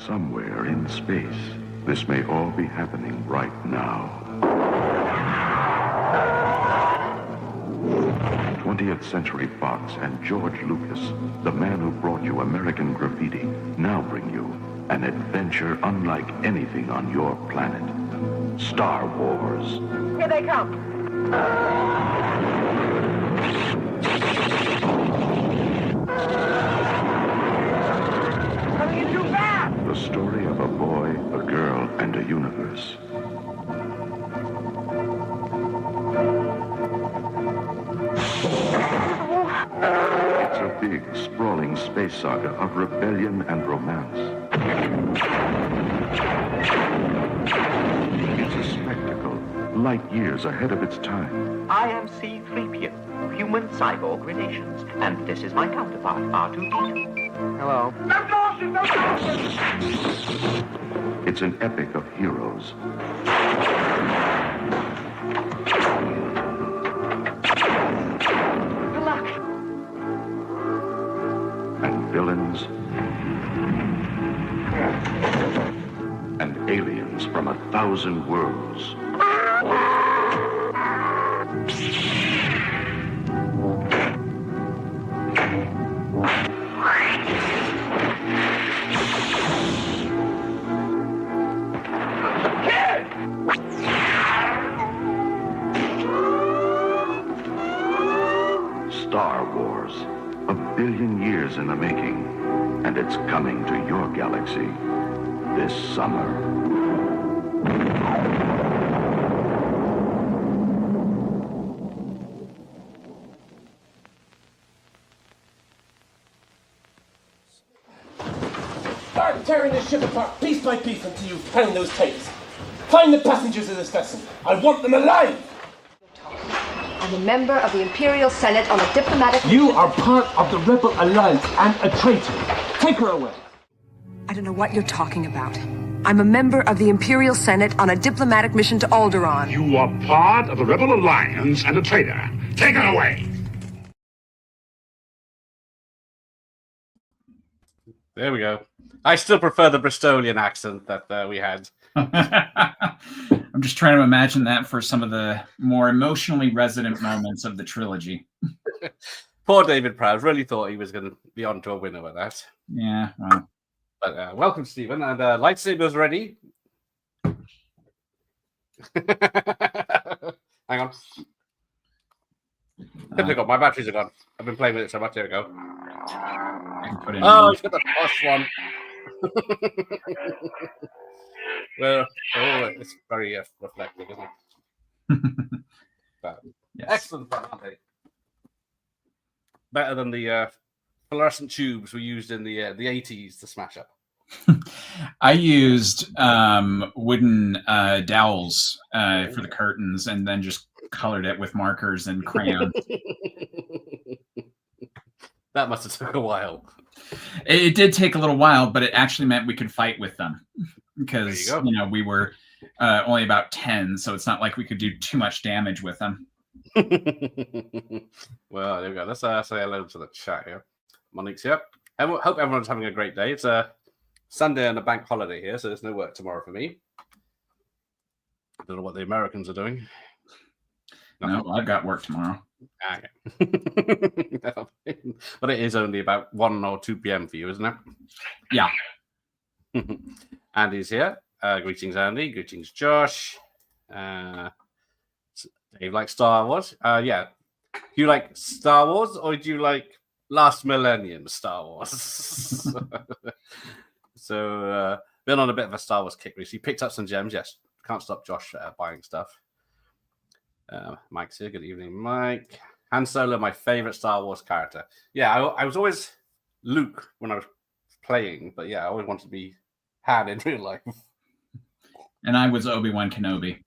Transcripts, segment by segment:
Somewhere in space, this may all be happening right now. 20th Century Fox and George Lucas, the man who brought you American Graffiti, now bring you an adventure unlike anything on your planet. Star Wars. Here they come. Coming in too fast! The story of a boy, a girl, and a universe. It's a big, sprawling space saga of rebellion and romance. It's a spectacle, light years ahead of its time. I am C-3PO, human cyborg relations, and this is my counterpart, R2-D2. Hello. No caution, no caution! It's an epic of heroes. Good luck. And villains. And aliens from 1,000 worlds. Star Wars, 1 billion years in the making, and it's coming to your galaxy this summer. Start tearing this ship apart piece by piece until you find those tapes. Find the passengers of this vessel. I want them alive! I'm a member of the Imperial Senate on a diplomatic... You are part of the Rebel Alliance and a traitor. Take her away. I don't know what you're talking about. I'm a member of the Imperial Senate on a diplomatic mission to Alderaan. You are part of the Rebel Alliance and a traitor. Take her away! There we go. I still prefer the Bristolian accent that we had. I'm just trying to imagine that for some of the more emotionally resonant moments of the trilogy. Poor David Prowse really thought he was going to be on to a winner with that. Yeah, well. But welcome, Stephen. And lightsaber's ready. Hang on. Typical, my batteries are gone. I've been playing with it so much. There we go. Oh, he's got the plus one. Well, it's very reflective, isn't it? But, yes. Excellent fun, aren't they? Better than the fluorescent tubes we used in the 80s to smash up. I used wooden dowels for the curtains and then just colored it with markers and crayon. That must have took a while. It did take a little while, but it actually meant we could fight with them because we were only about 10, so it's not like we could do too much damage with them. Well, there we go. Let's say hello to the chat here. Monique's here. Hope everyone's having a great day. It's a Sunday and a bank holiday here, so there's no work tomorrow for me. I don't know what the Americans are doing. No, I've got work tomorrow. Okay. But it is only about 1 or 2 p.m. for you, isn't it? Yeah. Andy's here. Greetings, Andy. Greetings, Josh. Dave likes Star Wars. Yeah. Do you like Star Wars or do you like Last Millennium Star Wars? So, been on a bit of a Star Wars kick recently. Picked up some gems. Yes. Can't stop Josh buying stuff. Mike's here. Good evening, Mike. Han Solo, my favorite Star Wars character. Yeah, I was always Luke when I was playing, but yeah, I always wanted to be Han in real life. And I was Obi-Wan Kenobi.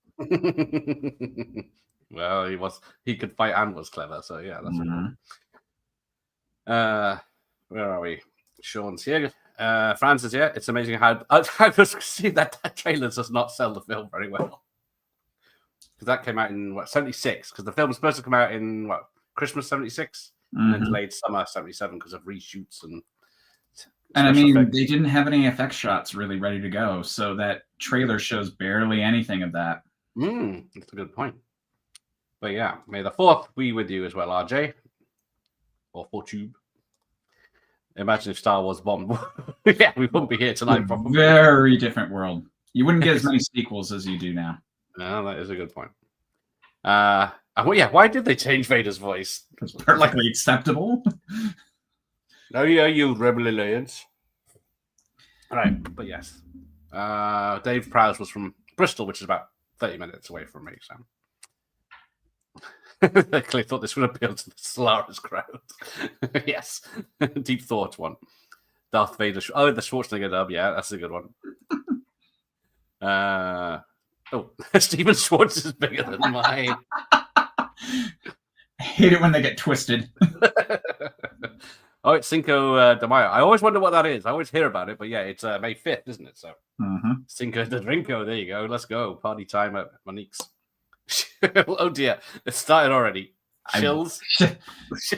Well, he could fight and was clever, so yeah, that's where are we? Sean's here. Francis here. It's amazing how I was seeing that trailer does not sell the film very well. Because that came out in 76, because the film was supposed to come out in Christmas 76, and then delayed summer 77 because of reshoots and And I mean, effects. they didn't have any effects shots really ready to go, so that trailer shows barely anything of that. That's a good point. But yeah, may the 4th be with you as well, RJ. Or 4Tube. Imagine if Star Wars bombed. Yeah, we wouldn't be here tonight. Probably. Very different world. You wouldn't get as many sequels as you do now. No, that is a good point. Well, yeah, why did they change Vader's voice? It's perfectly acceptable. No, yeah, you Rebel Alliance. All right, but yes. Dave Prowse was from Bristol, which is about 30 minutes away from me, so. They clearly thought this would appeal to the Solaris crowd. Yes. Deep Thought one. Darth Vader. Oh, the Schwarzenegger dub. Yeah, that's a good one. Steven Schwartz is bigger than mine. I hate it when they get twisted. Oh, it's Cinco de Mayo. I always wonder what that is. I always hear about it, but yeah, it's May 5th, isn't it? So Cinco de Drinko. There you go. Let's go. Party time at Monique's. Oh dear, it started already. Chills. I wish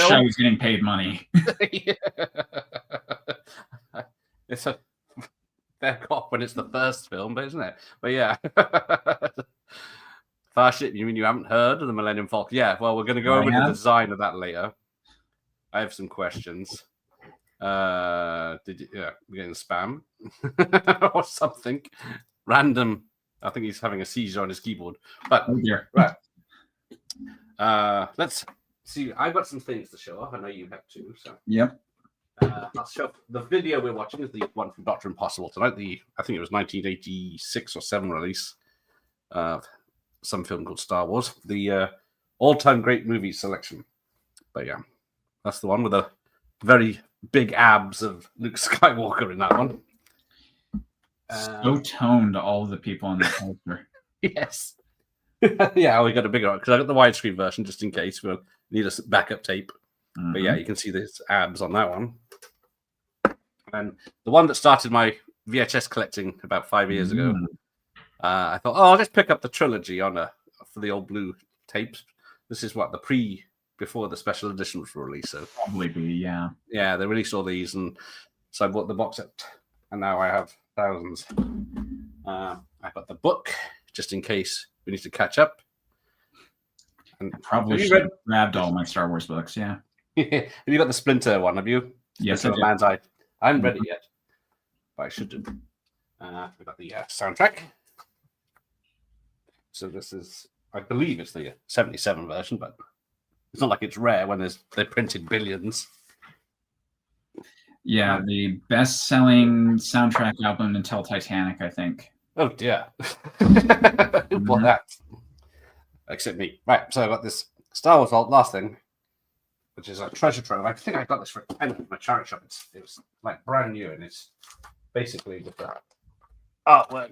I was getting paid money. It's a fair cop when it's the first film, but isn't it? But yeah. Farshit, you mean you haven't heard of the Millennium Falcon? Yeah, well, we're going to go over the design of that later. I have some questions. We're getting spam or something random. I think he's having a seizure on his keyboard. But right, let's see. I've got some things to show off. I know you have too. So yep. I'll show the video we're watching is the one from Dr. Impossible tonight. I think it was 1986 or 7 release. Some film called Star Wars. The all-time great movie selection. But yeah, that's the one with the very big abs of Luke Skywalker in that one. So toned, all of the people on the poster. Yes. Yeah, we got a bigger one because I got the widescreen version just in case we'll need a backup tape. But yeah, you can see these abs on that one. And the one that started my VHS collecting about 5 years ago, I thought, I'll just pick up the trilogy for the old blue tapes. This is what before the special edition was released. So probably be, yeah. Yeah, they released all these, and so I bought the box set, and now I have thousands. I've got the book just in case we need to catch up. And I probably should have grabbed all my Star Wars books. Yeah. Have you got the Splinter one? Have you? Yes, I do. Man's Eye. I haven't read it yet, but I should do. We've got the soundtrack. So this is, I believe, it's the 77 version, but it's not like it's rare when they printed billions. Yeah, the best-selling soundtrack album until Titanic, I think. Oh dear. Who bought that? Except me. Right, so I got this Star Wars last thing, which is a treasure trove. I think I got this for a penny from my charity shop. It was like brand new, and it's basically just artwork,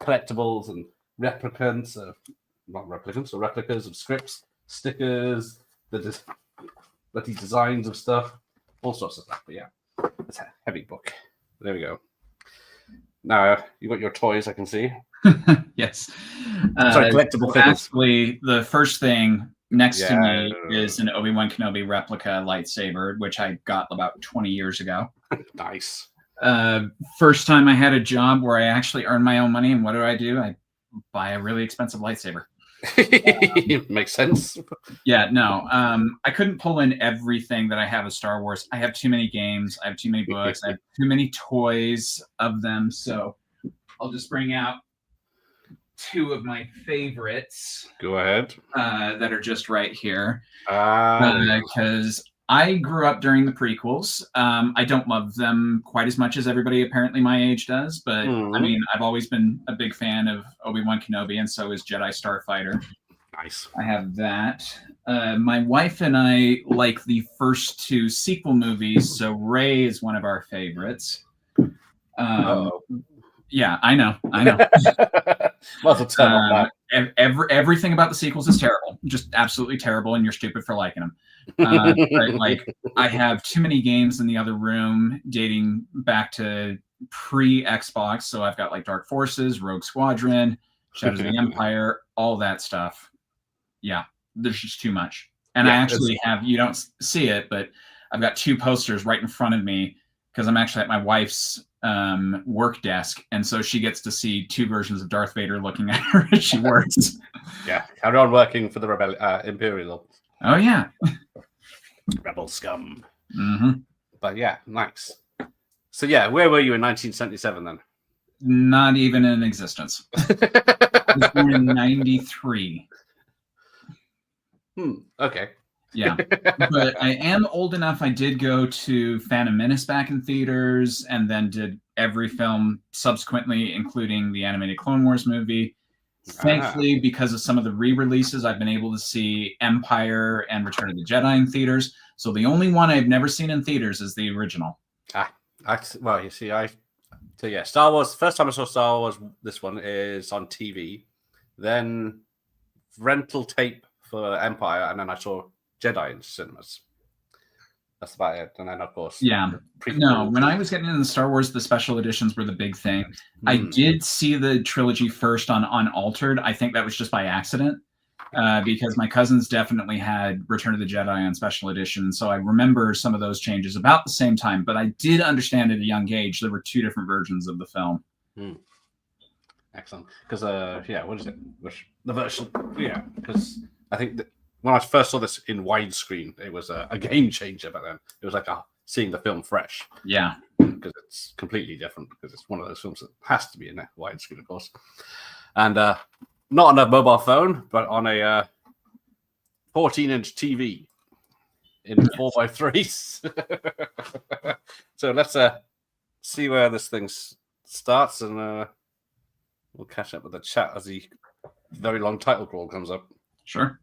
collectibles, and replicas of scripts, stickers, the bloody designs of stuff, all sorts of stuff. But yeah, it's a heavy book. There we go. Now you got your toys, I can see. Yes. Sorry, collectible things. Actually, the first thing next to me is an Obi-Wan Kenobi replica lightsaber, which I got about 20 years ago. Nice. First time I had a job where I actually earned my own money, and what do? I buy a really expensive lightsaber. Makes sense. Yeah, no. I couldn't pull in everything that I have of Star Wars. I have too many games. I have too many books. I have too many toys of them. So I'll just bring out two of my favorites. Go ahead. That are just right here. Because I grew up during the prequels. I don't love them quite as much as everybody apparently my age does, but I mean, I've always been a big fan of Obi-Wan Kenobi, and so is Jedi Starfighter. Nice. I have that. My wife and I like the first two sequel movies, so Rey is one of our favorites. Yeah, I know. Everything about the sequels is terrible, just absolutely terrible, and you're stupid for liking them. But like, I have too many games in the other room dating back to pre-Xbox, so I've got like Dark Forces, Rogue Squadron, Shadows of the Empire, all that stuff. Yeah, there's just too much. And I actually have, you don't see it, but I've got two posters right in front of me because I'm actually at my wife's work desk, and so she gets to see two versions of Darth Vader looking at her as she works. Yeah, carry on working for the Imperial. Oh yeah, Rebel scum. mm-hmm. But yeah, nice. So yeah, where were you in 1977 then? Not even in existence. I was born in 93. Okay. Yeah, but I am old enough. I did go to Phantom Menace back in theaters, and then did every film subsequently, including the animated Clone Wars movie. Thankfully, because of some of the re-releases, I've been able to see Empire and Return of the Jedi in theaters. So the only one I've never seen in theaters is the original. Well, you see, so yeah, Star Wars. First time I saw Star Wars, this one is on TV. Then rental tape for Empire, and then I saw Jedi in cinemas. That's about it. And then, of course, yeah. No, when I was getting into Star Wars, the special editions were the big thing. I did see the trilogy first on Unaltered. I think that was just by accident, because my cousins definitely had Return of the Jedi on special edition. So I remember some of those changes about the same time. But I did understand at a young age there were two different versions of the film. Excellent. Because, what is it? The version, because I think that when I first saw this in widescreen, it was a game changer back then. It was like seeing the film fresh. Yeah. Because it's completely different, because it's one of those films that has to be in a widescreen, of course. And not on a mobile phone, but on a 14-inch TV in 4x3s. So let's see where this thing starts, and we'll catch up with the chat as the very long title crawl comes up. Sure.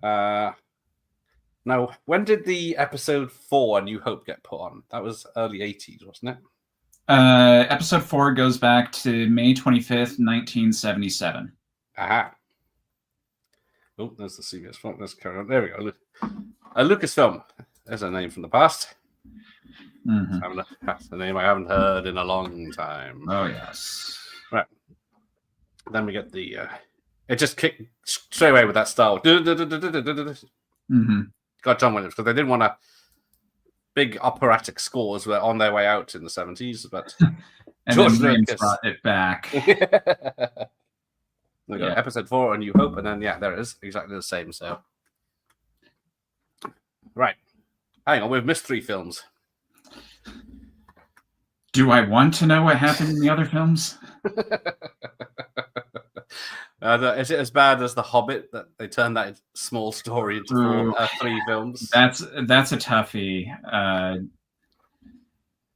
Now, when did the episode 4 A New Hope get put on? That was early 80s, wasn't it? Episode 4 goes back to May 25th, 1977. Aha. Oh, there's the CBS phone. Let's carry on. There we go. Lucasfilm. There's a name from the past. Mm-hmm. That's the name I haven't heard in a long time. Oh, yes. Right. Then we get the... it just kicked straight away with that style. Got John Williams, because they didn't want big operatic scores were on their way out in the 70s, but and George then Lucas brought it back. We got episode 4 A New Hope, and then there it is, exactly the same. So, right, hang on, we've missed 3 films. Do I want to know what happened in the other films? Is it as bad as The Hobbit, that they turned that small story into 3 films? That's a toughie.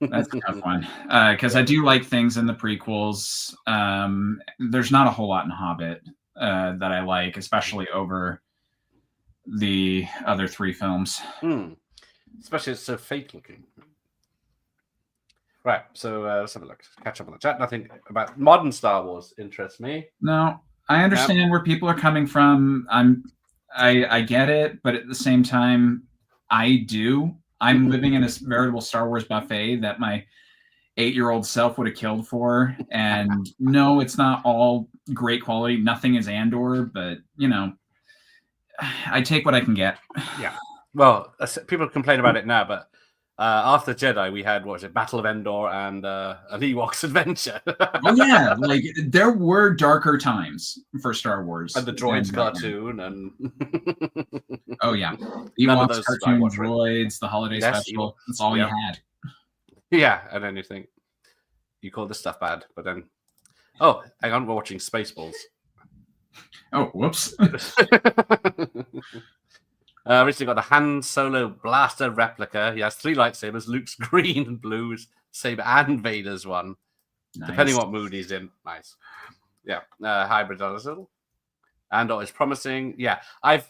That's a tough one, because I do like things in the prequels. There's not a whole lot in Hobbit that I like, especially over the other 3 films. Especially it's so fake looking. Right, so let's have a look. Catch up on the chat. Nothing about modern Star Wars interests me. No, I understand where people are coming from. I get it, but at the same time, I'm living in a veritable Star Wars buffet that my 8-year-old self would have killed for. And no, it's not all great quality. Nothing is Andor, but I take what I can get. Yeah. Well, people complain about it now, but after Jedi, we had Battle of Endor and an Ewok's Adventure. Oh yeah, like there were darker times for Star Wars, and the droids cartoon, and oh yeah, Ewoks cartoon, droids, the holiday special. That's all you had. Yeah, and then you think you call this stuff bad, but then hang on, we're watching Spaceballs. Oh, whoops. Recently got the Han Solo blaster replica. He has 3 lightsabers: Luke's green and blue saber, and Vader's one. Nice. Depending what mood he's in. Nice. Yeah. Hybrid on a little. Andor is promising. Yeah. It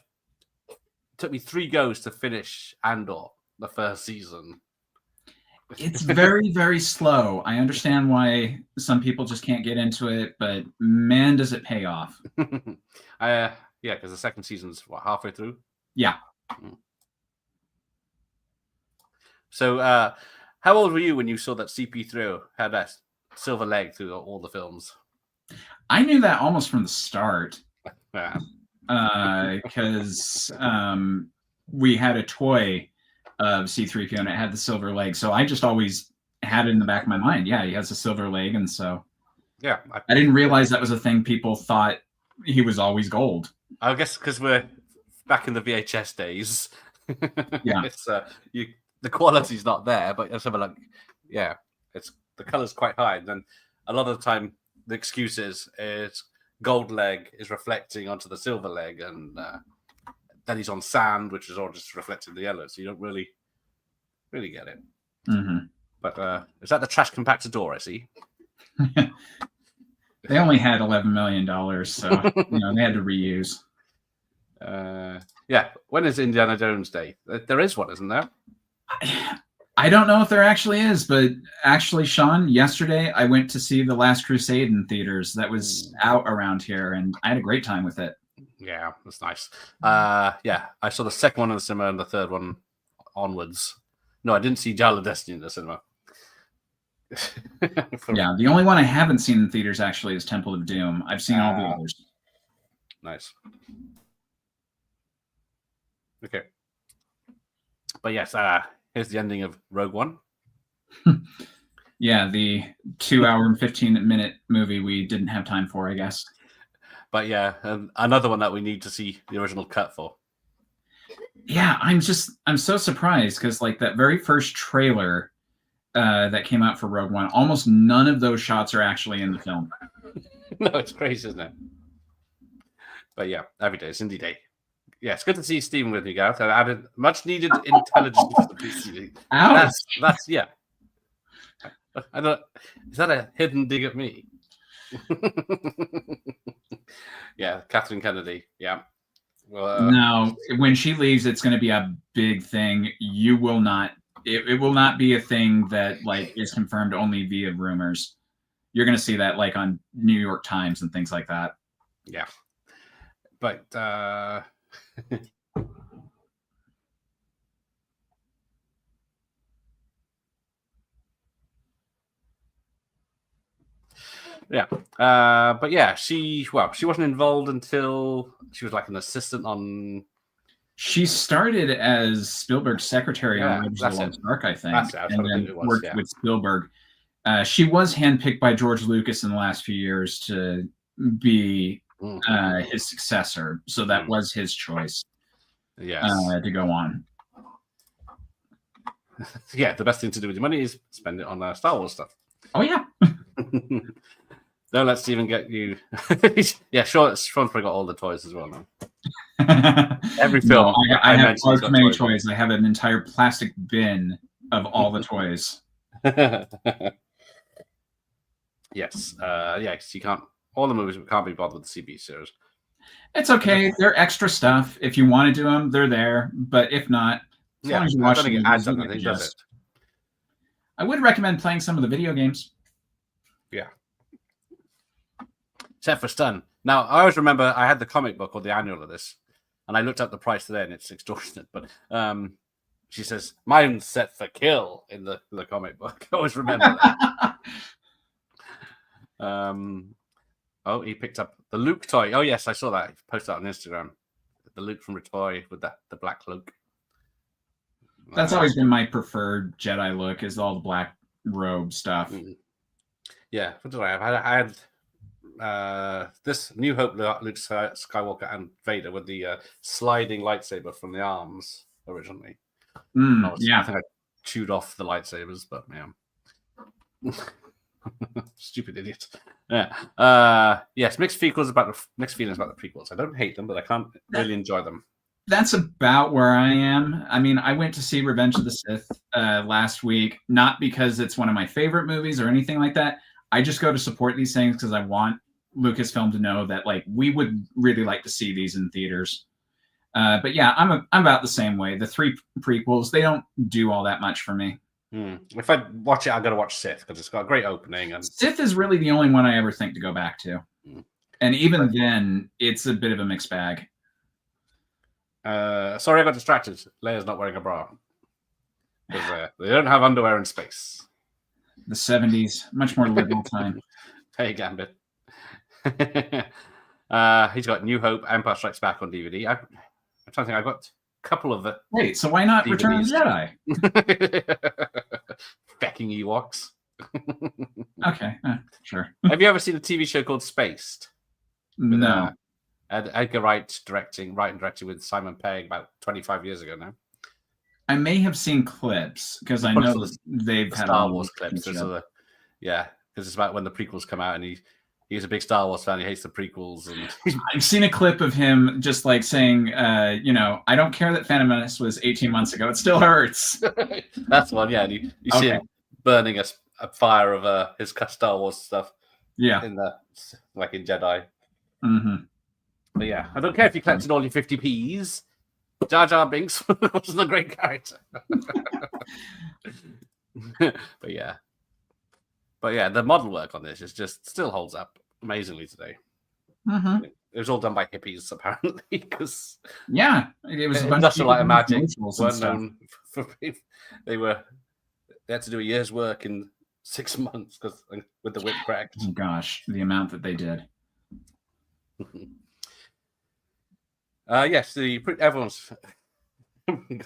took me 3 goes to finish Andor, the first season. It's very, very slow. I understand why some people just can't get into it, but man, does it pay off. Yeah, because the second season's halfway through? Yeah. So, how old were you when you saw that CP3 had that silver leg through all the films? I knew that almost from the start. Yeah. Because we had a toy of C-3PO and it had the silver leg. So I just always had it in the back of my mind. Yeah, he has a silver leg, and so Yeah, I didn't realize that was a thing. People thought he was always gold. I guess because we're back in the VHS days. Yeah. It's the quality's not there, but something like, yeah, it's the color's quite high. And then a lot of the time, the excuse is gold leg is reflecting onto the silver leg, and then he's on sand, which is all just reflecting the yellow, so you don't really get it. Mm-hmm. But is that the trash compactor door? I see. They only had $11 million, so they had to reuse. Yeah. When is Indiana Jones Day? There is one, isn't there? I don't know if there actually is, but actually, Sean, yesterday I went to see The Last Crusade in theaters. That was out around here, and I had a great time with it. Yeah, that's nice. Yeah, I saw the second one in the cinema and the third one onwards. No, I didn't see Dial of Destiny in the cinema. Yeah, the only one I haven't seen in theaters actually is Temple of Doom. I've seen all the others. Nice. Okay. But yes, here's the ending of Rogue One. Yeah, the 2 hour and 15-minute movie we didn't have time for, I guess. But yeah, another one that we need to see the original cut for. Yeah, I'm so surprised because like that very first trailer that came out for Rogue One, almost none of those shots are actually in the film. No, it's crazy, isn't it? But yeah, every day is Indie Day. Yeah, it's good to see Stephen with you, Gareth. I added much needed intelligence to the PC. That's yeah. I don't. Is that a hidden dig at me? Yeah, Catherine Kennedy. Yeah. Well, no, when she leaves, it's going to be a big thing. You will not. It will not be a thing that like is confirmed only via rumors. You're going to see that like on New York Times and things like that. Yeah, but yeah, but yeah, she wasn't involved until she was like an assistant on. She started as Spielberg's secretary on Raiders of the Lost Ark, I think, and then worked with Spielberg. She was handpicked by George Lucas in the last few years to be his successor, so that was his choice. Yes, to go on. Yeah, the best thing to do with your money is spend it on Star Wars stuff. Oh yeah. Don't let Stephen get you. Yeah, Sean's probably got all the toys as well now. Every film. No, I have far too many toys. I have an entire plastic bin of all the toys. Yes. Yeah, because you can't. All the movies can't be bothered with the CB series. It's okay. They're extra stuff. If you want to do them, they're there. But if not, as long as you watch them, adds anything, does it? I would recommend playing some of the video games. Yeah. Except for Stun. Now, I always remember I had the comic book or the annual of this, and I looked up the price today, and it's extortionate. But she says, mine's set for kill in the comic book. I always remember that. Oh, he picked up the Luke toy. Oh, yes, I saw that. He posted that on Instagram. The Luke from Retoy with the black cloak. That's always been my preferred Jedi look, is all the black robe stuff. Yeah, what did I have? I had this New Hope Luke Skywalker and Vader with the sliding lightsaber from the arms originally. Yeah. I think I chewed off the lightsabers, but yeah. Stupid idiot. Yeah. Yes, mixed feelings about the prequels. I don't hate them, but I can't really enjoy them. That's about where I am. I mean, I went to see Revenge of the Sith last week, not because it's one of my favorite movies or anything like that. I just go to support these things because I want Lucasfilm to know that like we would really like to see these in theaters. But yeah, I'm about the same way. The 3 prequels, they don't do all that much for me. If I watch it, I got to watch Sith because it's got a great opening. And Sith is really the only one I ever think to go back to. And even then, it's a bit of a mixed bag. Sorry, I got distracted. Leia's not wearing a bra. Because they don't have underwear in space. The 70s, much more liberal time. Hey, Gambit. He's got New Hope, Empire Strikes Back on DVD. I'm trying to think. I've got a couple of the. Wait, so why not DVDs. Return of the Jedi? becking Ewoks. Okay, sure. Have you ever seen a TV show called Spaced? With, No. Edgar Wright directing with Simon Pegg about 25 years ago now. I may have seen clips because I know they've had Star Wars clips. Yeah, because it's about when the prequels come out, and he's a big Star Wars fan. He hates the prequels, and I've seen a clip of him just like saying, I don't care that Phantom Menace was 18 months ago. It still hurts. That's one. Yeah, and you see him burning a fire of his Star Wars stuff. Yeah, in Jedi. Mm-hmm. But yeah, I don't care if you collected all your 50p's. Jar Jar Binks wasn't a great character. But yeah, the model work on this is just still holds up amazingly today. Mm-hmm. It was all done by hippies, apparently, because it was a bunch Industrial Light and Magic weren't known for they had to do a year's work in 6 months because with the whip cracked. Oh gosh, the amount that they did. Yes, everyone's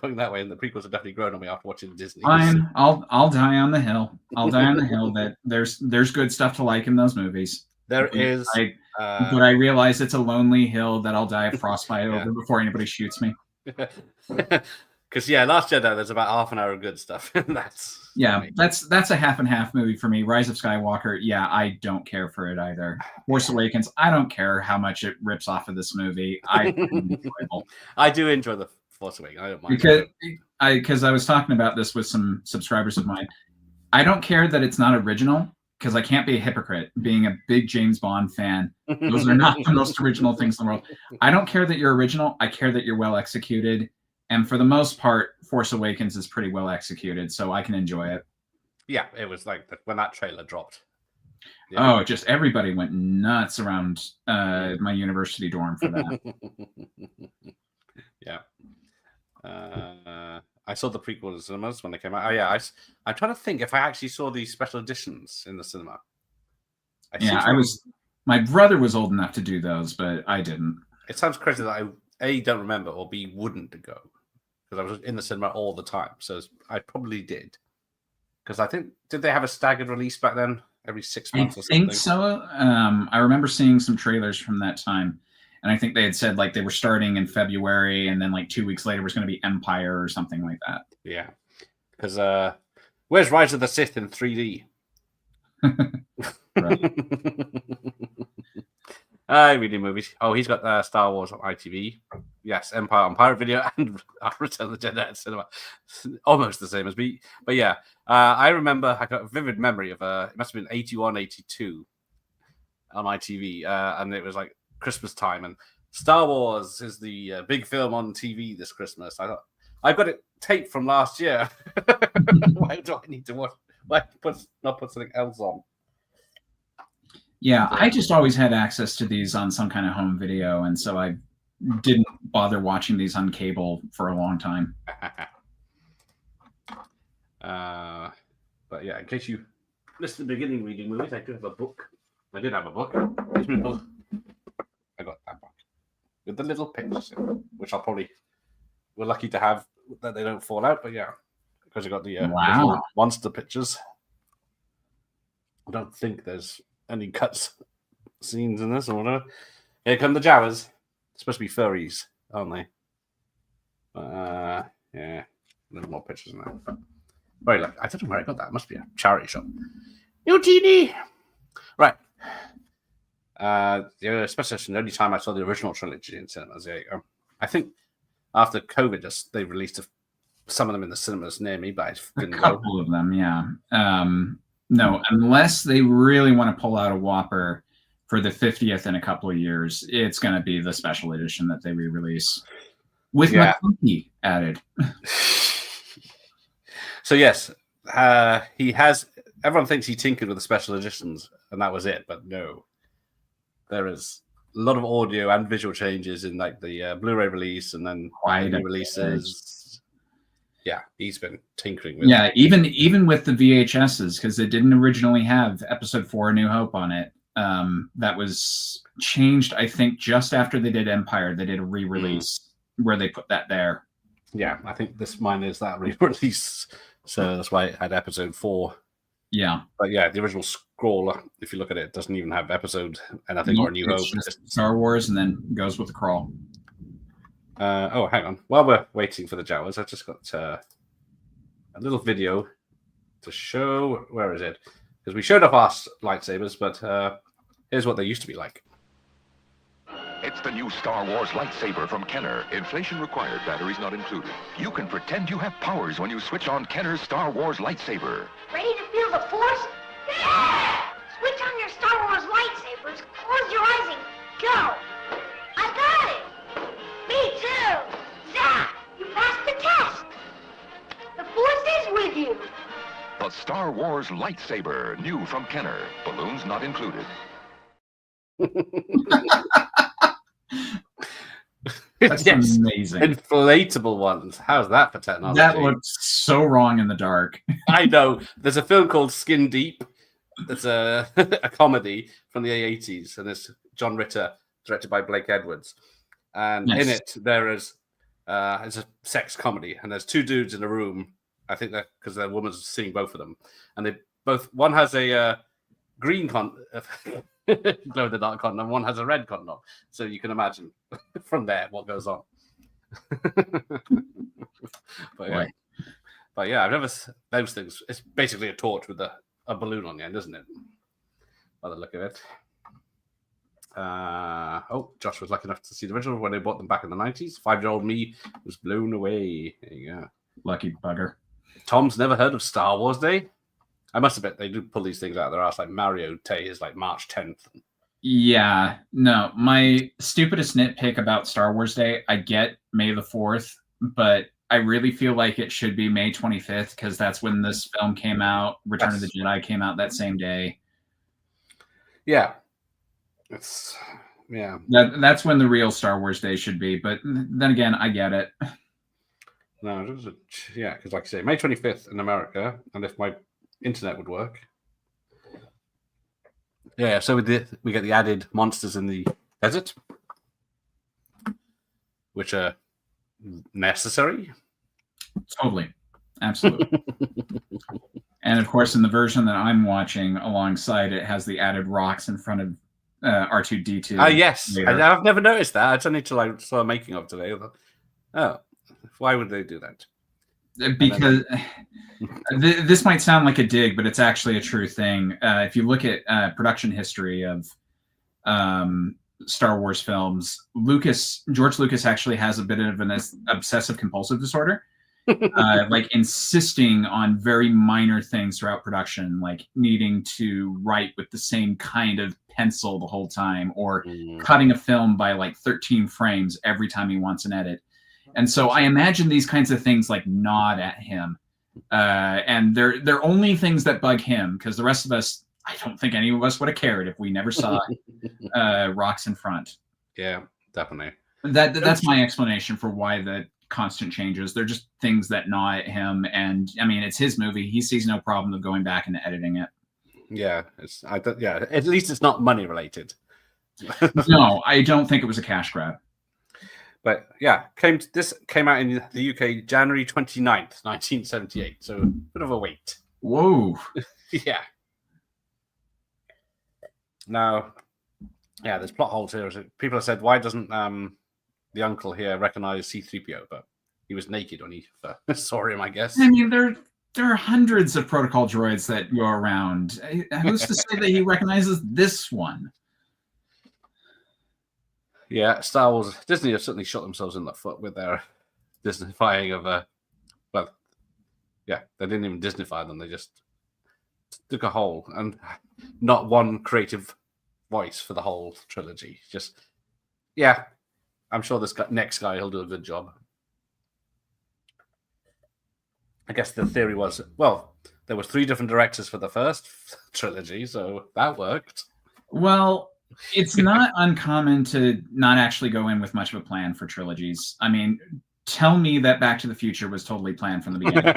going that way, and the prequels have definitely grown on me after watching Disney. Fine, I'll die on the hill. I'll die on the hill that there's good stuff to like in those movies. There is, but I realize it's a lonely hill that I'll die of frostbite over before anybody shoots me. Because Last Jedi, there's about half an hour of good stuff. That's a half and half movie for me. Rise of Skywalker, I don't care for it either. Force Awakens, I don't care how much it rips off of this movie. I do enjoy the Force Awakens. I don't mind because I was talking about this with some subscribers of mine. I don't care that it's not original because I can't be a hypocrite. Being a big James Bond fan, those are not the most original things in the world. I don't care that you're original. I care that you're well executed. And for the most part, Force Awakens is pretty well executed, so I can enjoy it. Yeah, it was like when that trailer dropped. Yeah. Oh, just everybody went nuts around my university dorm for that. Yeah. I saw the prequel in the cinemas when they came out. Oh, yeah. I'm trying to think if I actually saw the special editions in the cinema. My brother was old enough to do those, but I didn't. It sounds crazy that I A, don't remember, or B, wouldn't go. Because I was in the cinema all the time. So I probably did. Because I think, did they have a staggered release back then? Every 6 months or something? I think so. I remember seeing some trailers from that time. And I think they had said like they were starting in February and then like 2 weeks later was going to be Empire or something like that. Yeah. Because where's Rise of the Sith in 3D? Reading movies. Oh, he's got Star Wars on ITV. Yes, Empire on Pirate Video and Return of the Jedi at cinema. Almost the same as me. But yeah, I remember, I got a vivid memory of, it must have been 81, 82 on ITV. And it was like Christmas time. And Star Wars is the big film on TV this Christmas. I thought, I've got it taped from last year. Why do I need to watch? Why not put something else on? Yeah, I just always had access to these on some kind of home video, and so I didn't bother watching these on cable for a long time. But yeah, in case you missed the beginning reading movies, I do have a book. I did have a book. I got that book with the little pictures in it, which we're lucky to have that they don't fall out. But yeah, because I got the little monster pictures. I don't think there's any cuts scenes in this or whatever. Here come the Jawas. Supposed to be furries, aren't they? Yeah, there's more pictures in there. Very lucky. I don't know where I got that. It must be a charity shop. UTD. Right. The special the only time I saw the original trilogy in cinemas. There you go. I think after COVID, they released some of them in the cinemas near me, but I didn't go. A couple of them, yeah. No, unless they really want to pull out a whopper for the 50th in a couple of years, it's going to be the special edition that they re-release with McClunky added. So yes, he has. Everyone thinks he tinkered with the special editions, and that was it. But no, there is a lot of audio and visual changes in like the Blu-ray release, and then the releases. Yeah, he's been tinkering with it. Even with the VHSs, because it didn't originally have Episode 4 A New Hope on it. That was changed, I think, just after they did Empire. They did a re-release where they put that there. Yeah, I think mine is that re-release So that's why it had episode 4. Yeah. But yeah, the original scroll, if you look at it, doesn't even have episode anything Nope, or New Hope. it's just Star Wars and then goes with the crawl. Oh, hang on. While we're waiting for the Jawas, I've just got a little video to show. Where is it? Because we showed off our lightsabers, but here's what they used to be like. It's the new Star Wars lightsaber from Kenner. Inflation required, batteries not included. You can pretend you have powers when you switch on Kenner's Star Wars lightsaber. Ready to feel the Force? Yeah! Switch on your Star Wars lightsabers, close your eyes, and go! I got it! Me too! Zap! You passed the test! The Force is with you! The Star Wars lightsaber, new from Kenner. Balloons not included. That's amazing. Inflatable ones. How's that for technology? That looks so wrong in the dark. I know. There's a film called Skin Deep. It's a comedy from the 80s, and it's John Ritter, directed by Blake Edwards. And in it, there is it's a sex comedy, and there's two dudes in a room. I think that because the woman's seeing both of them, and they both one has a green glow in the dark condom, one has a red condom. So you can imagine from there what goes on. But yeah, I've never those things. It's basically a torch with a balloon on the end, isn't it? By the look of it. Josh was lucky enough to see the original when they bought them back in the 90s. 5-year-old me was blown away. There you go. Lucky bugger. Tom's never heard of Star Wars Day. I must admit, they do pull these things out of their ass. Like Mario Day is like March 10th. Yeah, no, my stupidest nitpick about Star Wars Day, I get May the 4th, but I really feel like it should be May 25th because that's when this film came out. Return of the Jedi came out that same day. Yeah. That's when the real Star Wars Day should be. But then again, I get it. No, because like I say, May 25th in America, and if my internet would work. Yeah, so we get the added monsters in the desert, which are necessary. Totally. Absolutely. And of course, in the version that I'm watching alongside it has the added rocks in front of R2-D2. Yes. I've never noticed that. I just need to saw a making of today. Oh, why would they do that? Because this might sound like a dig, but it's actually a true thing. If you look at production history of Star Wars films, George Lucas actually has a bit of an obsessive compulsive disorder, like insisting on very minor things throughout production, like needing to write with the same kind of pencil the whole time, or cutting a film by like 13 frames every time he wants an edit. And so I imagine these kinds of things like nod at him. And they're only things that bug him, because the rest of us, I don't think any of us would have cared if we never saw rocks in front. Yeah, definitely. That's my explanation for why the constant changes. They're just things that gnaw at him. And I mean, it's his movie. He sees no problem of going back and editing it. Yeah, at least it's not money related. No, I don't think it was a cash grab. But yeah, this came out in the UK January 29th, 1978. So a bit of a wait. Whoa. Yeah. Now, there's plot holes here. People have said, why doesn't the uncle here recognize C-3PO? But he was naked when he saw him, I guess. I mean, there are hundreds of protocol droids that go around. Who's to say that he recognizes this one? Yeah, Star Wars, Disney have certainly shot themselves in the foot with their Disneyfying of they didn't even Disneyfy them. They just took a whole and not one creative voice for the whole trilogy. Just, I'm sure this next guy will do a good job. I guess the theory was, there was 3 different directors for the first trilogy, so that worked. Well, it's not uncommon to not actually go in with much of a plan for trilogies. I mean, tell me that Back to the Future was totally planned from the beginning,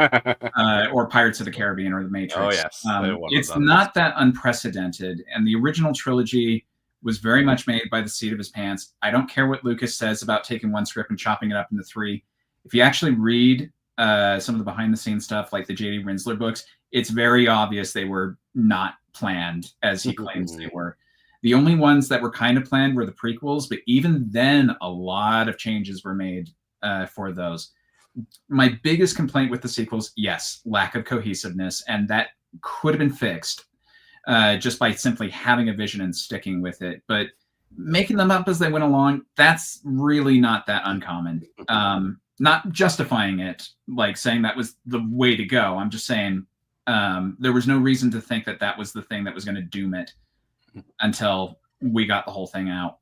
or Pirates of the Caribbean, or The Matrix. Oh, yes. It's not that unprecedented. And the original trilogy was very much made by the seat of his pants. I don't care what Lucas says about taking one script and chopping it up into 3. If you actually read some of the behind the scenes stuff, like the J.D. Rinsler books, it's very obvious they were not planned as he claims they were. The only ones that were kind of planned were the prequels, but even then, a lot of changes were made for those. My biggest complaint with the sequels, yes, lack of cohesiveness, and that could have been fixed just by simply having a vision and sticking with it. But making them up as they went along, that's really not that uncommon. Not justifying it, like saying that was the way to go. I'm just saying there was no reason to think that that was the thing that was going to doom it until we got the whole thing out.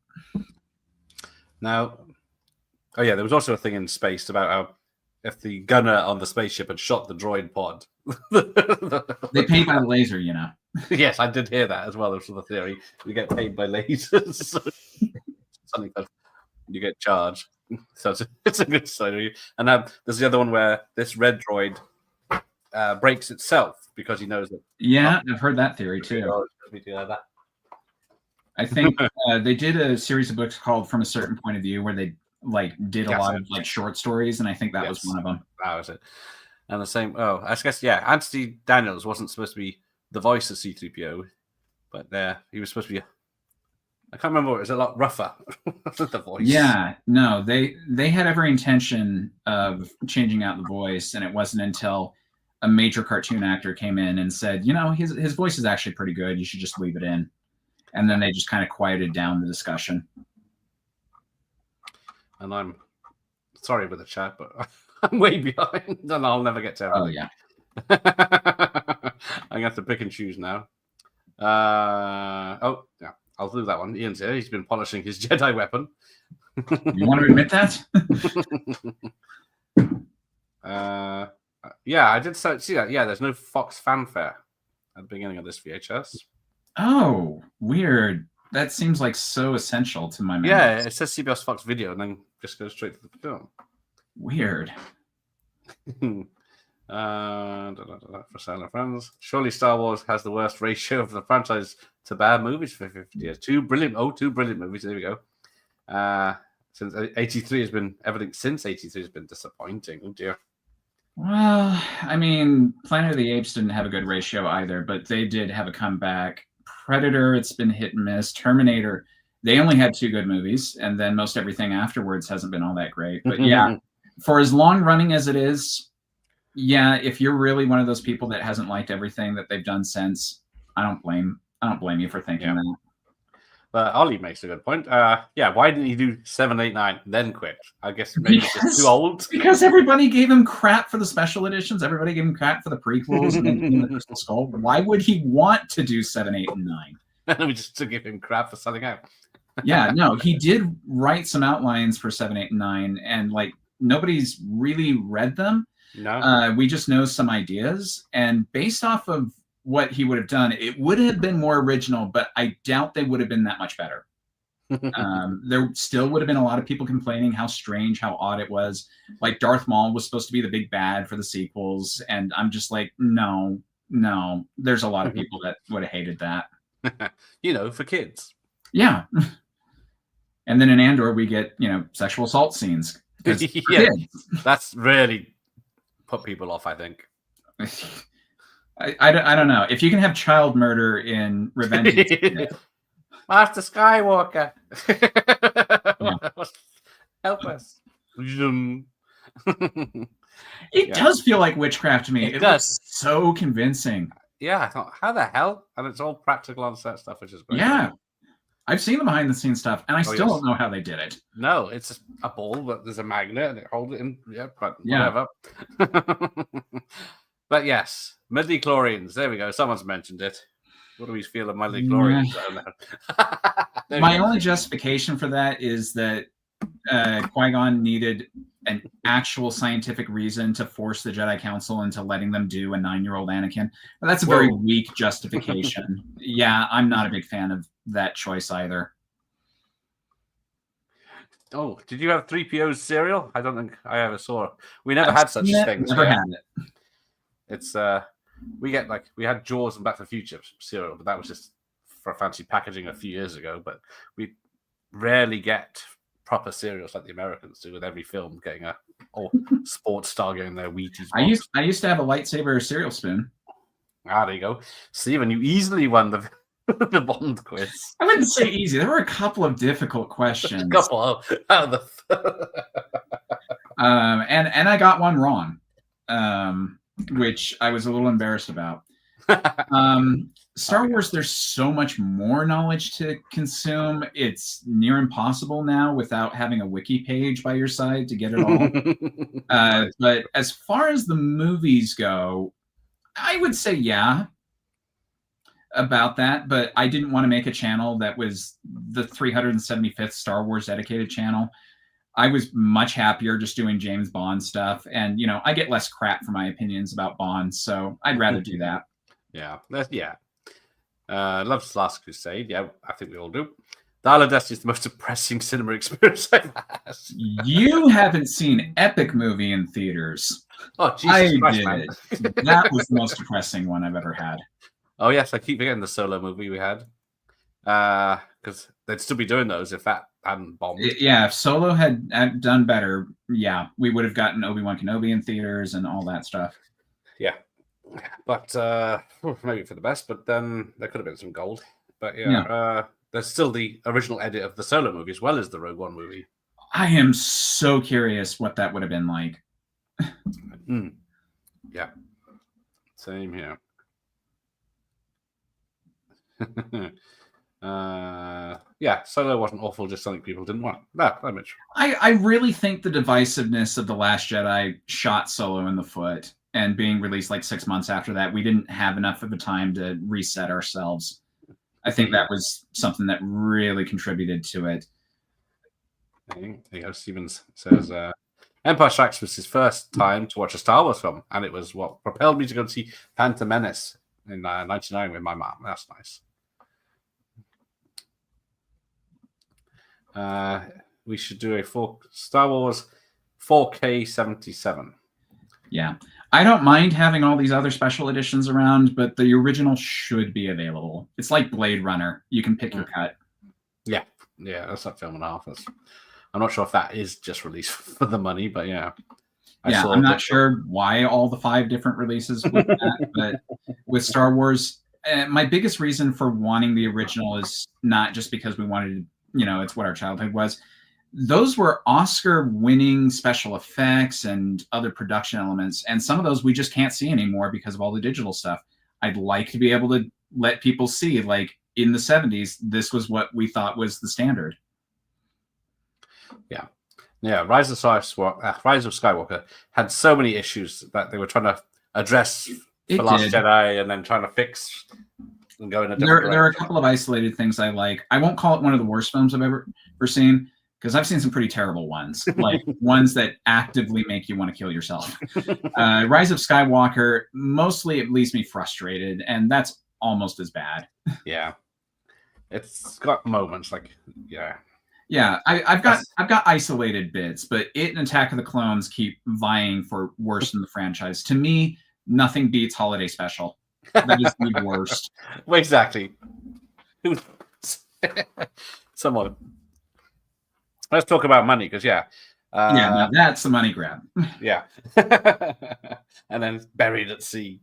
Now, oh yeah, there was also a thing in Spaced about how if the gunner on the spaceship had shot the droid pod. They paid by the laser, you know. Yes, I did hear that as well. There's the theory. You get paid by lasers. Something that you get charged. So it's a good story. And there's the other one where this red droid breaks itself because he knows that. Yeah, I've heard that theory too. I think they did a series of books called From a Certain Point of View where they did a lot of short stories, and I think that was one of them. That was it. And the same. Oh, I guess Anthony Daniels wasn't supposed to be the voice of C-3PO, but he was supposed to be. I can't remember. It was a lot rougher. The voice. Yeah, no, they had every intention of changing out the voice, and it wasn't until a major cartoon actor came in and said, his voice is actually pretty good. You should just leave it in. And then they just kind of quieted down the discussion. And I'm sorry with the chat, but I'm way behind, and I'll never get to everything. Oh yeah. I'm gonna have to pick and choose now. Yeah, I'll do that one. Ian's here. He's been polishing his Jedi weapon. You want to admit that? Yeah, I did see that. Yeah, there's no Fox fanfare at the beginning of this VHS. Oh, weird. That seems like so essential to my memory. Yeah, it says CBS Fox Video and then just goes straight to the film. Weird. For Silent Friends. Surely Star Wars has the worst ratio of the franchise to bad movies for 50 years. Two brilliant movies. There we go. Since 83 has been, everything since 83 has been disappointing. Oh dear. Well, I mean, Planet of the Apes didn't have a good ratio either, but they did have a comeback. Predator, it's been hit and miss. Terminator, they only had 2 good movies, and then most everything afterwards hasn't been all that great. But yeah, for as long running as it is, yeah, if you're really one of those people that hasn't liked everything that they've done since, I don't blame you for thinking that. But Ollie makes a good point. Yeah, why didn't he do 7, 8, 9, then quit? I guess maybe he's just too old. Because everybody gave him crap for the special editions. Everybody gave him crap for the prequels and the Crystal Skull. Why would he want to do 7, 8, and 9? We just to give him crap for selling out. Yeah, no, he did write some outlines for 7, 8, and 9, and nobody's really read them. No, we just know some ideas, and based off of what he would have done, it would have been more original, but I doubt they would have been that much better. There still would have been a lot of people complaining how strange, how odd it was. Like Darth Maul was supposed to be the big bad for the sequels, and I'm just like, no. There's a lot of people that would have hated that. For kids. Yeah. And then in Andor, we get, sexual assault scenes. Yeah, that's really put people off, I think. I don't know. If you can have child murder in Revenge, Master Skywalker, help us. It does feel like witchcraft to me. It does. Looks so convincing. Yeah, I thought, how the hell? And it's all practical on set stuff, which is great. Yeah. I've seen the behind the scenes stuff, and I still don't know how they did it. No, it's a ball, but there's a magnet and it holds it in. Yeah, but whatever. But yes, midichlorians. There we go. Someone's mentioned it. What do we feel of midichlorians? Yeah. My only justification for that is that Qui-Gon needed an actual scientific reason to force the Jedi Council into letting them do a 9-year-old Anakin. But that's a very weak justification. Yeah, I'm not a big fan of that choice either. Oh, did you have 3PO's cereal? I don't think I ever saw it. We never had such things. Never had it. It's we had Jaws and Back to the Future cereal, but that was just for fancy packaging a few years ago. But we rarely get proper cereals like the Americans do, with every film getting a or sports star getting their Wheaties. I used to have a lightsaber cereal spoon. Ah, there you go, Stephen. You easily won the the Bond quiz. I wouldn't say easy. There were a couple of difficult questions. A couple out of the. And I got one wrong, which I was a little embarrassed about. Star Wars, there's so much more knowledge to consume. It's near impossible now without having a wiki page by your side to get it all. But as far as the movies go, I would say yeah about that. But I didn't want to make a channel that was the 375th Star Wars dedicated channel. I was much happier just doing James Bond stuff. And, I get less crap for my opinions about Bond. So I'd rather do that. Yeah. Loves Last Crusade. Yeah, I think we all do. The Isle of Destiny is the most depressing cinema experience I've had. You haven't seen Epic Movie in theaters. Oh, Jesus Christ, man. That was the most depressing one I've ever had. Oh, yes. I keep forgetting the Solo movie we had. Because they'd still be doing those if that hadn't bombed. Yeah, if Solo had done better, yeah, we would have gotten Obi-Wan Kenobi in theaters and all that stuff. Yeah. But maybe for the best, but then there could have been some gold. But there's still the original edit of the Solo movie as well as the Rogue One movie. I am so curious what that would have been like. Yeah. Same here. Solo wasn't awful, just something people didn't want. That image. I really think the divisiveness of The Last Jedi shot Solo in the foot, and being released like 6 months after that, we didn't have enough of a time to reset ourselves. I think that was something that really contributed to it. There you go. Stevens says Empire Strikes was his first time to watch a Star Wars film, and it was what propelled me to go to see Phantom Menace in 99 with my mom. That's nice. We should do a Star Wars 4K 77. Yeah. I don't mind having all these other special editions around, but the original should be available. It's like Blade Runner. You can pick your cut. Yeah, that's not film and a half. I'm not sure if that is just released for the money, but yeah. I'm not sure why all the 5 different releases with that, but with Star Wars, my biggest reason for wanting the original is not just because we wanted to, it's what our childhood was. Those were Oscar-winning special effects and other production elements, and some of those we just can't see anymore because of all the digital stuff. I'd like to be able to let people see, like, in the 70s, this was what we thought was the standard. Yeah. Rise of Skywalker had so many issues that they were trying to address for Last Jedi and then trying to fix and go in a different direction. There are a couple of isolated things I like. I won't call it one of the worst films I've ever seen, because I've seen some pretty terrible ones, like ones that actively make you want to kill yourself. Rise of Skywalker, mostly it leaves me frustrated, and that's almost as bad. Yeah. It's got moments like, Yeah, I've got isolated bits, but it and Attack of the Clones keep vying for worst in the franchise. To me, nothing beats Holiday Special. That is the worst. Well, exactly. Someone. Let's talk about money, because now that's the money grab. Yeah. And then buried at sea.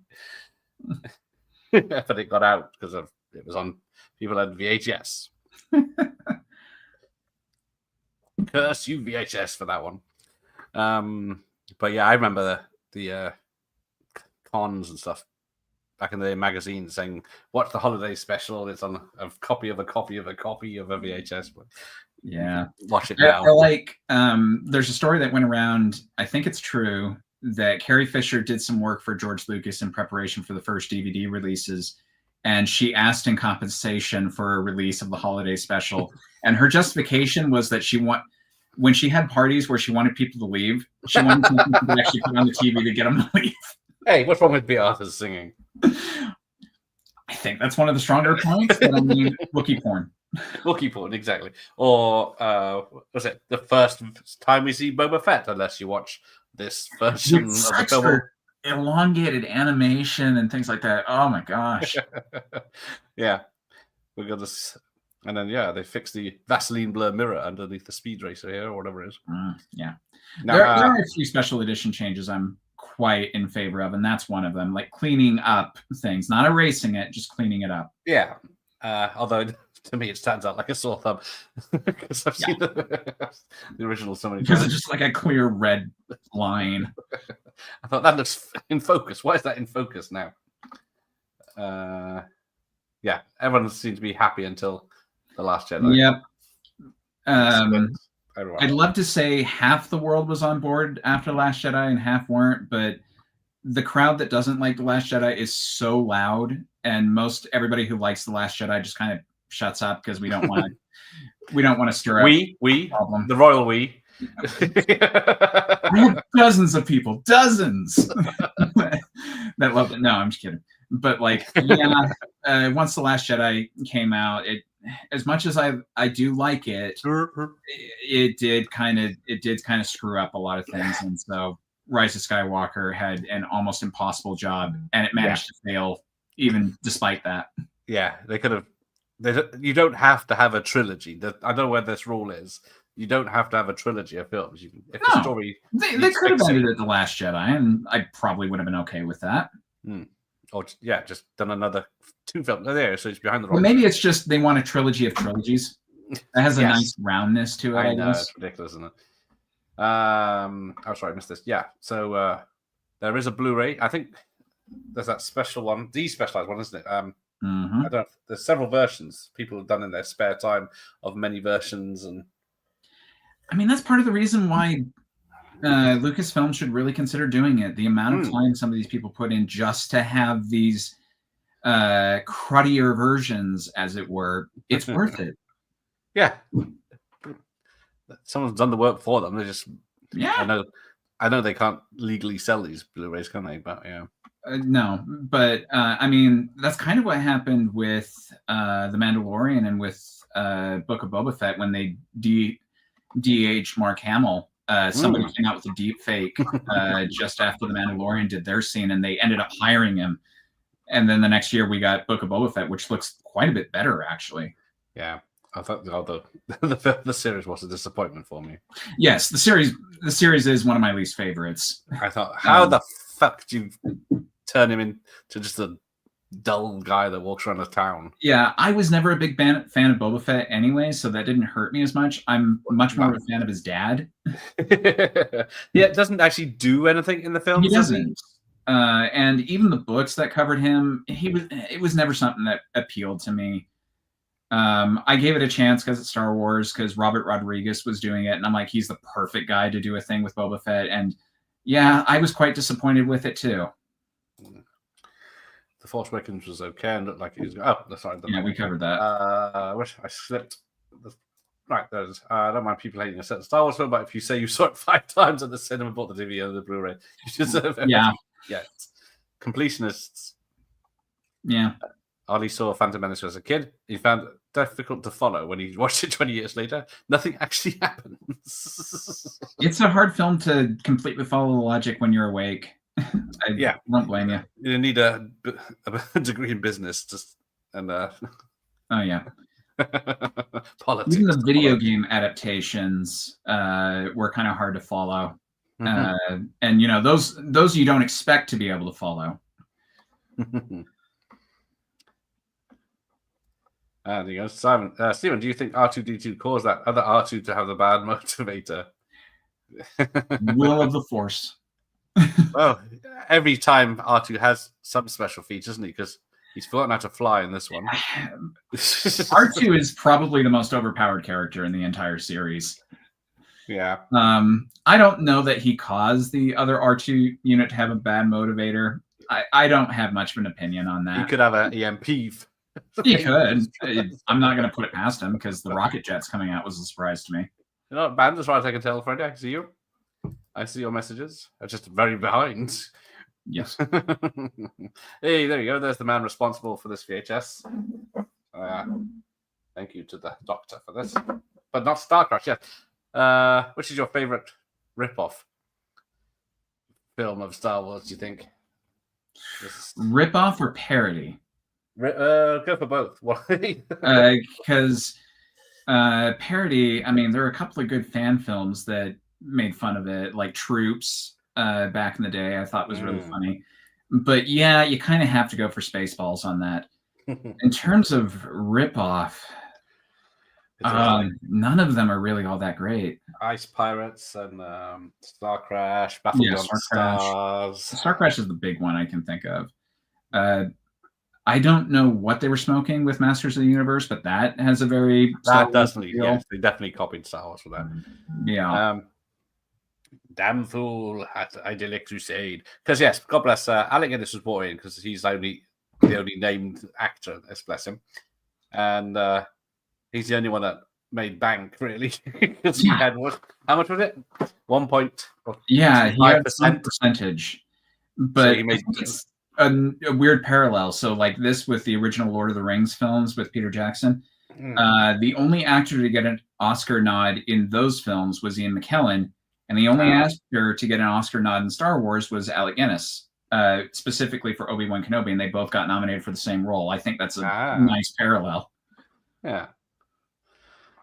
But it got out because it was on people had VHS. Curse you, VHS, for that one. But yeah, I remember the cons and stuff back in the magazine saying, "Watch the holiday special. It's on a copy of a copy of a copy of a VHS." But yeah, watch it now. There's a story that went around. I think it's true that Carrie Fisher did some work for George Lucas in preparation for the first DVD releases, and she asked in compensation for a release of the holiday special. And her justification was that when she had parties where she wanted people to leave, she wanted people to actually put on the TV to get them to leave. Hey, what's wrong with B. Arthur's singing? I think that's one of the stronger points, but I mean, Wookiee porn. Wookiee porn, exactly. Or was it the first time we see Boba Fett, unless you watch this version of the film? Elongated animation and things like that. Oh my gosh. Yeah. We got this. And then, they fixed the Vaseline blur mirror underneath the speed racer here, or whatever it is. Yeah. Now, There are a few special edition changes I'm quite in favor of, and that's one of them. Like cleaning up things, not erasing it, just cleaning it up. yeah. Although to me it stands out like a sore thumb because I've seen the original so many Because times. it's just like a clear red line. I thought that looks in focus. Why is that in focus now? Yeah, everyone seemed to be happy until The Last Jedi. Yep. Everyone. I'd love to say half the world was on board after The Last Jedi and half weren't, but the crowd that doesn't like The Last Jedi is so loud, and everybody who likes The Last Jedi just kind of shuts up because we don't want to stir up the royal we. I have dozens of people, dozens that loved it. No, I'm just kidding. But like, yeah, once The Last Jedi came out, as much as I do like it, it did kind of screw up a lot of things, and so Rise of Skywalker had an almost impossible job, and it managed to fail even despite that. Yeah, they could have. You don't have to have a trilogy. I don't know where this rule is. You don't have to have a trilogy of films. The story, they could have ended at The Last Jedi, and I probably would have been okay with that. Or just done another 2 films. There, so it's behind the. Well, maybe it's just they want a trilogy of trilogies. That has a nice roundness to it. I know, guess. it's ridiculous, isn't it? Oh, sorry, I missed this. Yeah, so there is a Blu-ray. I think there's that special one, the specialized one, isn't it? I don't know. There's several versions people have done in their spare time of many versions, and I mean that's part of the reason why Lucasfilm should really consider doing it. The amount of time some of these people put in just to have these cruddier versions, as it were, it's worth it. Yeah. Someone's done the work for them. They just I know they can't legally sell these Blu-rays, can they? But yeah, no. But I mean, that's kind of what happened with The Mandalorian and with Book of Boba Fett when they de-aged Mark Hamill. Somebody came out with a deep fake just after The Mandalorian did their scene, and they ended up hiring him. And then the next year we got Book of Boba Fett, which looks quite a bit better, actually. Yeah. I thought the series was a disappointment for me. Yes, the series is one of my least favorites. I thought, how the fuck do you turn him into just a dull guy that walks around the town? Yeah, I was never a big fan of Boba Fett anyway, so that didn't hurt me as much. I'm much more of a fan of his dad. Yeah, it doesn't actually do anything in the film. He doesn't. And even the books that covered him, it was never something that appealed to me. I gave it a chance because it's Star Wars, because Robert Rodriguez was doing it, and I'm like, he's the perfect guy to do a thing with Boba Fett. And yeah, I was quite disappointed with it too. The Force Awakens was okay and looked like he was. Sorry. Yeah, we covered that. I wish I slipped. Right, there's. I don't mind people hating a certain Star Wars film, but if you say you saw it 5 times at the cinema, bought the DVD and the Blu-ray, you deserve it. Yeah. Completionists. Yeah. Ollie saw Phantom Menace as a kid. He found it difficult to follow when he watched it 20 years later. Nothing actually happens. It's a hard film to completely follow the logic when you're awake. I won't blame you. You need a degree in business and oh yeah. Politics. Even the video game adaptations were kind of hard to follow. And you know, those you don't expect to be able to follow. There you go. Simon, Stephen, do you think R2-D2 caused that other R2 to have the bad motivator? Will of the Force. Well, every time R2 has some special features, isn't he? Because he's forgotten how to fly in this one. R2 is probably the most overpowered character in the entire series. Yeah. I don't know that he caused the other R2 unit to have a bad motivator. I don't have much of an opinion on that. He could have an EMP. He could. I'm not going to put it past him because the rocket jets coming out was a surprise to me. You're not banned as far as I can tell, Freddie. I can see you. I see your messages. I'm just very behind. Yes. Hey, there you go. There's the man responsible for this VHS. Thank you to the doctor for this. But not Star Crash, yeah. Which is your favorite rip-off film of Star Wars, do you think? Rip-off or parody? Go for both. Because parody, I mean, there are a couple of good fan films that made fun of it, like Troops back in the day. I thought was really funny. But yeah, you kind of have to go for Spaceballs on that. In terms of ripoff, none of them are really all that great. Ice Pirates and Star Crash, Battle Beyond Stars. Star Crash is the big one I can think of. I don't know what they were smoking with Masters of the Universe, but that has a very they definitely copied Star Wars for that. Yeah. Damn fool, idyllic crusade. Because yes, God bless Alec Guinness was brought in because he's the only named actor. Bless him, and he's the only one that made bank really. Because he had how much was it? 1 point. Yeah, he had some percentage, but so he made a weird parallel. So like this with the original Lord of the Rings films with Peter Jackson. The only actor to get an Oscar nod in those films was Ian McKellen. And the only actor to get an Oscar nod in Star Wars was Alec Guinness, specifically for Obi-Wan Kenobi, and they both got nominated for the same role. I think that's a nice parallel. Yeah.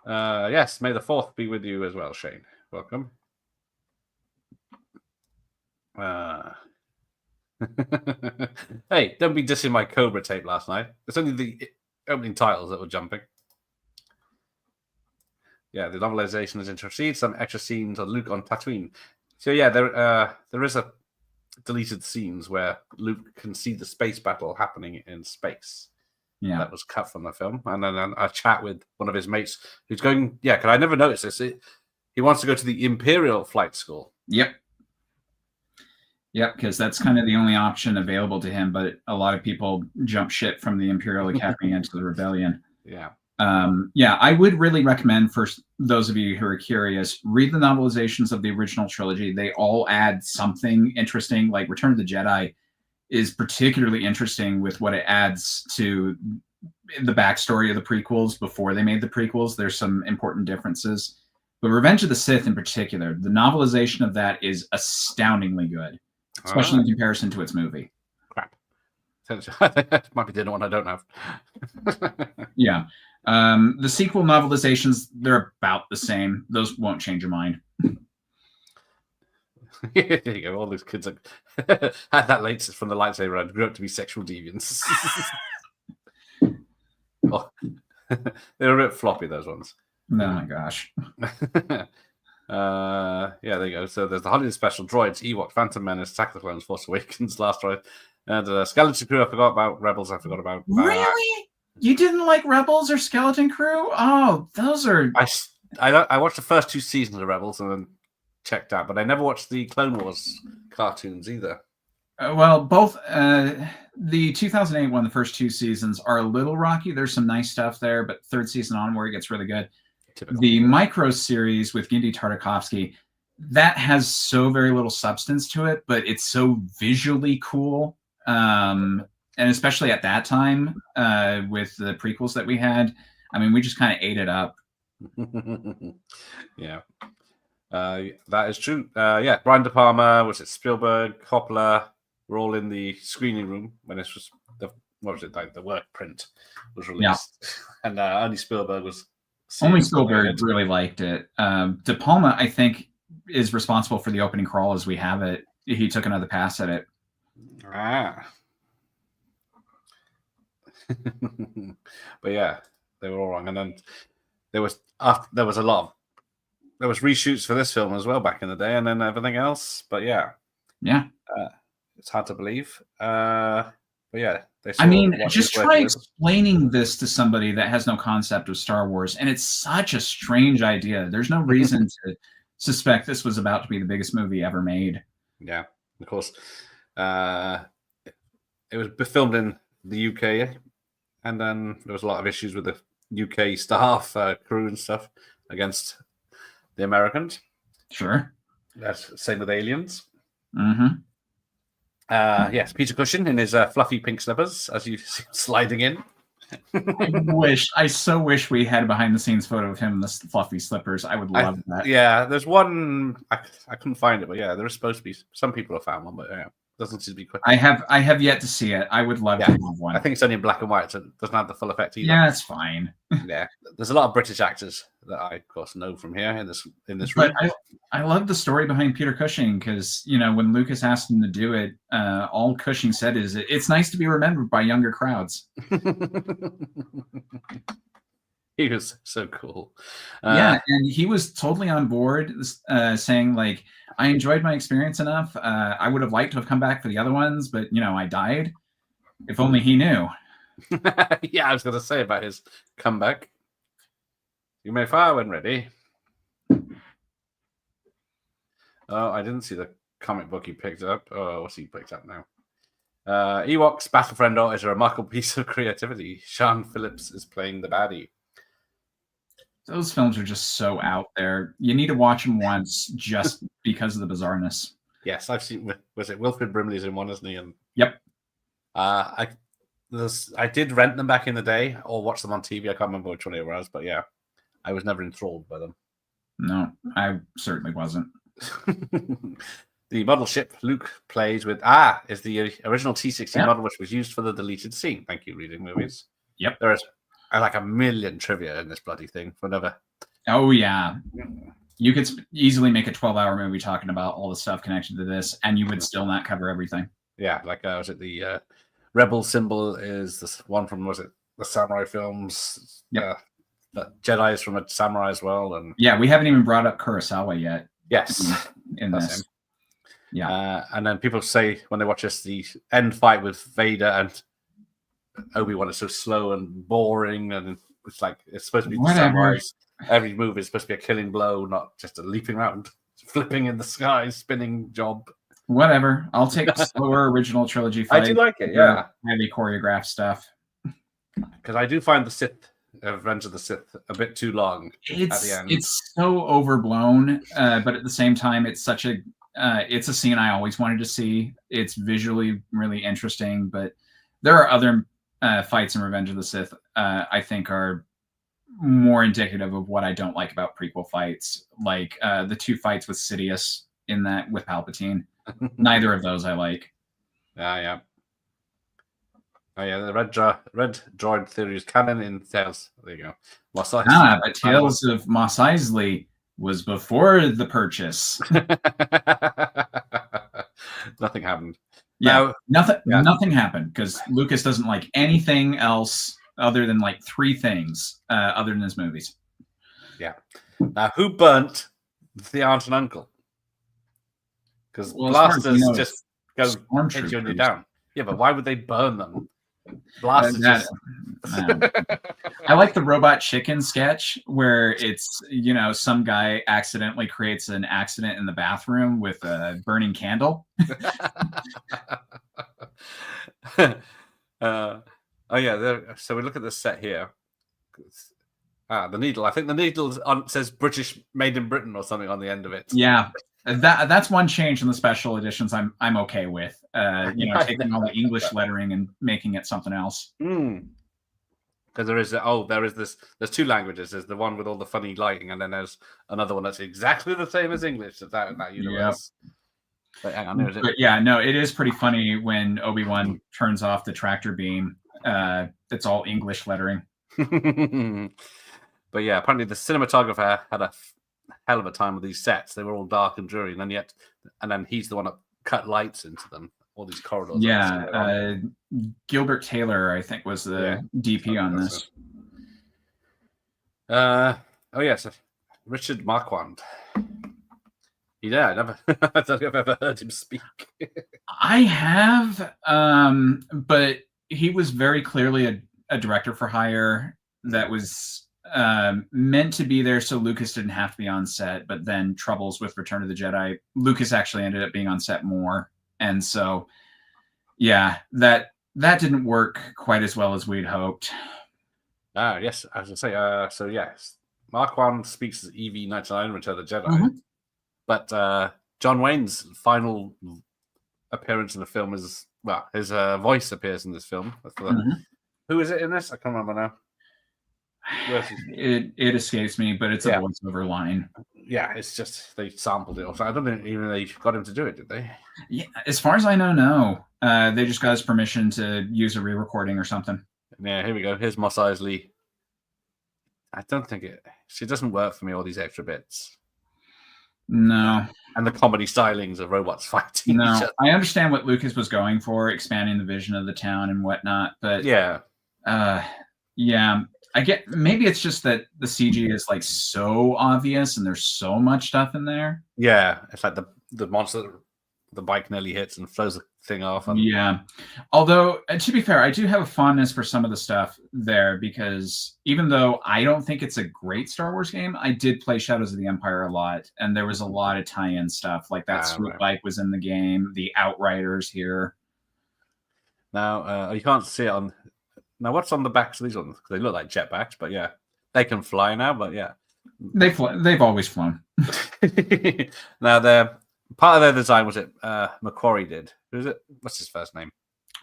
Yes, may the 4th be with you as well, Shane. Welcome. Hey, don't be dissing my Cobra tape last night. It's only the opening titles that were jumping. Yeah, the novelization has introduced some extra scenes of Luke on Tatooine. So yeah, there is a deleted scenes where Luke can see the space battle happening in space. Yeah, that was cut from the film. And then a chat with one of his mates who's going, yeah, because I never noticed this. He wants to go to the Imperial Flight School. Yep, because that's kind of the only option available to him. But a lot of people jump ship from the Imperial Academy into the Rebellion. Yeah. I would really recommend, for those of you who are curious, read the novelizations of the original trilogy. They all add something interesting. Like Return of the Jedi is particularly interesting with what it adds to the backstory of the prequels before they made the prequels. There's some important differences. But Revenge of the Sith in particular, the novelization of that is astoundingly good, especially in comparison to its movie. Crap. Might be the one I don't have. Yeah. The sequel novelizations, they're about the same. Those won't change your mind. There you go. All those kids had that latest from the lightsaber and grew up to be sexual deviants. Oh, they were a bit floppy, those ones. Oh my gosh. Yeah, there you go. So there's the holiday special, Droids, Ewok, Phantom Menace, Attack of the Clones, Force Awakens, Last Droid, and Skeleton Crew I forgot about, Rebels I forgot about. Really? You didn't like Rebels or Skeleton Crew? Oh, those are... I watched the first 2 seasons of Rebels and then checked out, but I never watched the Clone Wars cartoons either. Well, both the 2008 one, the first 2 seasons, are a little rocky. There's some nice stuff there, but 3rd season onward it gets really good. Typical. The Micro series with Genndy Tartakovsky, that has so very little substance to it, but it's so visually cool. And especially at that time, with the prequels that we had, I mean, we just kind of ate it up. Yeah, that is true. Yeah, Brian De Palma, was it Spielberg, Coppola, were all in the screening room when this was the work print was released, and only Spielberg was. Only Spielberg really liked it. De Palma, I think, is responsible for the opening crawl as we have it. He took another pass at it. But yeah, they were all wrong. And then there was reshoots for this film as well back in the day, and then everything else. But yeah, it's hard to believe. But yeah, I mean, just try explaining this to somebody that has no concept of Star Wars, and it's such a strange idea. There's no reason to suspect this was about to be the biggest movie ever made. Yeah, of course. It was filmed in the UK, and then there was a lot of issues with the UK staff, crew and stuff against the Americans. Sure. That's same with Aliens. Mm-hmm. Yes, Peter Cushing in his fluffy pink slippers, as you see sliding in. I so wish we had a behind-the-scenes photo of him in the fluffy slippers. I would love that. Yeah, there's one. I couldn't find it, but yeah, there is supposed to be. Some people have found one, but yeah. doesn't seem to be quick. I have yet to see it. I would love to have one. I think it's only in black and white, so it doesn't have the full effect either. Yeah, it's fine. Yeah, there's a lot of British actors that I, of course, know from here in this room. But I love the story behind Peter Cushing because when Lucas asked him to do it, all Cushing said is, "It's nice to be remembered by younger crowds." He was so cool. Yeah, and he was totally on board, saying like, "I enjoyed my experience enough. I would have liked to have come back for the other ones, but I died. If only he knew." Yeah, I was going to say about his comeback. You may fire when ready. Oh, I didn't see the comic book he picked up. Oh, what's he picked up now? Ewoks Battle Friendor is a remarkable piece of creativity. Sean Phillips is playing the baddie. Those films are just so out there. You need to watch them once just because of the bizarreness. Yes, I've seen. Was it Wilfred Brimley's in one, isn't he? And yep. I did rent them back in the day or watch them on TV. I can't remember which one it was, but yeah, I was never enthralled by them. No, I certainly wasn't. The model ship Luke plays with is the original T-60 model, which was used for the deleted scene. Thank you, reading movies. Yep. There is like a million trivia in this bloody thing. Whatever. Oh yeah. You could easily make a 12-hour movie talking about all the stuff connected to this, and you would still not cover everything. Yeah, like was it the Rebel symbol is this one from the samurai films? Yeah, the Jedi is from a samurai as well, and yeah, we haven't even brought up Kurosawa yet. Yes, in this. Him. Yeah, and then people say when they watch this, the end fight with Vader and Obi-Wan is so slow and boring, and it's like it's supposed to be samurais. Every move is supposed to be a killing blow, not just a leaping around, flipping in the sky, spinning job. Whatever. I'll take the slower original trilogy fight. I do like it, yeah. Heavy choreographed stuff. Because I do find the Revenge of the Sith a bit too long at the end. It's so overblown, but at the same time, it's such a it's a scene I always wanted to see. It's visually really interesting, but there are other fights in Revenge of the Sith I think are more indicative of what I don't like about prequel fights, like the two fights with Sidious in that with Palpatine. Neither of those I like. Yeah. Oh yeah, the red droid theory is canon in Tales. There you go. But Tales of Mos Eisley was before the purchase. Nothing happened. Yeah, nothing happened because Lucas doesn't like anything else other than like three things other than his movies. Yeah. Now, who burnt the aunt and uncle? Because blasters just go hit you and you're down. Yeah, but why would they burn them? Blasters I like the Robot Chicken sketch where it's, some guy accidentally creates an accident in the bathroom with a burning candle. Oh yeah, so we look at the set here. The needle. I think the needle says British made in Britain or something on the end of it. Yeah, that's one change in the special editions I'm okay with. Taking all the English lettering and making it something else. Because there is this. There's two languages. There's the one with all the funny lighting, and then there's another one that's exactly the same as English. That universe. Yep. But hang on, it is pretty funny when Obi-Wan turns off the tractor beam. It's all English lettering. But yeah, apparently the cinematographer had a hell of a time with these sets. They were all dark and dreary, and then he's the one that cut lights into them. All these corridors. Yeah, Gilbert Taylor, I think, was the DP on this. So Richard Marquand. Yeah, I don't think I've ever heard him speak. I have, but he was very clearly a director for hire that was meant to be there so Lucas didn't have to be on set, but then troubles with Return of the Jedi, Lucas actually ended up being on set more. And so, yeah, that didn't work quite as well as we'd hoped. Yes, I was going to say, yes, Marquand speaks as EV-99, Return of the Jedi. But John Wayne's final appearance in the film is, his voice appears in this film. Who is it in this? I can't remember It escapes me, but it's a voiceover line. Yeah, it's just they sampled it. Also, I don't think even they got him to do it, did they? Yeah, as far as I know, no. They just got his permission to use a re-recording or something. Yeah, here we go. Here's Mos Eisley. I don't think she doesn't work for me, all these extra bits. No. And the comedy stylings of robots fighting no. each other. I understand what Lucas was going for, expanding the vision of the town and whatnot, but yeah. I get, maybe it's just that the CG is like so obvious and there's so much stuff in there. Yeah, it's like the monster, the bike nearly hits and throws the thing off. And... Yeah. Although, to be fair, I do have a fondness for some of the stuff there because even though I don't think it's a great Star Wars game, I did play Shadows of the Empire a lot, and there was a lot of tie-in stuff. Like that swoop bike was in the game, the Outriders here. Now, you can't see it on... Now, what's on the backs of these ones? They look like jetpacks, but yeah. They can fly now, but yeah. They've always flown. Now, part of their design was it Macquarie did. Who's it? What's his first name?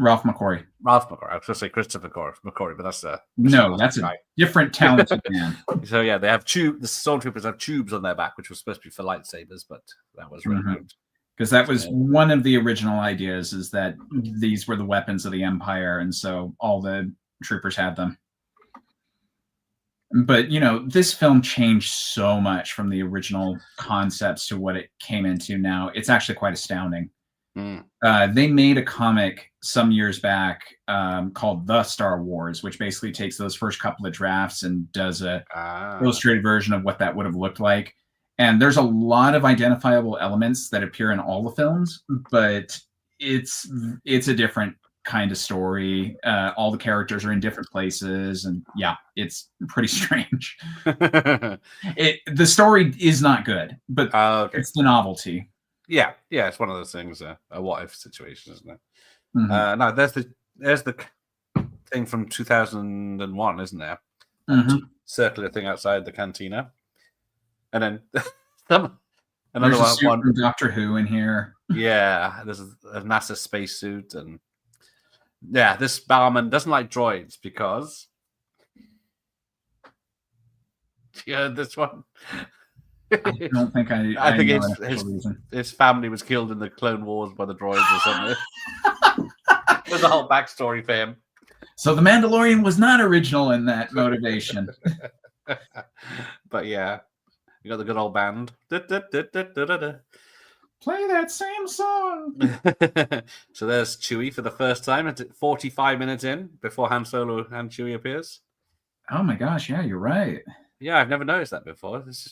Ralph McQuarrie. Ralph McQuarrie. I was going to say Christopher McQuarrie, but that's that's a different talented man. So yeah, they have the stormtroopers have tubes on their back, which was supposed to be for lightsabers, but that was removed. Because that was one of the original ideas, is that these were the weapons of the Empire, and so all the troopers had them. But, this film changed so much from the original concepts to what it came into now. It's actually quite astounding. They made a comic some years back called The Star Wars, which basically takes those first couple of drafts and does a illustrated version of what that would have looked like. And there's a lot of identifiable elements that appear in all the films, but it's a different kind of story. All the characters are in different places, and yeah, it's pretty strange. The story is not good, but it's the novelty. Yeah, it's one of those things, a what if situation, isn't it? Now there's the thing from 2001, isn't there? Circular thing outside the cantina. And then another one from Doctor Who in here. Yeah, there's a NASA spacesuit, and yeah, this barman doesn't like droids because this one. I don't think I think his family was killed in the Clone Wars by the droids or something. There's a whole backstory for him. So the Mandalorian was not original in that motivation. But yeah. You got the good old band. Play that same song. So there's Chewie for the first time at 45 minutes in before Han Solo and Chewie appears. Oh my gosh, yeah, you're right. Yeah, I've never noticed that before. It's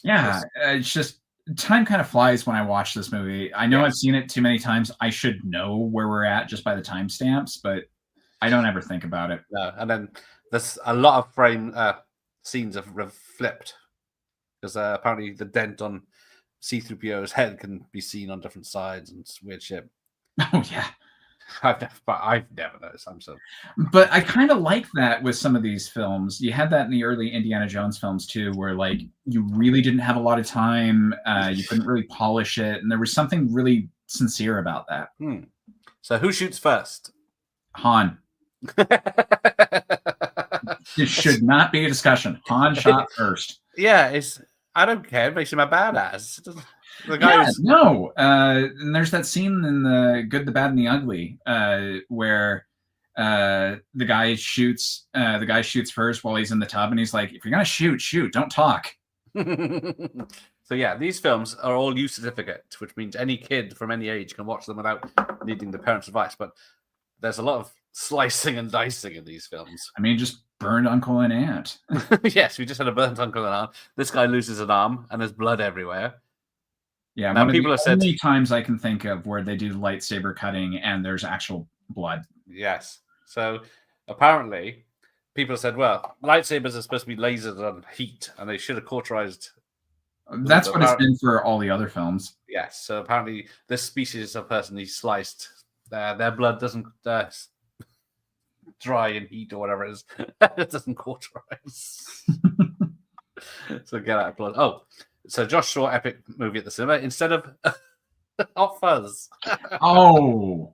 just time kind of flies when I watch this movie. I know I've seen it too many times. I should know where we're at just by the timestamps, but I don't ever think about it. No, and then there's a lot of scenes have flipped. Because apparently the dent on C-3PO's head can be seen on different sides and it's weird shit. Oh, yeah. I've never noticed. But I kind of like that with some of these films. You had that in the early Indiana Jones films, too, where like you really didn't have a lot of time. You couldn't really polish it. And there was something really sincere about that. So who shoots first? Han. It should not be a discussion. Han shot first. Yeah, I don't care. It makes him a badass. The guy and there's that scene in The Good, the Bad, and the Ugly where the guy shoots first while he's in the tub, and he's like, "If you're gonna shoot, don't talk." So yeah, these films are all U certificate, which means any kid from any age can watch them without needing the parents' advice. But there's a lot of slicing and dicing in these films. I mean, just burned uncle and aunt. Yes, we just had a burnt uncle and aunt. This guy loses an arm and there's blood everywhere. Yeah, now people have said many times I can think of where they do lightsaber cutting and there's actual blood. Yes. So apparently people have said, well, lightsabers are supposed to be lasered on heat and they should have cauterized. That's what it's been for all the other films. Yes. So apparently this species of person he sliced, their blood doesn't dry in heat or whatever it is. It doesn't cauterize. So get out of blood. Oh, so Josh saw Epic movie at the cinema instead of Hot Fuzz. Oh.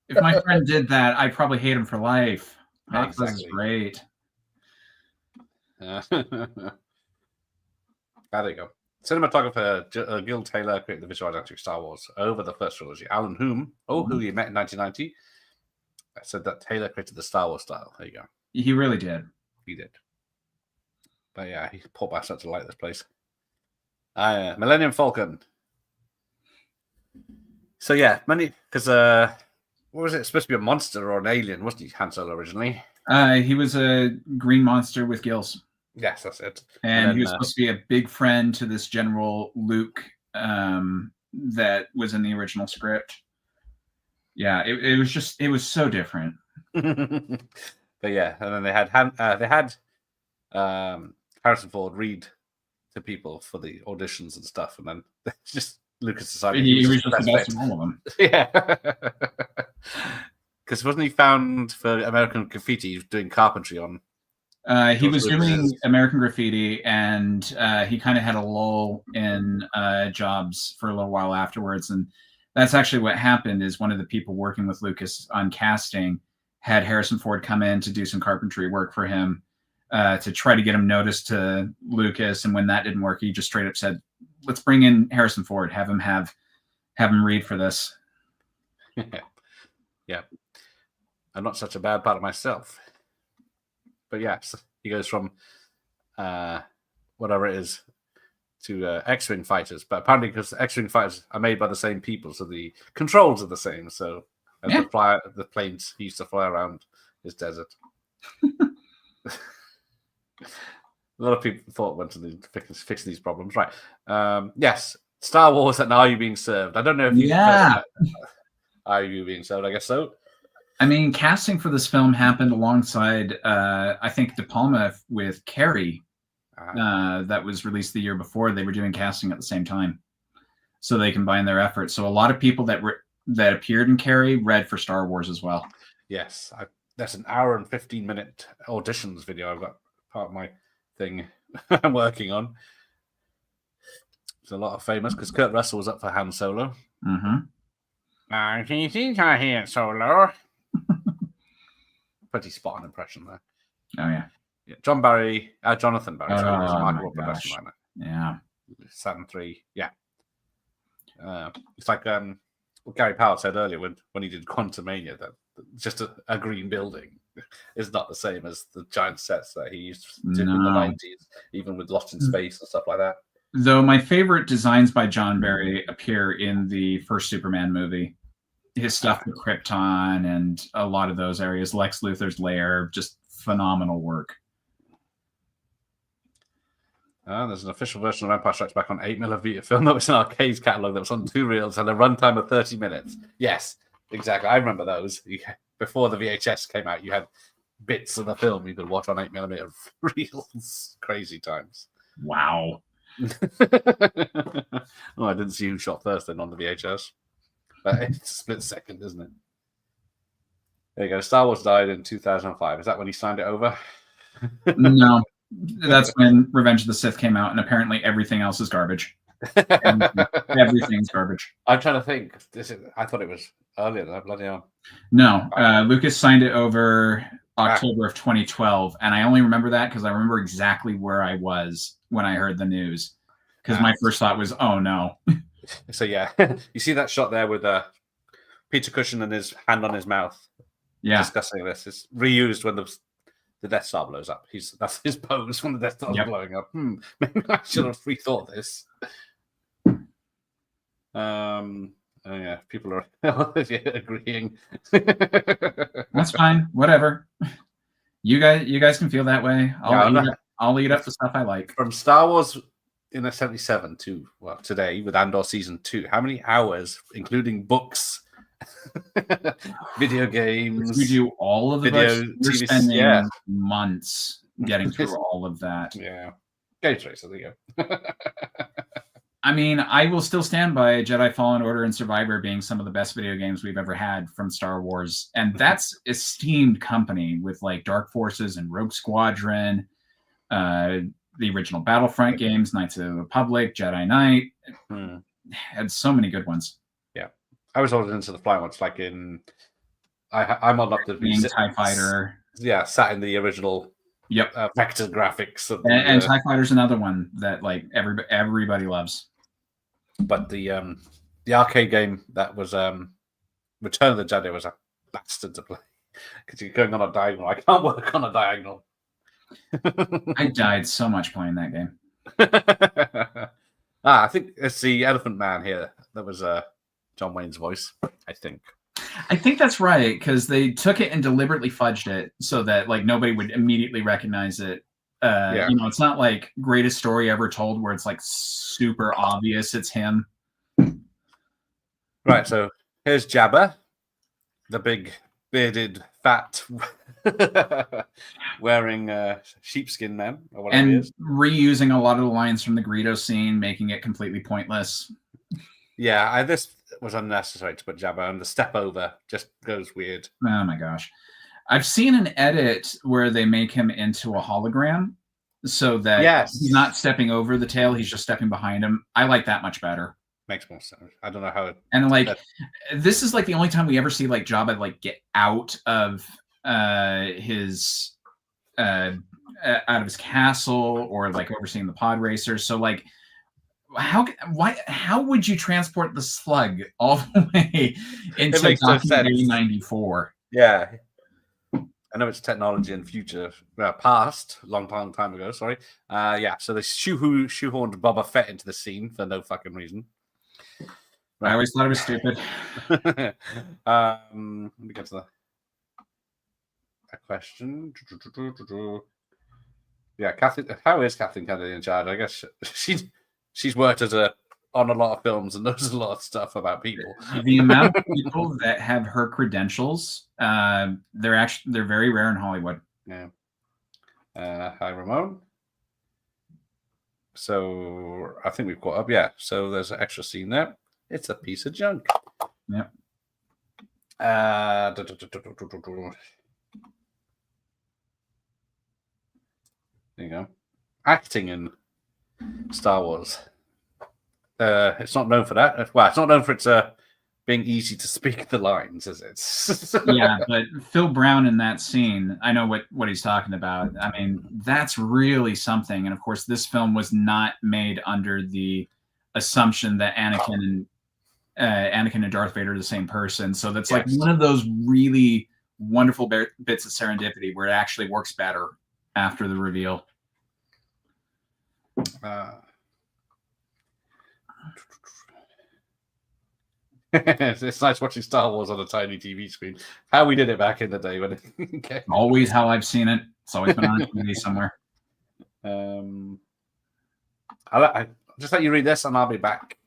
If my friend did that, I'd probably hate him for life. Hot Fuzz is great. There you go. Cinematographer Gil Taylor created the visual identity of Star Wars over the first trilogy. Alan Hume, who he met in 1990, said that Taylor created the Star Wars style. There you go. He really did. He did. But yeah, he poor bastard to like this place. Millennium Falcon. So yeah, because what was it? Supposed to be a monster or an alien, wasn't he? Han Solo originally. He was a green monster with gills. Yes, that's it. And he was supposed to be a big friend to this General Luke that was in the original script. Yeah, it was so different. But yeah, and then they had Harrison Ford read to people for the auditions and stuff, and then just Lucas decided he was just the best of all of them. Yeah, because wasn't he found for American Graffiti? He was doing carpentry on. He was doing American Graffiti, and he kind of had a lull in jobs for a little while afterwards. And that's actually what happened. Is one of the people working with Lucas on casting had Harrison Ford come in to do some carpentry work for him to try to get him noticed to Lucas. And when that didn't work, he just straight up said, "Let's bring in Harrison Ford. Have him read for this." Yeah, I'm not such a bad part of myself. But yes, he goes from whatever it is to X-Wing fighters. But apparently because X-Wing fighters are made by the same people, so the controls are the same. So the planes he used to fly around his desert. A lot of people thought went to fix these problems. Right. Yes, Star Wars and Are You Being Served? I don't know if you Are You Being Served? I guess so. I mean, casting for this film happened alongside, I think, De Palma with Carrie. That was released the year before. They were doing casting at the same time, so they combined their efforts. So a lot of people that appeared in Carrie read for Star Wars as well. Yes, that's an hour and 15-minute auditions video. I've got part of my thing I'm working on. There's a lot of famous because Kurt Russell was up for Han Solo. Mm-hmm. Can you think I hear Solo? Pretty spot on impression there. Oh yeah. Jonathan Barry. Oh, remarkable production designer. Yeah. Saturn 3. Yeah. It's like what Gary Powell said earlier when he did Quantumania, that just a green building is not the same as the giant sets that he used to do in the 90s, even with Lost in Space and stuff like that. Though my favorite designs by John Barry appear in the first Superman movie. His stuff with Krypton and a lot of those areas, Lex Luthor's lair, just phenomenal work. There's an official version of Empire Strikes Back on 8mm film that was in Arcade's catalogue that was on 2 reels and a runtime of 30 minutes. Yes, exactly. I remember those. Before the VHS came out, you had bits of the film you could watch on 8mm reels. Crazy times. Wow. Oh, I didn't see who shot first then on the VHS. But it's a split second, isn't it? There you go. Star Wars died in 2005. Is that when he signed it over? No. That's when Revenge of the Sith came out, and apparently everything else is garbage. Everything's garbage. I'm trying to think. I thought it was earlier than that. Bloody hell. No. Lucas signed it over October of 2012, and I only remember that because I remember exactly where I was when I heard the news. Because my first thought was, oh, no. So yeah, you see that shot there with Peter Cushing and his hand on his mouth, discussing this. It's reused when the Death Star blows up. That's his pose when the Death Star is blowing up. Maybe I should have rethought this. Oh yeah, people are agreeing. That's fine. Whatever. You guys can feel that way. I'll lead up to stuff I like. From Star Wars in a 77 to today with Andor season 2, how many hours, including books, video games? We do all of the video. We're spending months getting through all of that. Yeah, Gage Racer. There you go. I mean, I will still stand by Jedi Fallen Order and Survivor being some of the best video games we've ever had from Star Wars, and that's esteemed company with like Dark Forces and Rogue Squadron. The original Battlefront games, Knights of the Republic, Jedi Knight, had so many good ones. Yeah, I was ordered into the fly once, like in I'm old enough to be TIE Fighter. Yeah, sat in the original Yep. Vector graphics. And TIE Fighter's another one that like everybody loves. But the arcade game that was Return of the Jedi was a bastard to play because you're going on a diagonal. I can't work on a diagonal. I died so much playing that game. I think it's the Elephant Man here. That was John Wayne's voice, I think. I think that's right, because they took it and deliberately fudged it so that like nobody would immediately recognize it. You know, it's not like Greatest Story Ever Told where it's like super obvious it's him. Right, so here's Jabba, the big bearded, fat, wearing sheepskin man, or whatever And he is. reusing a lot of the lines from the Greedo scene, making it completely pointless. Yeah, this was unnecessary to put Jabba, and the step over just goes weird. Oh my gosh. I've seen an edit where they make him into a hologram so that he's not stepping over the tail, he's just stepping behind him. I like that much better. Makes more sense. I don't know how and like this is like the only time we ever see like Jabba like get out of his castle or like overseeing the pod racers. So like how would you transport the slug all the way into 1994? Yeah. I know it's technology and future, past, long time ago, sorry. Yeah, so they shoehorned Boba Fett into the scene for no fucking reason. Right. I always thought it was stupid. Let me get to that question. Yeah, Kathleen. How is Kathleen Kennedy in charge? I guess she's worked on a lot of films and knows a lot of stuff about people. The amount of people that have her credentials, they're very rare in Hollywood. Yeah. Hi, Ramon. So I think we've caught up. Yeah. So there's an extra scene there. It's a piece of junk. Yep. There you go. Acting in Star Wars. It's not known for that. Well, it's not known for its being easy to speak the lines, is it? Yeah, but Phil Brown in that scene, I know what he's talking about. I mean, that's really something. And of course, this film was not made under the assumption that Anakin and Darth Vader are the same person. So that's like one of those really wonderful bits of serendipity where it actually works better after the reveal. It's nice watching Star Wars on a tiny TV screen. How we did it back in the day. When Always how I've seen it. It's always been on TV somewhere. I'll just let you read this and I'll be back.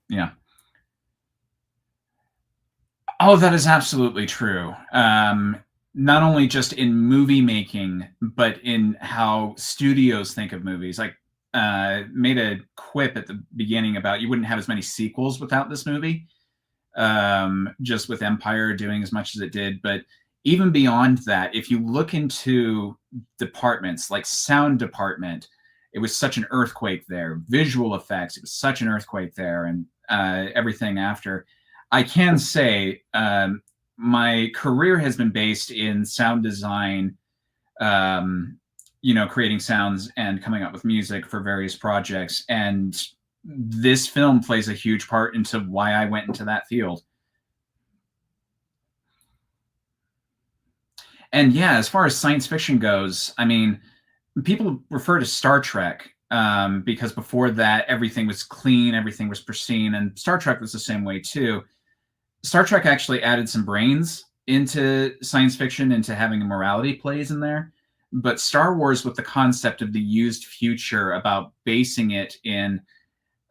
Yeah. Oh, that is absolutely true. Not only just in movie making, but in how studios think of movies. Like, made a quip at the beginning about you wouldn't have as many sequels without this movie, just with Empire doing as much as it did. But even beyond that, if you look into departments like sound department, it was such an earthquake there. Visual effects, it was such an earthquake there, and everything after. I can say my career has been based in sound design, creating sounds and coming up with music for various projects. And this film plays a huge part into why I went into that field. And yeah, as far as science fiction goes, I mean, people refer to Star Trek because before that, everything was clean, everything was pristine, and Star Trek was the same way too. Star Trek actually added some brains into science fiction, into having morality plays in there. But Star Wars, with the concept of the used future, about basing it in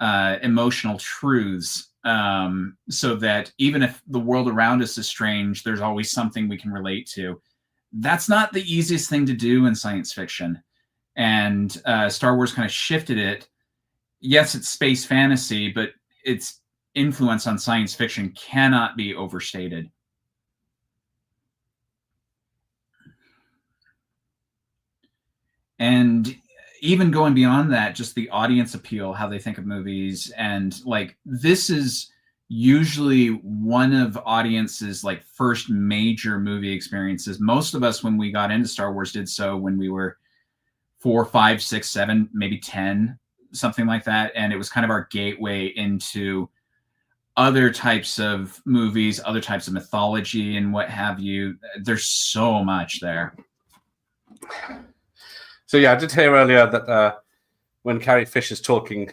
emotional truths, so that even if the world around us is strange, there's always something we can relate to. That's not the easiest thing to do in science fiction. And Star Wars kind of shifted it. Yes, it's space fantasy, but its influence on science fiction cannot be overstated. And even going beyond that, just the audience appeal, how they think of movies. And like, this is usually one of audiences like first major movie experiences. Most of us, when we got into Star Wars, did so when we were 4, 5, 6, 7, maybe 10, something like that. And it was kind of our gateway into other types of movies, other types of mythology and what have you. There's so much there. So yeah, I did hear earlier that when Carrie Fisher's talking,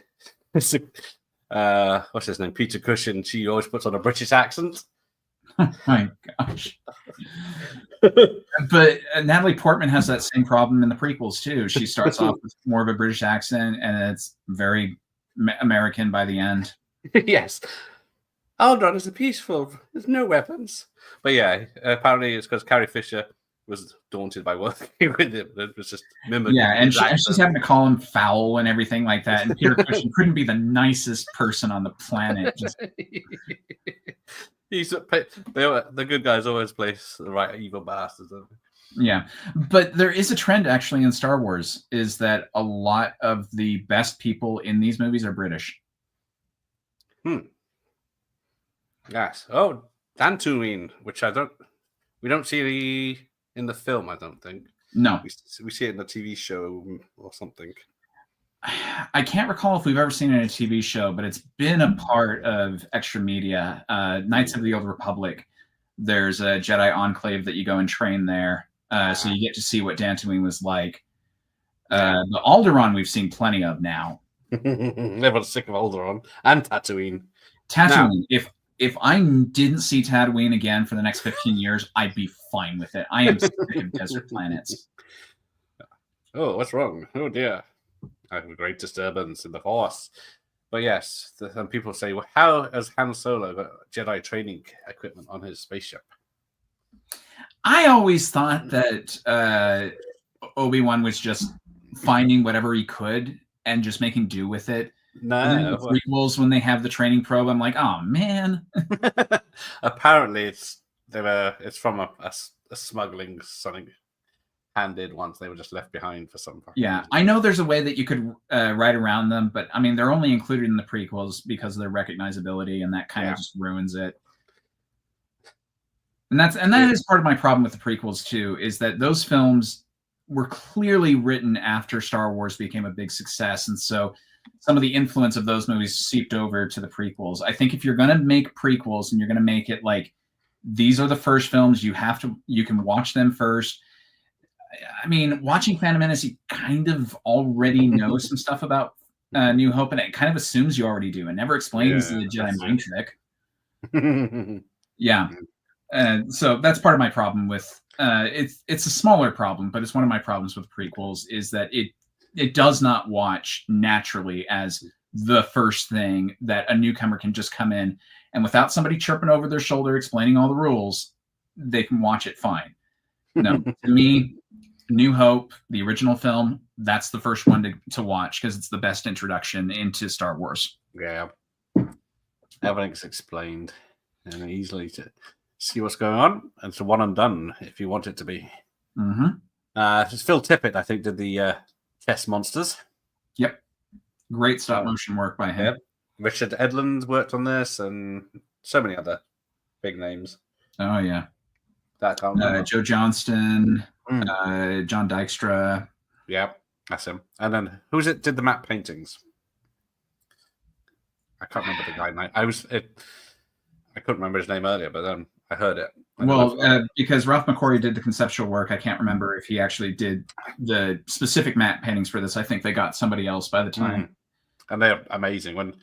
what's his name, Peter Cushing, she always puts on a British accent. Oh my gosh. But Natalie Portman has that same problem in the prequels too. She starts off with more of a British accent, and it's very American by the end. Yes. Alderaan is peaceful. There's no weapons. But yeah, apparently it's because Carrie Fisher was daunted by working with him. It was just mimicking. Yeah, and she's having to call him foul and everything like that. And Peter Cushing couldn't be the nicest person on the planet. Just... the good guys always place the right evil bastards. Yeah, but there is a trend actually in Star Wars, is that a lot of the best people in these movies are British. Yes. Oh, Dantooine, which we don't see in the film, I don't think. No. We see it in the TV show or something. I can't recall if we've ever seen it in a TV show, but it's been a part of extra media. Knights of the Old Republic, there's a Jedi enclave that you go and train there. So you get to see what Dantooine was like. The Alderaan we've seen plenty of now. Everyone's sick of Alderaan and Tatooine. Tatooine, if I didn't see Tatooine again for the next 15 years, I'd be fine with it. I am sick of desert planets. Oh, what's wrong? Oh, dear. I have a great disturbance in the Force. But yes, some people say, well, how has Han Solo got Jedi training equipment on his spaceship? I always thought that Obi-Wan was just finding whatever he could and just making do with it. No. And then the prequels, when they have the training probe, I'm like, oh man. Apparently, it's from a smuggling something handed once. They were just left behind for some part. Yeah, I know there's a way that you could write around them, but I mean, they're only included in the prequels because of their recognizability, and that kind of just ruins it. And that is part of my problem with the prequels too, is that those films were clearly written after Star Wars became a big success, and so some of the influence of those movies seeped over to the prequels. I think if you're going to make prequels and you're going to make it like these are the first films, you can watch them first. I mean, watching Phantom Menace, you kind of already know some stuff about New Hope, and it kind of assumes you already do. It never explains the Jedi mind trick. Yeah. So that's part of my problem with it's a smaller problem, but it's one of my problems with prequels is that it does not watch naturally as the first thing that a newcomer can just come in and without somebody chirping over their shoulder explaining all the rules, they can watch it fine. No, to me, New Hope, the original film, that's the first one to watch because it's the best introduction into Star Wars. Yeah. Everything's explained and easily to see what's going on. And it's a one and done if you want it to be. Just Phil Tippett, I think, did the Chess Monsters. Yep. Great stop motion work by him. Yep. Richard Edlund worked on this and so many other big names. Oh, yeah. Joe Johnston, John Dykstra. Yeah, that's him. And then who's it did the map paintings? I can't remember the guy's name. I couldn't remember his name earlier, but then I heard it. Because Ralph McQuarrie did the conceptual work, I can't remember if he actually did the specific map paintings for this. I think they got somebody else by the time. And they're amazing.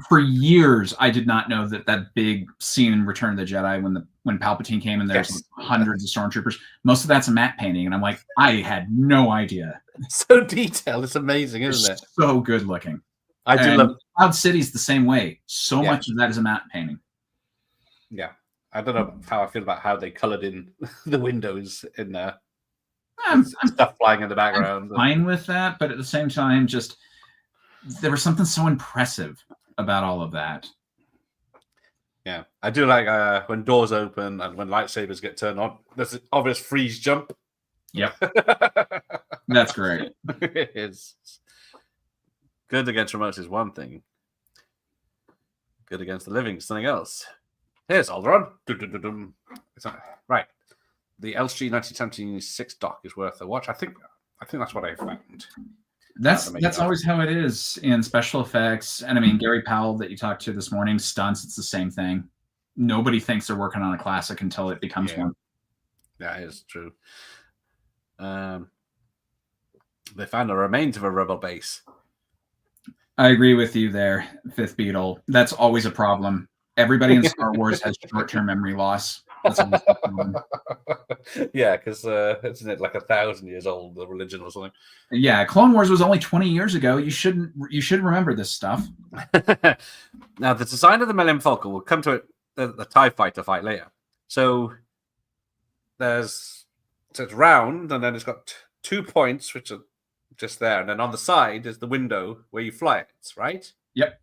For years, I did not know that big scene in Return of the Jedi when Palpatine came and there's hundreds of stormtroopers. Most of that's a matte painting, and I'm like, I had no idea. It's so detailed, it's amazing, isn't it? So good looking. I do love Cloud City's the same way. So much of that is a matte painting. Yeah, I don't know how I feel about how they colored in the windows in there. Stuff flying in the background. I'm fine with that, but at the same time, just there was something so impressive about all of that. Yeah, I do like when doors open and when lightsabers get turned on. There's an obvious freeze jump. Yep, that's great. It is. Good against remotes is one thing. Good against the living is something else. Here's Alderaan. Right. the LG 1976 doc is worth a watch. I think that's what I found. That's always how it is in special effects. And I mean, Gary Powell that you talked to this morning, stunts, it's the same thing. Nobody thinks they're working on a classic until it becomes one. That is true. They found the remains of a rebel base. I agree with you there, Fifth Beetle. That's always a problem. Everybody in Star Wars has short-term memory loss. That's always a problem. Yeah, because isn't it like 1,000 years old, the religion or something? Yeah, Clone Wars was only 20 years ago. You should remember this stuff. Now, the design of the Millennium Falcon, we'll come to it, the TIE fighter fight later. So it's round, and then it's got 2 points, which are just there. And then on the side is the window where you fly it, right? Yep.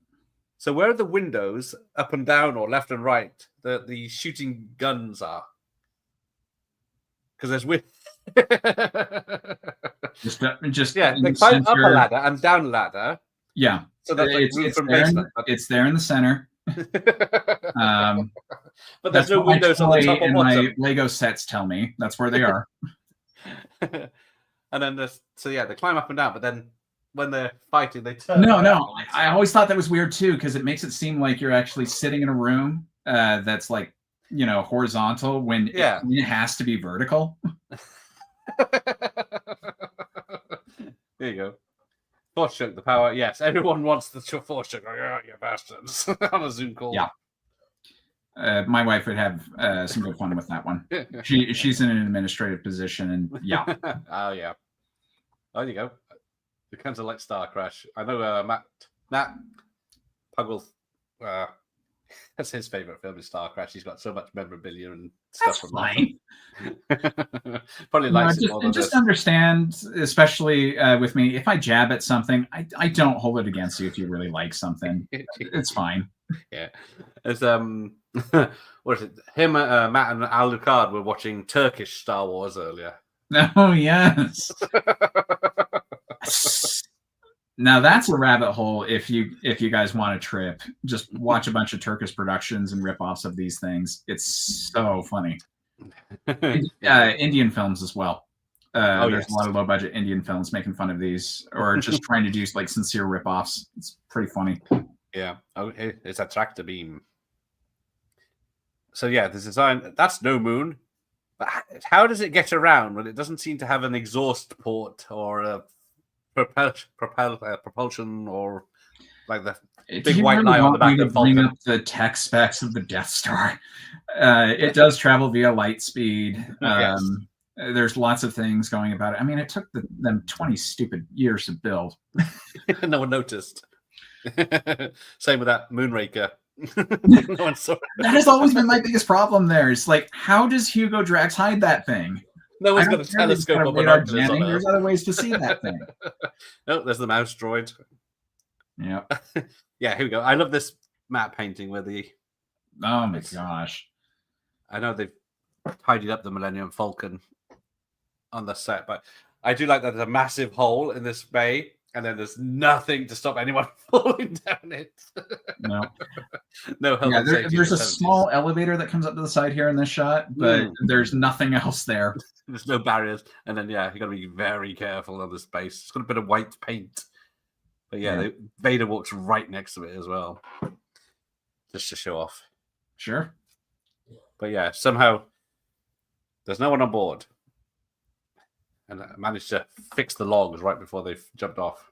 So where are the windows up and down or left and right that the shooting guns are? Because there's just they climb up a ladder and down a ladder. Yeah. So that's like it's there in the center. But there's no windows on the top or bottom. My Lego sets tell me that's where they are. And then they climb up and down, but then when they're fighting, they turn. No. I always thought that was weird too, because it makes it seem like you're actually sitting in a room that's like, horizontal when it has to be vertical. There you go. Force choke the power. Yes, everyone wants the force choke. Oh, you bastards. On a Zoom call. Yeah. My wife would have some good fun with that one. She's in an administrative position, and yeah. Oh yeah. There you go. It kind of like Star Crash. I know Matt Puggle. That's his favorite film is Star Crash. He's got so much memorabilia and stuff from that. Probably likes it more than just understand, especially with me, if I jab at something, I don't hold it against you if you really like something. It's fine. Yeah. It's what is it? Him, Matt, and Alucard were watching Turkish Star Wars earlier. Oh yes. Now that's a rabbit hole. If you guys want a trip, just watch a bunch of Turkish productions and rip-offs of these things. It's so funny. Indian films as well. There's a lot of low-budget Indian films making fun of these, or just trying to do like sincere rip-offs. It's pretty funny. Yeah. Oh, it's a tractor beam. So yeah, the design, that's no moon. But how does it get around when it doesn't seem to have an exhaust port or a propulsion or like the big white line on the back of the Falcon? Bring up the tech specs of the Death Star. It does travel via light speed. Yes. There's lots of things going about it. I mean, it took them 20 stupid years to build. No one noticed. Same with that Moonraker. No one saw it. That has always been my biggest problem there. It's like, how does Hugo Drax hide that thing? No one's got a telescope or binoculars on it. There's other ways to see that thing. No, there's the mouse droid. Yeah. Yeah, here we go. I love this matte painting where oh my gosh. I know they've tidied up the Millennium Falcon on the set, but I do like that there's a massive hole in this bay, and then there's nothing to stop anyone falling down it. No. No help. Yeah, there's a small elevator that comes up to the side here in this shot, but there's nothing else there. There's no barriers. And then, you got to be very careful on this base. It's got a bit of white paint. But Vader walks right next to it as well. Just to show off. Sure. But yeah, somehow there's no one on board. And I managed to fix the logs right before they've jumped off.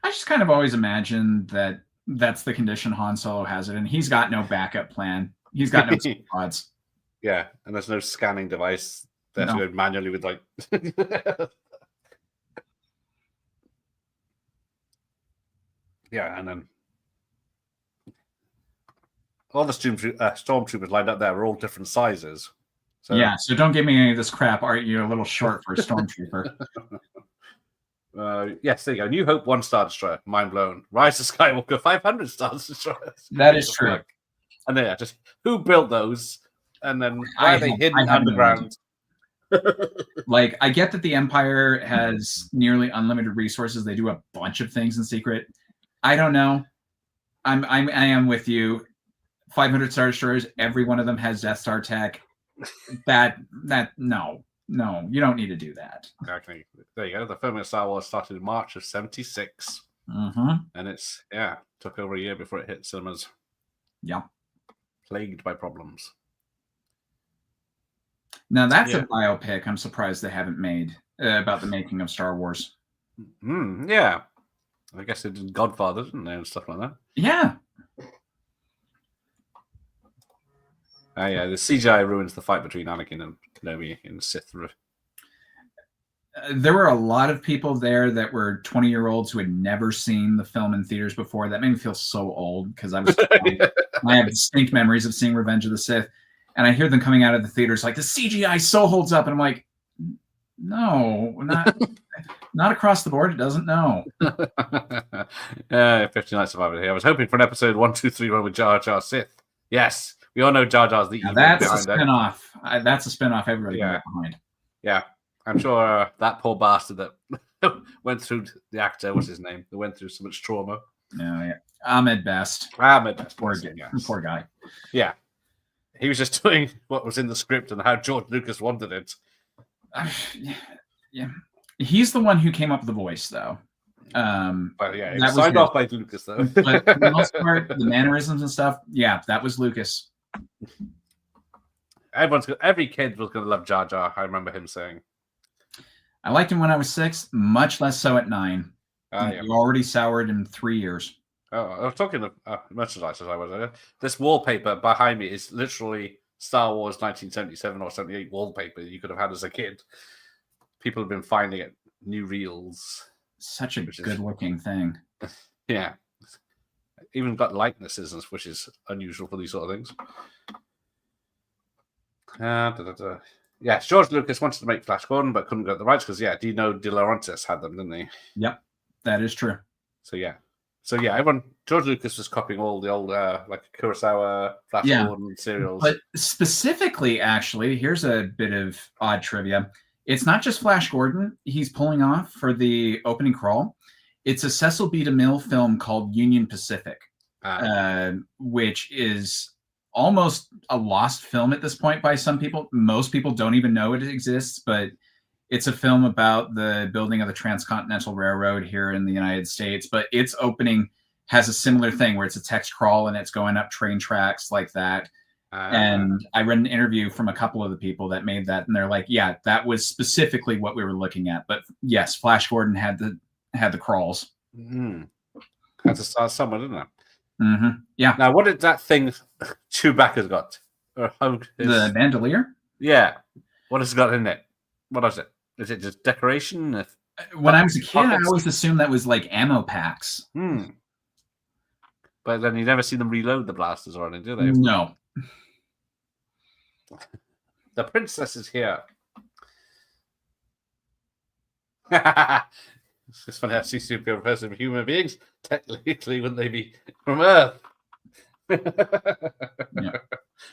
I just kind of always imagined that that's the condition Han Solo has it, and he's got no backup plan. He's got no odds. Yeah, and there's no scanning device. They have to go manually with like. Yeah, and then all the stormtroopers lined up there were all different sizes. So... Yeah, so don't give me any of this crap. Aren't you a little short for a stormtrooper? Yes, there you go. New Hope 1 Star Destroyer. Mind blown. Rise of Skywalker 500 Star Destroyers. That is true. And then just who built those? And then why are they hidden underground? Like, I get that the Empire has nearly unlimited resources. They do a bunch of things in secret. I don't know. I am with you. 500 Star Destroyers. Every one of them has Death Star tech. no, you don't need to do that. Okay, there you go. The filming of Star Wars started in March of '76, and it's took over a year before it hit cinemas. Yeah, plagued by problems. Now that's a biopic I'm surprised they haven't made about the making of Star Wars. Yeah, I guess they did Godfather, didn't they, and stuff like that. Yeah. Yeah, the CGI ruins the fight between Anakin and Kenobi in Sith. There were a lot of people there that were 20-year-olds who had never seen the film in theaters before. That made me feel so old because I have distinct memories of seeing Revenge of the Sith, and I hear them coming out of the theaters like the CGI so holds up, and I'm like, no, not across the board. It doesn't. No. 50 Nights Survivor here. I was hoping for an episode 1, 2, 3 1 with Jar Jar Sith. Yes, we all know Jar Jar's the evil. That's a spinoff. That's a spinoff everybody can get behind. Yeah, I'm sure that poor bastard that went through the actor, what's his name? That went through so much trauma. Yeah. Ahmed Best. Poor guy. Yeah, he was just doing what was in the script and how George Lucas wanted it. Yeah, he's the one who came up with the voice, though. But yeah, it was signed off by Lucas, though. But for the most part, the mannerisms and stuff, yeah, that was Lucas. Every kid was going to love Jar Jar. I remember him saying. I liked him when I was 6, much less so at 9. You already soured in 3 years. Oh, I was talking of merchandise as I was. This wallpaper behind me is literally Star Wars 1977 or 78 wallpaper you could have had as a kid. People have been finding it new reels. Such a good-looking thing. Yeah. Even got likenesses, which is unusual for these sort of things. Yeah, George Lucas wanted to make Flash Gordon, but couldn't get the rights because, Dino De Laurentiis had them, didn't he? Yep, that is true. So George Lucas was copying all the old, like Kurosawa, Flash Gordon serials. But specifically, actually, here's a bit of odd trivia. It's not just Flash Gordon he's pulling off for the opening crawl. It's a Cecil B. DeMille film called Union Pacific, which is almost a lost film at this point by some people. Most people don't even know it exists, but it's a film about the building of the Transcontinental Railroad here in the United States. But its opening has a similar thing where it's a text crawl and it's going up train tracks like that. And I read an interview from a couple of the people that made that, and they're like, yeah, that was specifically what we were looking at. But yes, Flash Gordon had the crawls. Had to start somewhere, didn't it? Yeah. Now, what did that thing Chewbacca's got? The bandolier? Yeah. What has it got in it? What is it? Is it just decoration? When I was a kid, I always assumed that was like ammo packs. But then you never see them reload the blasters or anything, do they? No. The princess is here. It's just funny how C-Super refers to human beings. Technically, wouldn't they be from Earth?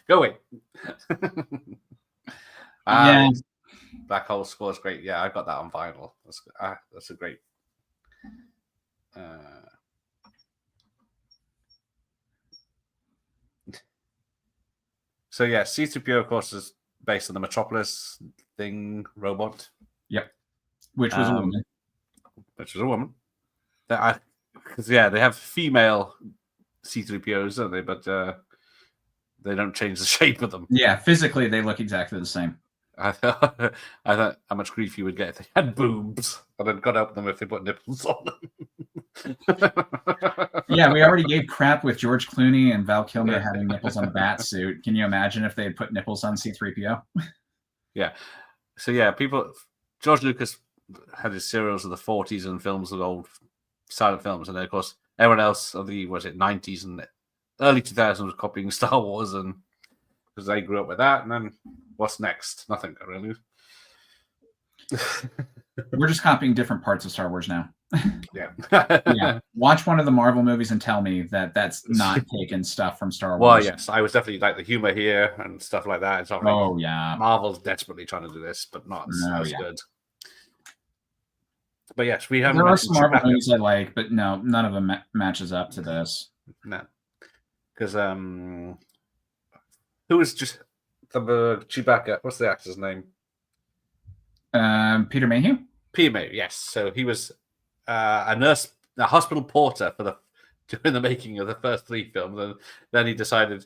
Go away. Black Hole Score is great. Yeah, I got that on vinyl. That's a great. So yeah, C-3PO, of course, is based on the Metropolis thing robot. Yep, which was a woman. Because they have female C-3POs, don't they? But they don't change the shape of them. Yeah, physically they look exactly the same. I thought how much grief you would get if they had boobs, and then God help them if they put nipples on them. Yeah, we already gave crap with George Clooney and Val Kilmer having nipples on the bat suit. Can you imagine if they had put nipples on C-3PO? Yeah. So George Lucas had his serials of the 40s and films of old silent films, and then of course everyone else of the 90s and early 2000s was copying Star Wars, and because they grew up with that, and then what's next? Nothing really. We're just copying different parts of Star Wars now. Yeah. Watch one of the Marvel movies and tell me that that's not taken stuff from Star Wars. Well, yes, I was definitely like the humor here and stuff like that. It's not like Marvel's desperately trying to do this, but not as good. But yes, we have. There are some Marvel movies I like, but no, none of them matches up to this. No, because who was just Chewbacca. What's the actor's name? Peter Mayhew. Peter Mayhew. Yes. So he was a nurse, a hospital porter during the making of the first 3 films, and then he decided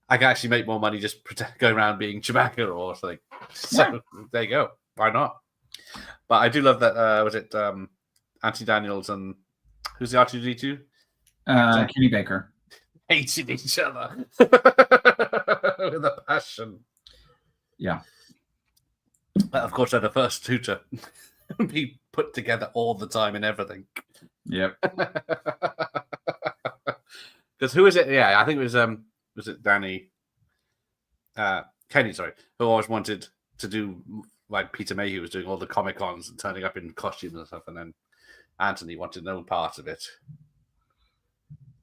I can actually make more money just going around being Chewbacca or something. So there you go. Why not? But I do love that. Was it Anthony Daniels and who's the R2D2? Kenny Baker. Hating each other with a passion. Yeah. Of course, they're the first 2 to be put together all the time in everything. Yep. Because who is it? Yeah, I think it was it Danny? Kenny, sorry, who always wanted to do like Peter Mayhew was doing all the Comic Cons and turning up in costumes and stuff, and then Anthony wanted no part of it.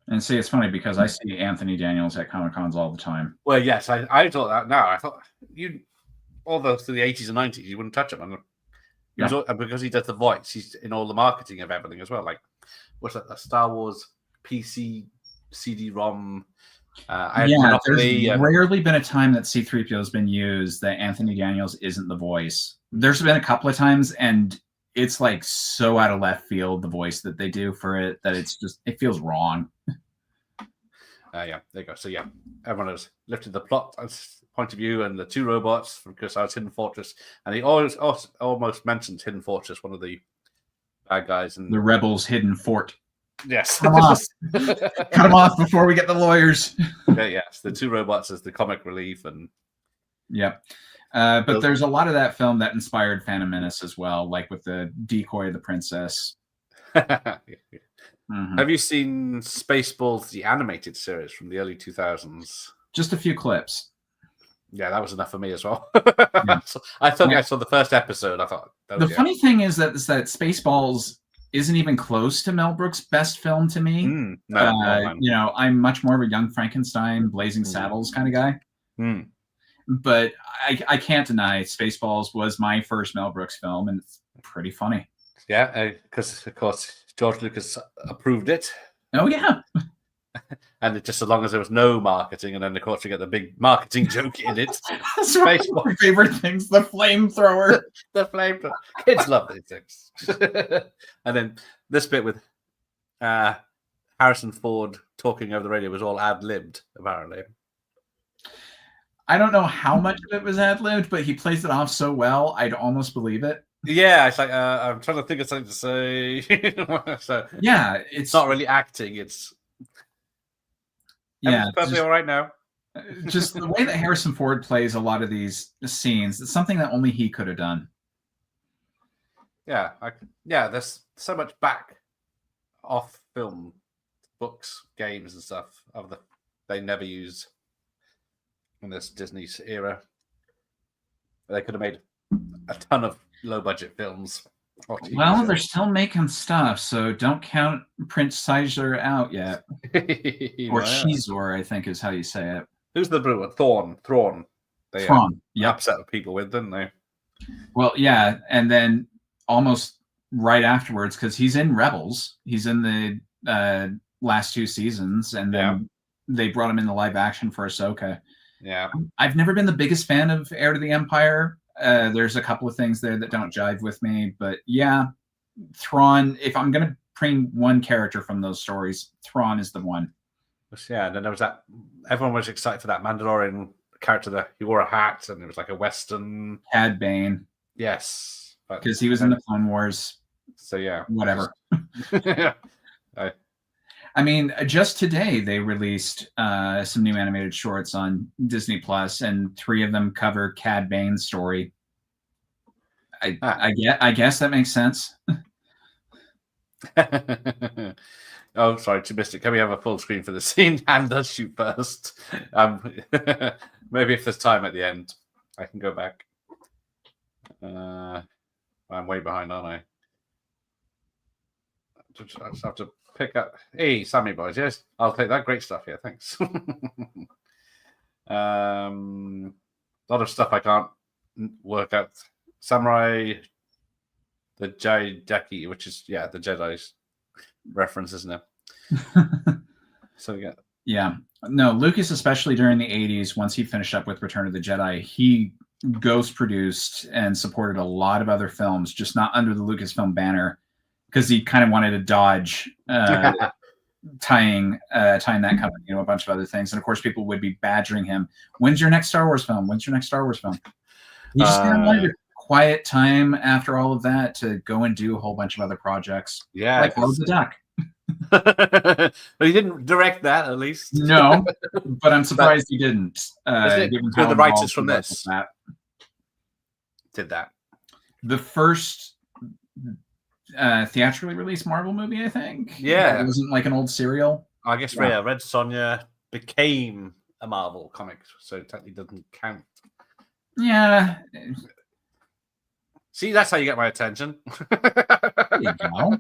And see, it's funny because I see Anthony Daniels at Comic Cons all the time. Well, yes, I thought that now. I thought all through the 80s and 90s, you wouldn't touch him. And because he does the voice, he's in all the marketing of everything as well. Like, what's that? The Star Wars PC CD-ROM. There's rarely been a time that C-3PO has been used that Anthony Daniels isn't the voice. There's been a couple of times, and it's like so out of left field, the voice that they do for it, that it feels wrong. Yeah, there you go. So yeah, everyone has lifted the plot point of view, and the 2 robots from Kurosawa's Hidden Fortress, and he almost mentions Hidden Fortress, one of the bad guys, and the rebels' hidden fort. Yes, cut them off before we get the lawyers. Yes, the 2 robots as the comic relief, and but there's a lot of that film that inspired Phantom Menace as well, like with the decoy of the princess. Have you seen Spaceballs, the animated series from the early 2000s? Just a few clips. Yeah, that was enough for me as well. So I thought I saw the first episode. I thought the funny thing is that Spaceballs isn't even close to Mel Brooks' best film to me. No, I'm much more of a Young Frankenstein, Blazing Saddles kind of guy. But I can't deny Spaceballs was my first Mel Brooks film, and it's pretty funny. Yeah, because of course George Lucas approved it. Oh yeah. And it just as long as there was no marketing, and then of course you get the big marketing joke in it. That's one of my favorite things, the flamethrower. The flamethrower. Kids love these things. And then this bit with Harrison Ford talking over the radio was all ad-libbed, apparently. I don't know how much of it was ad-libbed, but he plays it off so well, I'd almost believe it. Yeah, it's like I'm trying to think of something to say. So yeah, it's not really acting. It's perfectly all right now. Just the way that Harrison Ford plays a lot of these scenes, it's something that only he could have done. Yeah, there's so much back off film, books, games, and stuff they never use in this Disney's era. They could have made a ton of low budget films. Well, they're still making stuff, so don't count Prince Sizer out yet. Or Shizor, I think is how you say it. Who's the brewer? Thrawn. They upset people with, didn't they? Well, yeah, and then almost right afterwards, because he's in Rebels, he's in the last 2 seasons, and then they brought him in the live action for Ahsoka. Yeah, I've never been the biggest fan of Heir to the Empire. There's a couple of things there that don't jive with me, but yeah, Thrawn, if I'm going to bring one character from those stories, Thrawn is the one. Yeah, and then there was that, everyone was excited for that Mandalorian character that he wore a hat and it was like a Western. Cad Bane. Yes. Because he was in the Clone Wars. So yeah. Whatever. I mean, just today they released some new animated shorts on Disney Plus, and 3 of them cover Cad Bane's story. I guess that makes sense. Oh, sorry, too missed it. Can we have a full screen for the scene? And does shoot first. Maybe if there's time at the end, I can go back. I'm way behind, aren't I? I just have to pick up. Hey, Sammy boys, yes, I'll take that. Great stuff. Yeah, thanks. A lot of stuff I can't work out. Samurai, the Jaideki, which is the Jedi's reference, isn't it? So yeah. No, Lucas, especially during the 80s, once he finished up with Return of the Jedi, he ghost produced and supported a lot of other films, just not under the Lucasfilm banner, because he kind of wanted to dodge tying that company to a bunch of other things. And of course, people would be badgering him, when's your next Star Wars film? When's your next Star Wars film? He just kind of wanted a quiet time after all of that to go and do a whole bunch of other projects. Yeah. Like Howard the Duck. But he didn't direct that, at least. No, but I'm surprised he didn't. The writers from this did that. The first theatrically released Marvel movie, I think. Yeah. It wasn't like an old serial. I guess Red Sonja became a Marvel comic, so it technically doesn't count. Yeah. See, that's how you get my attention. There you go.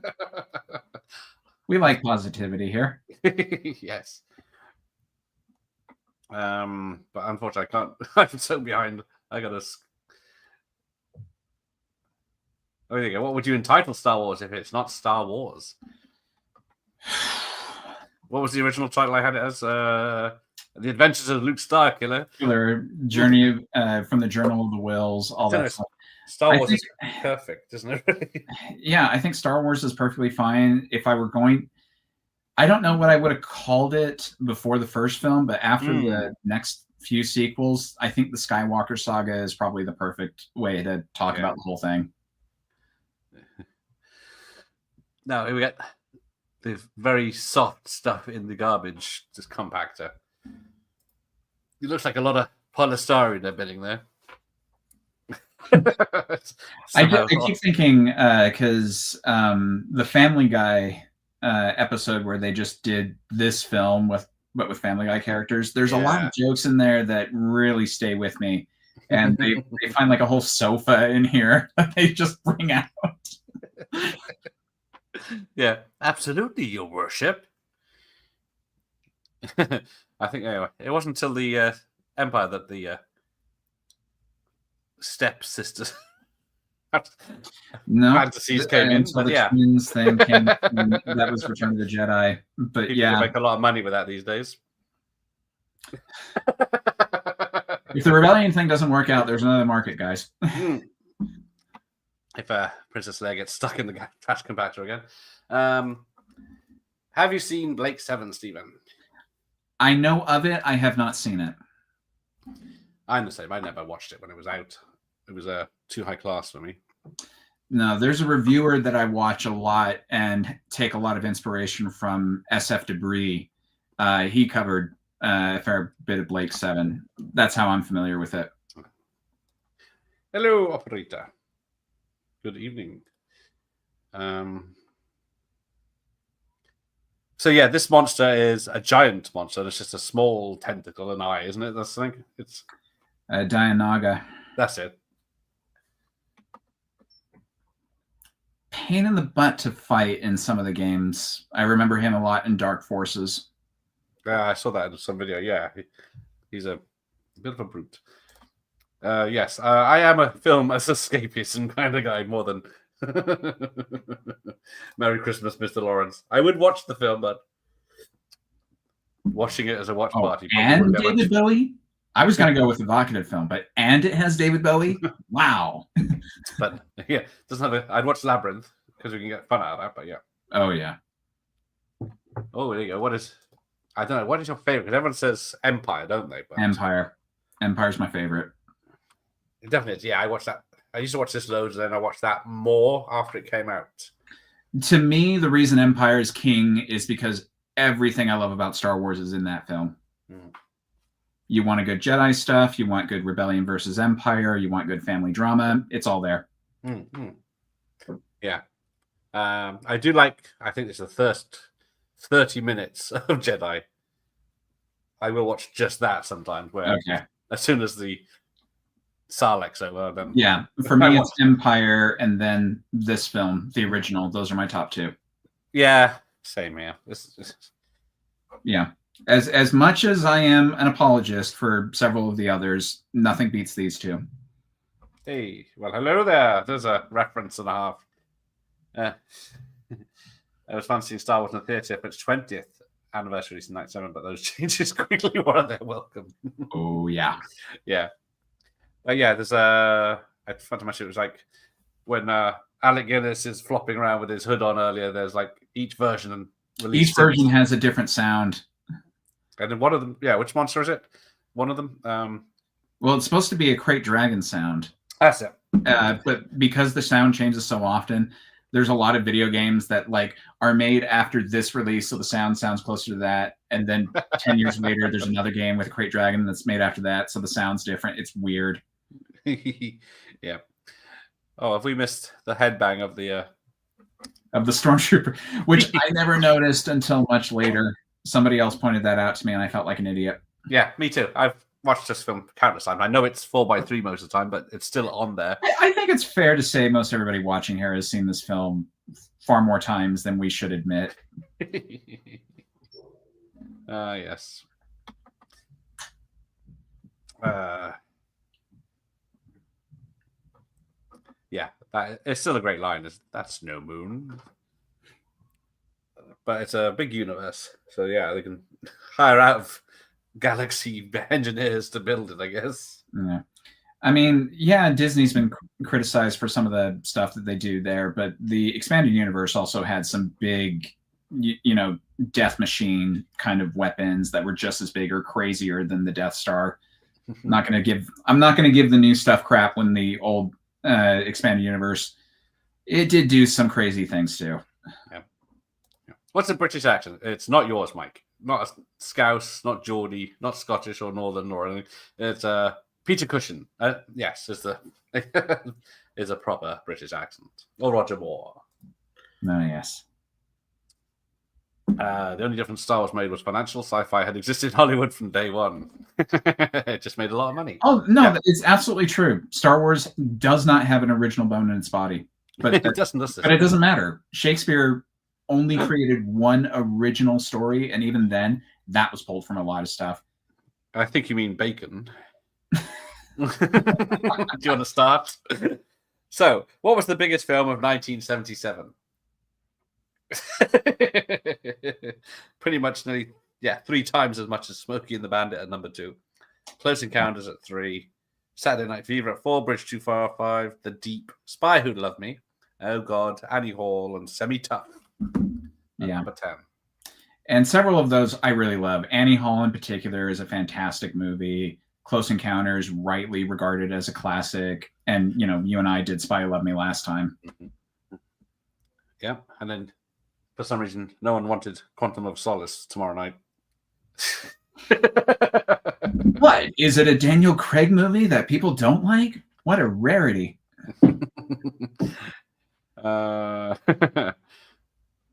We like positivity here. Yes. But unfortunately, I can't. I'm so behind. I gotta. Oh, there you go. What would you entitle Star Wars if it's not Star Wars? What was the original title I had it as? The Adventures of Luke Starkiller. Journey from the Journal of the Wills, all that stuff. Star Wars is perfect, isn't it? Yeah, I think Star Wars is perfectly fine. If I were going, I don't know what I would have called it before the first film, but after the next few sequels, I think the Skywalker saga is probably the perfect way to talk about the whole thing. Now, here we get the very soft stuff in the garbage, this compactor. It looks like a lot of polystyrene they're bidding there. I keep thinking, because the Family Guy episode where they just did this film with Family Guy characters, there's a lot of jokes in there that really stay with me. And they find like a whole sofa in here that they just bring out. Yeah, absolutely, Your Worship. I think anyway, it wasn't until the Empire that the stepsisters fantasies came in. But the twins thing came in, that was Return of the Jedi. But people make a lot of money with that these days. If the rebellion thing doesn't work out, there's another market, guys. If Princess Leia gets stuck in the trash compactor again. Have you seen Blake 7, Stephen? I know of it. I have not seen it. I'm the same. I never watched it when it was out. It was too high class for me. No, there's a reviewer that I watch a lot and take a lot of inspiration from SF Debris. He covered a fair bit of Blake 7. That's how I'm familiar with it. Hello, operator. Good evening. So yeah, this monster is a giant monster. It's just a small tentacle and eye, isn't it? That's the thing. It's Dianaga. That's it. Pain in the butt to fight in some of the games. I remember him a lot in Dark Forces. Yeah, I saw that in some video. Yeah, he's a bit of a brute. Yes, I am a film as escapist kind of guy more than Merry Christmas, Mr. Lawrence. I would watch the film, but watching it as a watch party. And David Bowie? I was going to go with evocative film, but and it has David Bowie? Wow. But yeah, doesn't have I'd watch Labyrinth because we can get fun out of that, but yeah. Oh, yeah. Oh, there you go. I don't know, what is your favorite? Because everyone says Empire, don't they? But Empire. Empire's my favorite. It definitely is. Yeah, I watched that. I used to watch this loads, and then I watched that more after it came out. To me, the reason Empire is king is because everything I love about Star Wars is in that film. You want a good Jedi stuff. You want good Rebellion versus Empire. You want good family drama. It's all there. Yeah. I do like, I think it's the first 30 minutes of Jedi. I will watch just that sometimes. Where as soon as the Sarlacc's over, then yeah. For me, it's Empire and then this film, the original. Those are my top two. Yeah, same here. Yeah. As much as I am an apologist for several of the others, nothing beats these two. Hey, well, hello there. There's a reference and a half. I was fancying Star Wars in the theatre for its 20th anniversary release in 97, but those changes quickly were their welcome. Oh, yeah. Yeah. But yeah, there's I found much it was like when Alec Guinness is flopping around with his hood on earlier, there's like each version Each version has a different sound. And then one of them, yeah, which monster is it? One of them? Well, it's supposed to be a crate dragon sound. That's it. But because the sound changes so often, there's a lot of video games that like are made after this release, so the sound sounds closer to that. And then 10 years later, there's another game with a crate dragon that's made after that, so the sound's different. It's weird. Yeah. Oh, have we missed the headbang of the stormtrooper, which I never noticed until much later. Somebody else pointed that out to me, and I felt like an idiot. Yeah, me too. I've watched this film countless times. I know it's 4:3 most of the time, but it's still on there. I think it's fair to say most everybody watching here has seen this film far more times than we should admit. Yes. Yeah, it's still a great line. That's no moon. But it's a big universe. So yeah, they can hire out of galaxy engineers to build it, I guess. Yeah. I mean, yeah, Disney's been criticized for some of the stuff that they do there, but the expanded universe also had some big, death machine kind of weapons that were just as big or crazier than the Death Star. I'm not going to give the new stuff crap when the old expanded universe, it did do some crazy things too. Yeah. What's the British accent? It's not yours, Mike. Not a Scouse, not Geordie, not Scottish or Northern or anything. It's Peter Cushing. Yes, is the is a proper British accent. Or Roger Moore. No, yes. The only difference Star Wars made was financial. Sci-fi had existed in Hollywood from day one. It just made a lot of money. Oh, no, yeah. It's absolutely true. Star Wars does not have an original bone in its body. But it doesn't. But it doesn't matter. Shakespeare only created one original story, and even then, that was pulled from a lot of stuff. I think you mean bacon. Do you want to start? So, what was the biggest film of 1977? Pretty much nearly, 3 times as much as Smokey and the Bandit at number 2. Close Encounters at 3. Saturday Night Fever at 4. Bridge Too Far at 5. The Deep. Spy Who Loved Me. Oh God. Annie Hall and Semi-Tough. Number 10. And several of those I really love. Annie Hall in particular is a fantastic movie. Close Encounters, rightly regarded as a classic. And, you and I did Spy Who Loved Me last time. Mm-hmm. Yeah. And then for some reason, no one wanted Quantum of Solace tomorrow night. What? Is it a Daniel Craig movie that people don't like? What a rarity.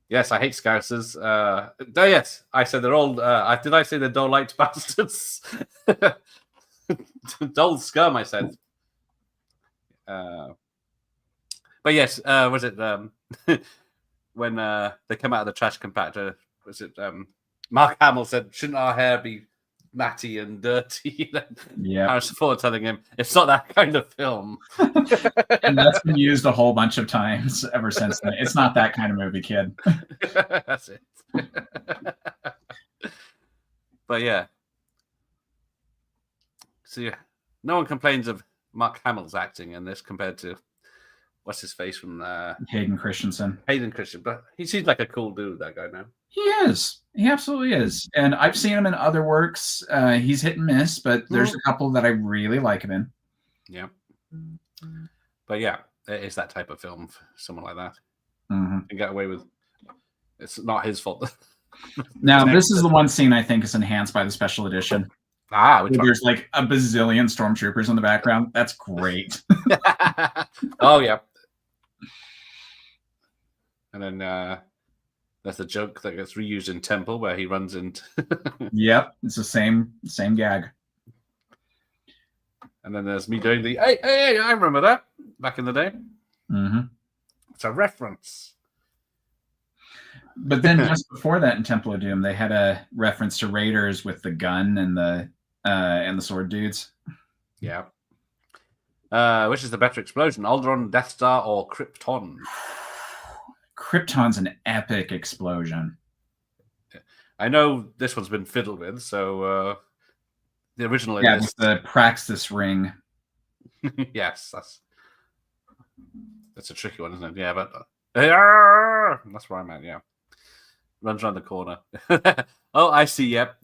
Yes, I hate Scousers. Yes, I said they're all... did I say they're dull-light bastards? Dull scum, I said. But yes, was it... when they come out of the trash compactor, was it Mark Hamill said, shouldn't our hair be matty and dirty? Yeah. Harrison Ford telling him, it's not that kind of film. And that's been used a whole bunch of times ever since then. It's not that kind of movie, kid. That's it. But yeah. So yeah, no one complains of Mark Hamill's acting in this compared to what's his face from Hayden Christensen. Hayden Christensen, but he seems like a cool dude, that guy now. He is. He absolutely is. And I've seen him in other works. He's hit and miss, but there's a couple that I really like him in. Yeah. But yeah, it is that type of film for someone like that. Mm-hmm. And get away with it's not his fault. Now, this is the one scene I think is enhanced by the special edition. There's like a bazillion stormtroopers in the background. That's great. Oh, yeah. And then there's a joke that gets reused in Temple where he runs into... Yep, it's the same gag. And then there's me doing the, hey, I remember that back in the day. Mm-hmm. It's a reference. But then just before that in Temple of Doom, they had a reference to Raiders with the gun and the sword dudes. Yeah. Which is the better explosion, Alderaan, Death Star, or Krypton? Krypton's an epic explosion. I know this one's been fiddled with, so the original Yeah, is with the Praxis ring. yes, that's a tricky one, isn't it? Yeah, but that's where I'm at. Yeah, runs around the corner. Oh, I see. Yep.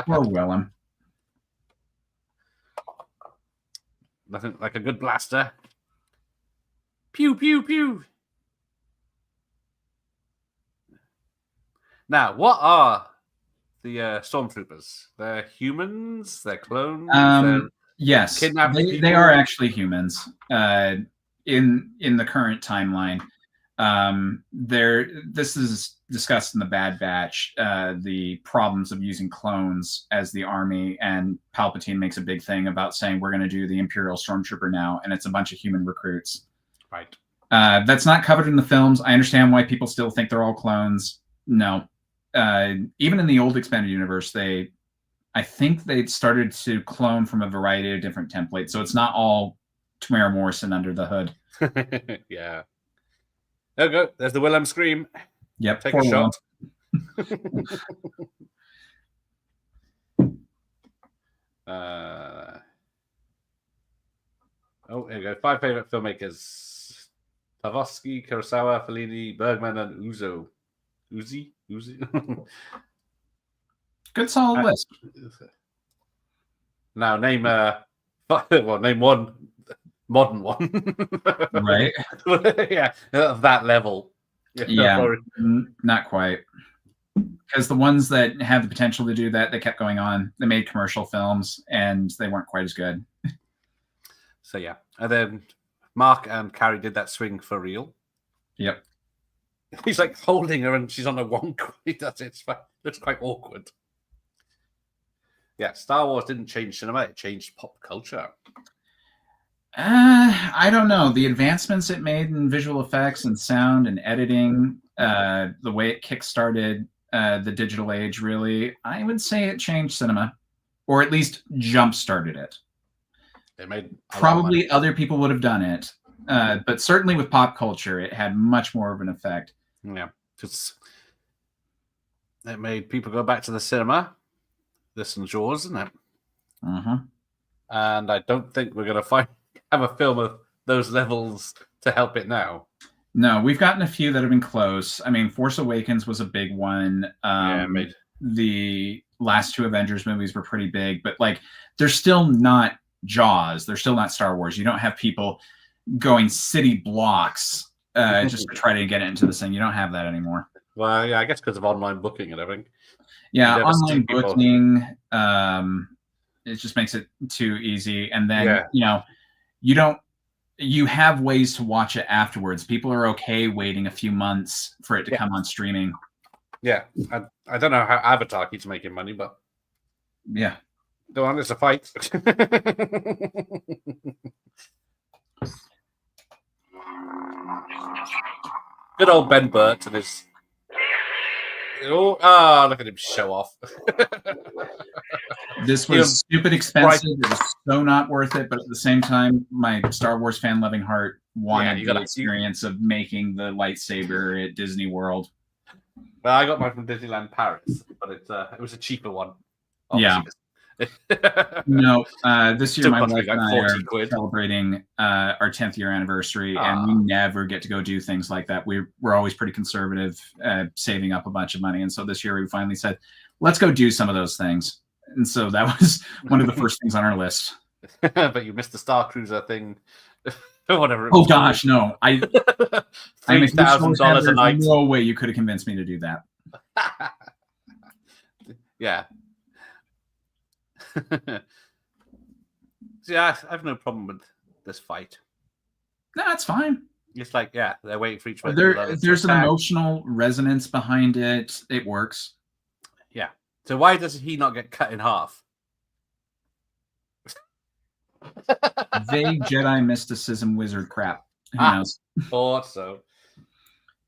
Poor Willem. Nothing like a good blaster. Pew pew pew. Now, what are the stormtroopers? They're humans. They're clones. They're Yes, kidnapped they people? are actually humans. In the current timeline, this is discussed in the Bad Batch. The problems of using clones as the army, and Palpatine makes a big thing about saying we're going to do the Imperial Stormtrooper now, and it's a bunch of human recruits. Right. That's not covered in the films. I understand why people still think they're all clones. No, even in the old expanded universe, I think they started to clone from a variety of different templates, so it's not all Tamara Morrison under the hood. Yeah. There we go. There's the Willem scream. Yep. Take a shot. Oh, here we go. 5 favorite filmmakers: Tarkovsky, Kurosawa, Fellini, Bergman, and Uzi. Good solid list. Now name name one modern one. Right. Yeah, of that level. Yeah, not quite. Because the ones that had the potential to do that, they kept going on. They made commercial films, and they weren't quite as good. So yeah, and then Mark and Carrie did that swing for real. Yep. He's like holding her, and she's on a wonk. He does it. It's quite awkward. Yeah, Star Wars didn't change cinema; it changed pop culture. I don't know. The advancements it made in visual effects and sound and editing, the way it kickstarted the digital age, really, I would say it changed cinema, or at least jump-started it. It made probably other people would have done it, but certainly with pop culture, it had much more of an effect. Yeah, because it made people go back to the cinema. This and Jaws, isn't it? Mm-hmm. And I don't think we're going to have a film of those levels to help it now. No, we've gotten a few that have been close. I mean, Force Awakens was a big one. The last 2 Avengers movies were pretty big, but like, they're still not Jaws. They're still not Star Wars. You don't have people going city blocks just to try to get into this thing. You don't have that anymore. Well, yeah, I guess because of online booking and everything. Yeah, online booking, it just makes it too easy. And then, you have ways to watch it afterwards. People are okay waiting a few months for it to come on streaming. Yeah, I don't know how Avatar keeps making money, but yeah. Go on, it's a fight. Good old Ben Burt and his... Oh, look at him show off. This was stupid expensive. It was so not worth it, but at the same time, my Star Wars fan loving heart wanted the experience of making the lightsaber at Disney World. Well, I got mine from Disneyland Paris, but it was a cheaper one. Obviously. Yeah. No, this year my wife and I are celebrating our 10th year anniversary, and we never get to go do things like that. We're always pretty conservative, saving up a bunch of money, and so this year we finally said, let's go do some of those things. And so that was one of the first things on our list. But you missed the Star Cruiser thing. Whatever. Oh gosh, no! $3,000 a night. No way you could have convinced me to do that. Yeah. Yeah, I have no problem with this fight. No, it's fine. It's like, yeah, they're waiting for each one. There's an emotional resonance behind it. It works. Yeah. So why does he not get cut in half? Vague Jedi mysticism wizard crap. Who knows? Thought so.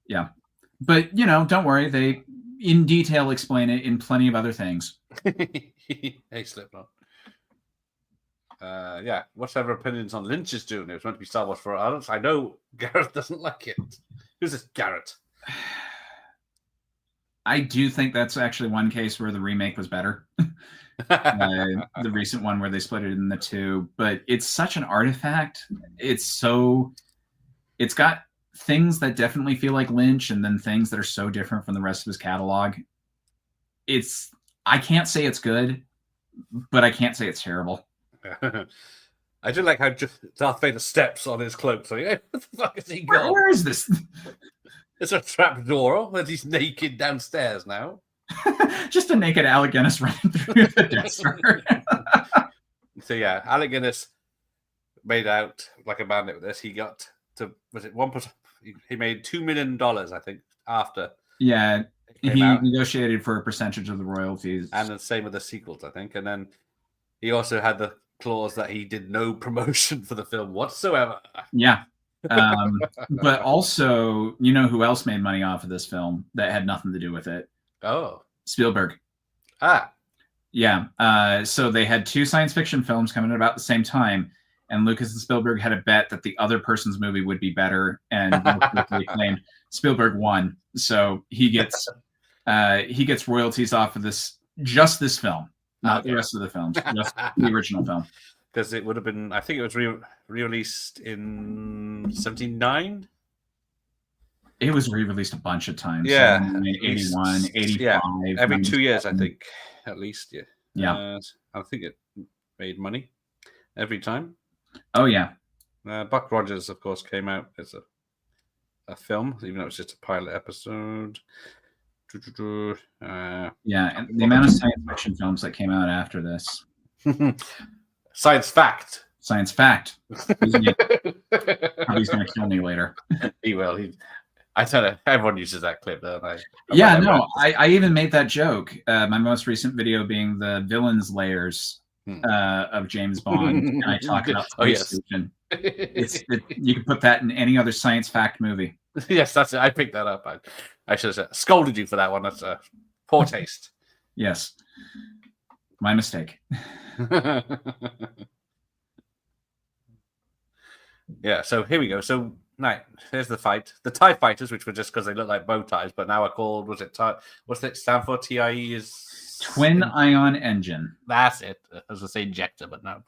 Yeah. But, don't worry. They, in detail, explain it in plenty of other things. Hey, Slipknot. Yeah. What's their opinions on Lynch's doing? It was meant to be Star Wars for adults. I know Gareth doesn't like it. Who's this Garrett? I do think that's actually one case where the remake was better. The recent one where they split it in the two, but it's such an artifact. It's got things that definitely feel like Lynch, and then things that are so different from the rest of his catalog. I can't say it's good, but I can't say it's terrible. I do like how Darth Vader steps on his cloak. So, hey, what the fuck is he got? Where is this? It's a trap door, and he's naked downstairs now. Just a naked Alec Guinness running through the Death Star. So yeah, Alec Guinness made out like a bandit with this. He got to, was it 1%? He made $2 million, I think, after. Yeah, he out. negotiated for a percentage of the royalties. And the same with the sequels, I think. And then he also had the clause that he did no promotion for the film whatsoever. Yeah. But also, you know who else made money off of this film that had nothing to do with it? Oh. Spielberg. Ah. Yeah. So they had two science fiction films coming at about the same time, and Lucas and Spielberg had a bet that the other person's movie would be better, and they claimed Spielberg won. So he gets royalties off of just this film, not the rest of the films, just the original film. Because it would have been, I think it was re-released in 79. It was re-released a bunch of times. Yeah. 81, 85. Yeah, every 2 years, I think, at least. Yeah. Yeah. I think it made money every time. Oh, yeah. Buck Rogers, of course, came out as a film, even though it was just a pilot episode. Yeah, and the amount of science fiction films that came out after this. Science fact. Science fact. He's going to kill me later. He will. I tell you, everyone uses that clip, don't they? Yeah, no, I even made that joke. My most recent video being the villains layers of James Bond, and I talk about solution. You can put that in any other science fact movie. Yes, that's it. I picked that up. I should have scolded you for that one. That's a poor taste. Yes, my mistake. Yeah, so here we go. So now here's the fight. The TIE fighters, which were just because they look like bow ties, but now are called, what's it stand for? TIE is Twin Ion Engine. That's it. I was gonna say injector, but no.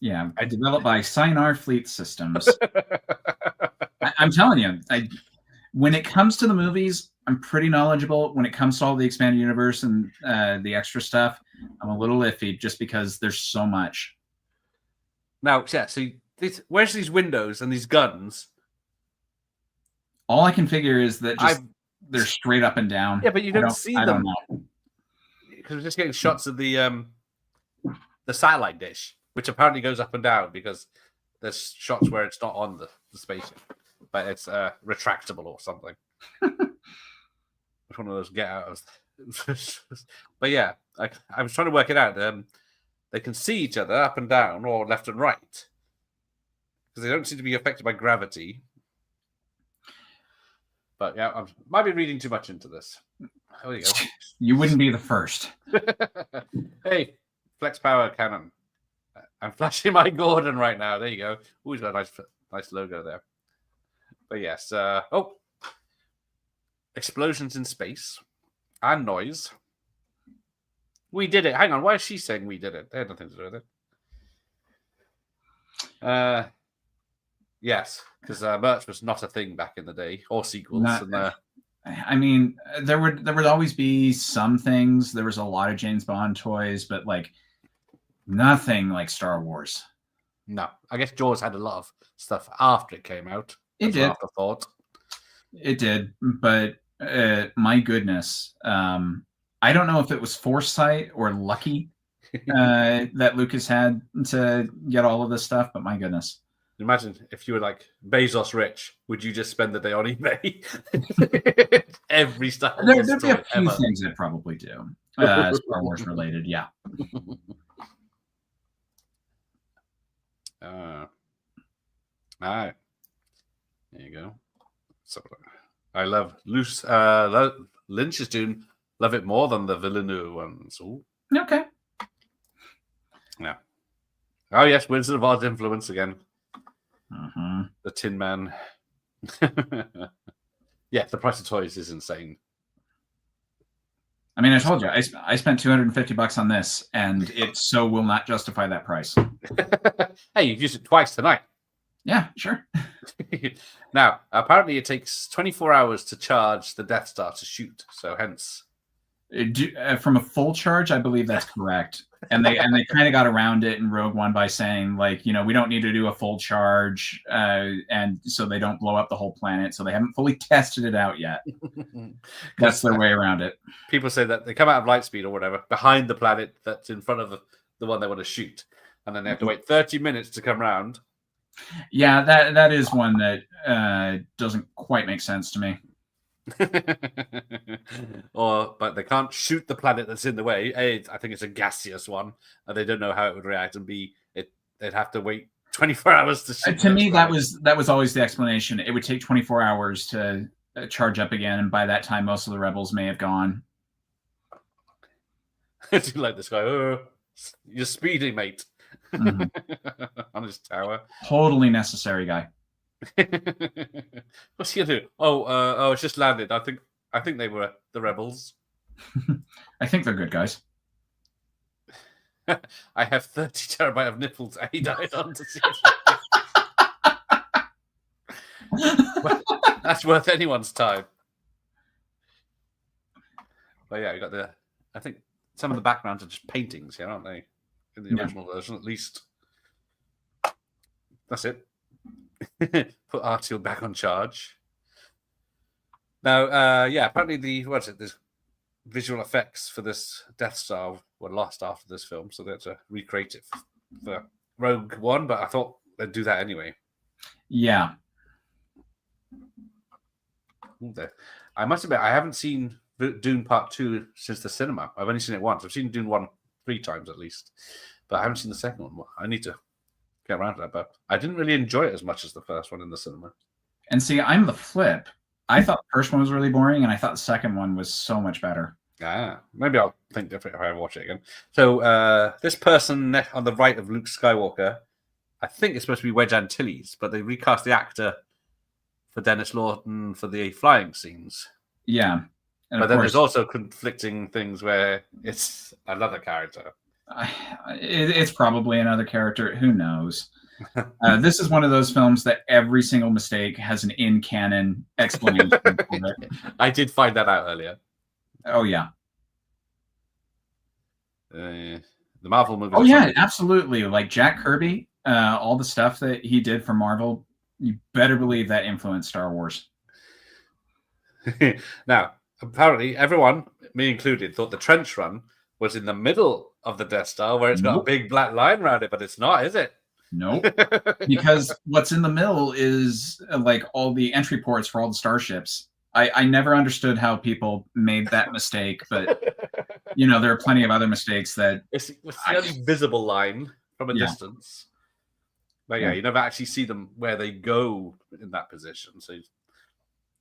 Yeah, developed by Sinar Fleet Systems. I'm telling you, when it comes to the movies, I'm pretty knowledgeable. When it comes to all the expanded universe and the extra stuff, I'm a little iffy just because there's so much. Now, yeah, so where's these windows and these guns? All I can figure is that they're straight up and down. Yeah, but you don't see them. I don't know. Because we're just getting shots of the satellite dish, which apparently goes up and down because there's shots where it's not on the spaceship, but it's retractable or something. It's one of those get out of. But yeah, I was trying to work it out. They can see each other up and down or left and right because they don't seem to be affected by gravity. But yeah, I might be reading too much into this. There you go. You wouldn't be the first. Hey, flex power cannon. I'm flashing my Gordon right now. There you go. Ooh, he's got a nice logo there. But yes, explosions in space and noise. We did it. Hang on, why is she saying we did it? They had nothing to do with it. Yes, because merch was not a thing back in the day, or sequels. I mean, there would always be some things. There was a lot of James Bond toys, but like nothing like Star Wars. No, I guess Jaws had a lot of stuff after it came out. It did. Afterthought. It did, but my goodness, I don't know if it was foresight or lucky that Lucas had to get all of this stuff, but my goodness. Imagine if you were like Bezos rich, would you just spend the day on eBay? Every Star Wars There'd be a few things I'd probably do. Star Wars related, yeah. All right. There you go. So I love Lynch is doing love it more than the Villeneuve ones. Ooh. Okay. Yeah. Oh yes, Wizard of Oz influence again. Uh-huh. The Tin Man. Yeah, the price of toys is insane. I mean, I told you, I spent $250 on this, and it so will not justify that price. Hey, you've used it twice tonight. Yeah, sure. Now, apparently it takes 24 hours to charge the Death Star to shoot, so hence... From a full charge, I believe that's correct. And they kind of got around it in Rogue One by saying, like, you know, we don't need to do a full charge, and so they don't blow up the whole planet. So they haven't fully tested it out yet. That's their way around it. People say that they come out of light speed or whatever behind the planet that's in front of the one they want to shoot, and then they have to wait 30 minutes to come around. Yeah, that is one that doesn't quite make sense to me. But they can't shoot the planet that's in the way. A, I think it's a gaseous one, and they don't know how it would react. And B, they'd have to wait 24 hours to shoot. To me, that was always the explanation. It would take 24 hours to charge up again, and by that time, most of the rebels may have gone. It's like this guy. Oh, you're speeding, mate. On his tower. Totally necessary guy. What's he gonna do? Oh, it's just landed. I think they were the rebels. I think they're good guys. I have 30 terabyte of nipples. I died on to see. Well, that's worth anyone's time. But yeah, you got I think some of the backgrounds are just paintings here, aren't they? In the original version, at least. That's it. Put Artil back on charge. Now, apparently the visual effects for this Death Star were lost after this film, so they had to recreate it for Rogue One, but I thought they'd do that anyway. Yeah. I must admit, I haven't seen Dune Part 2 since the cinema. I've only seen it once. I've seen Dune 1 3 times at least, but I haven't seen the second one. I need to get around to that, but I didn't really enjoy it as much as the first one in the cinema. And see, I'm the flip. I thought the first one was really boring, and I thought the second one was so much better. Maybe I'll think different if I watch it again. So this person on the right of Luke Skywalker, I think it's supposed to be Wedge Antilles, but they recast the actor for Dennis Lawton for the flying scenes. Yeah. And but then there's also conflicting things where it's another character. It's probably another character. Who knows? This is one of those films that every single mistake has an in-canon explanation. I did find that out earlier. Oh, yeah. The Marvel movie. Oh, yeah, absolutely. Like Jack Kirby, all the stuff that he did for Marvel, you better believe that influenced Star Wars. Now, apparently, everyone, me included, thought the trench run was in the middle of the Death Star, where it's got a big black line around it, but it's not, is it? Nope. Because what's in the middle is like all the entry ports for all the starships. I never understood how people made that mistake, but you know, there are plenty of other mistakes that it's the only visible line from a distance. But yeah, you never actually see them where they go in that position. So it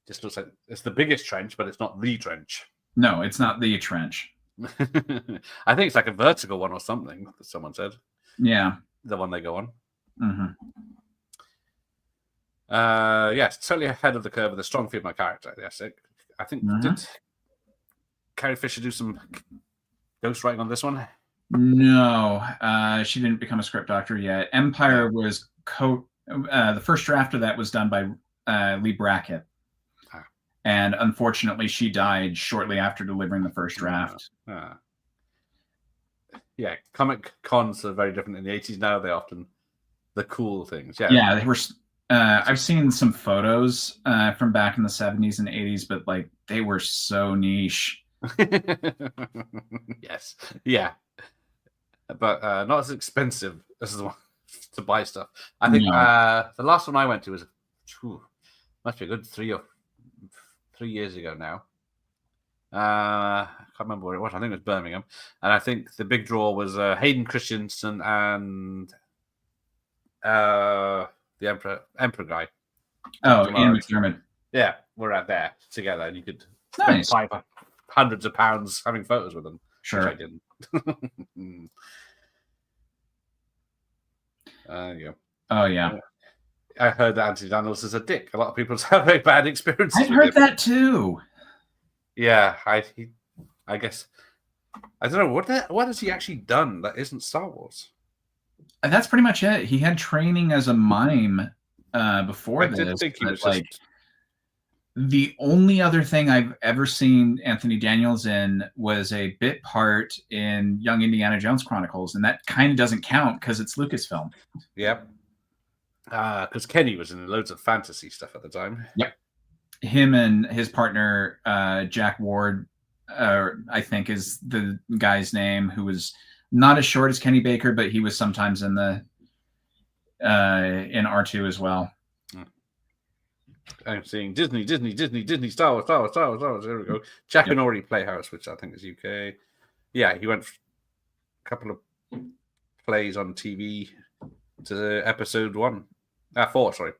just looks like it's the biggest trench, but it's not the trench. No, it's not the trench. I think it's like a vertical one or something, someone said. Yeah. The one they go on. Mm-hmm. Yes, totally ahead of the curve with a strong female character. Yes, I think did Carrie Fisher do some ghostwriting on this one? No, she didn't become a script doctor yet. Empire was the first draft of that was done by Lee Brackett. And unfortunately, she died shortly after delivering the first draft. Yeah, comic cons are very different in the 80s now. They're often the cool things. Yeah, they were. I've seen some photos from back in the 70s and 80s, but like they were so niche. Yes, yeah, but not as expensive as the one to buy stuff. I think the last one I went to was must be a good 3 years ago now. I can't remember where it was. I think it was Birmingham, and I think the big draw was Hayden Christensen and the Emperor guy. Oh, Ian McDermott. Yeah, we're out there together, and you could nice. spend hundreds of pounds having photos with them. Sure, which I didn't. Yeah. Oh yeah. I heard that Anthony Daniels is a dick. A lot of people have very bad experiences. I've heard that too. Yeah, I I guess I don't know what has he actually done that isn't Star Wars. And that's pretty much it. He had training as a mime before I this. did think he was like just... the only other thing I've ever seen Anthony Daniels in was a bit part in Young Indiana Jones Chronicles, and that kind of doesn't count because it's Lucasfilm. Yep. Because Kenny was in loads of fantasy stuff at the time. Yep. Him and his partner, Jack Ward, I think is the guy's name, who was not as short as Kenny Baker, but he was sometimes in the in R2 as well. I'm seeing Disney, Star Wars. There we go. Jackanory Playhouse, which I think is UK. Yeah, he went a couple of plays on TV to episode 4, sorry.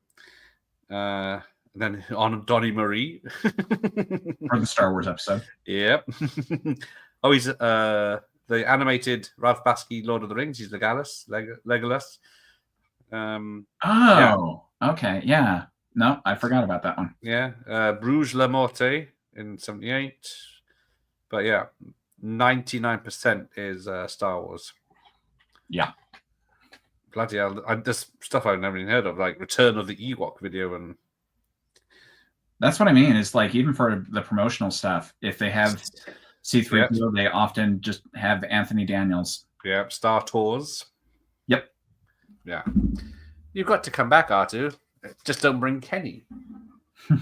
Then on Donnie Marie. For the Star Wars episode. Yep. Oh, he's the animated Ralph Bakshi Lord of the Rings. He's Legolas. Okay. Yeah. No, I forgot about that one. Yeah. Bruges La Morte in 78. But yeah, 99% is Star Wars. Yeah. Bloody hell. There's stuff I've never even heard of, like Return of the Ewok video. And that's what I mean. It's like, even for the promotional stuff, if they have C-3PO, they often just have Anthony Daniels. Yeah. Star Tours. Yep. Yeah. You've got to come back, R2. Just don't bring Kenny. I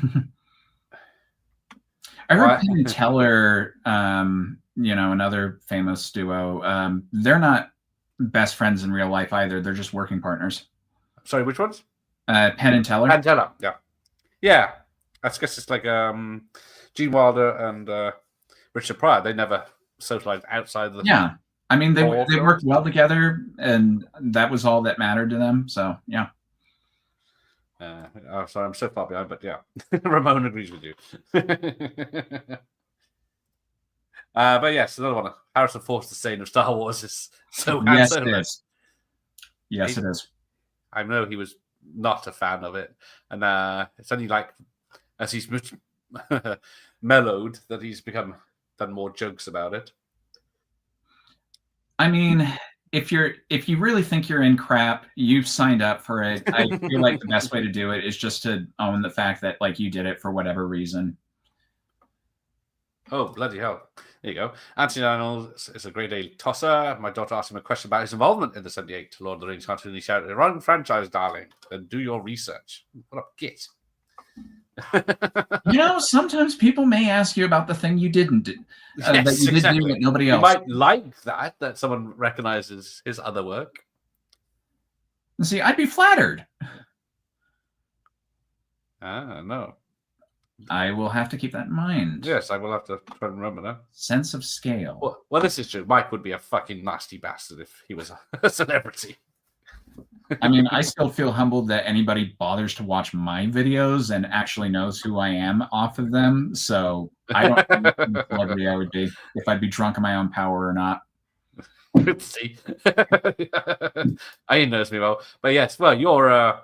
heard Penn and Teller, another famous duo, they're not best friends in real life either. They're just working partners. Sorry, which ones? Penn and Teller. Penn and Teller, yeah. Yeah. I guess it's like Gene Wilder and Richard Pryor. They never socialized outside the... Yeah. I mean, they worked well together, and that was all that mattered to them. So, yeah. Sorry, I'm so far behind, but yeah. Ramon agrees with you. But yes, another one. Harrison Ford's the saying of Star Wars is so yes, it is. Yes, it is. I know he was not a fan of it, and it's only like as he's mellowed that he's done more jokes about it. I mean, if you really think you're in crap, you've signed up for it. I feel like the best way to do it is just to own the fact that, like, you did it for whatever reason. Oh, bloody hell. There you go. Anthony Daniels is a grade A tosser. My daughter asked him a question about his involvement in the 78 Lord of the Rings cartoon. He shouted, "Run franchise, darling. Then do your research." What up, git? Sometimes people may ask you about the thing you didn't do. That you did do that nobody else. You might like that someone recognizes his other work. See, I'd be flattered. No. I will have to keep that in mind. Yes, I will have to try and remember that. Sense of scale. Well, this is true. Mike would be a fucking nasty bastard if he was a celebrity. I mean, I still feel humbled that anybody bothers to watch my videos and actually knows who I am off of them. So I don't know what celebrity I would be, if I'd be drunk in my own power or not. See, I knows me well, but yes, well, your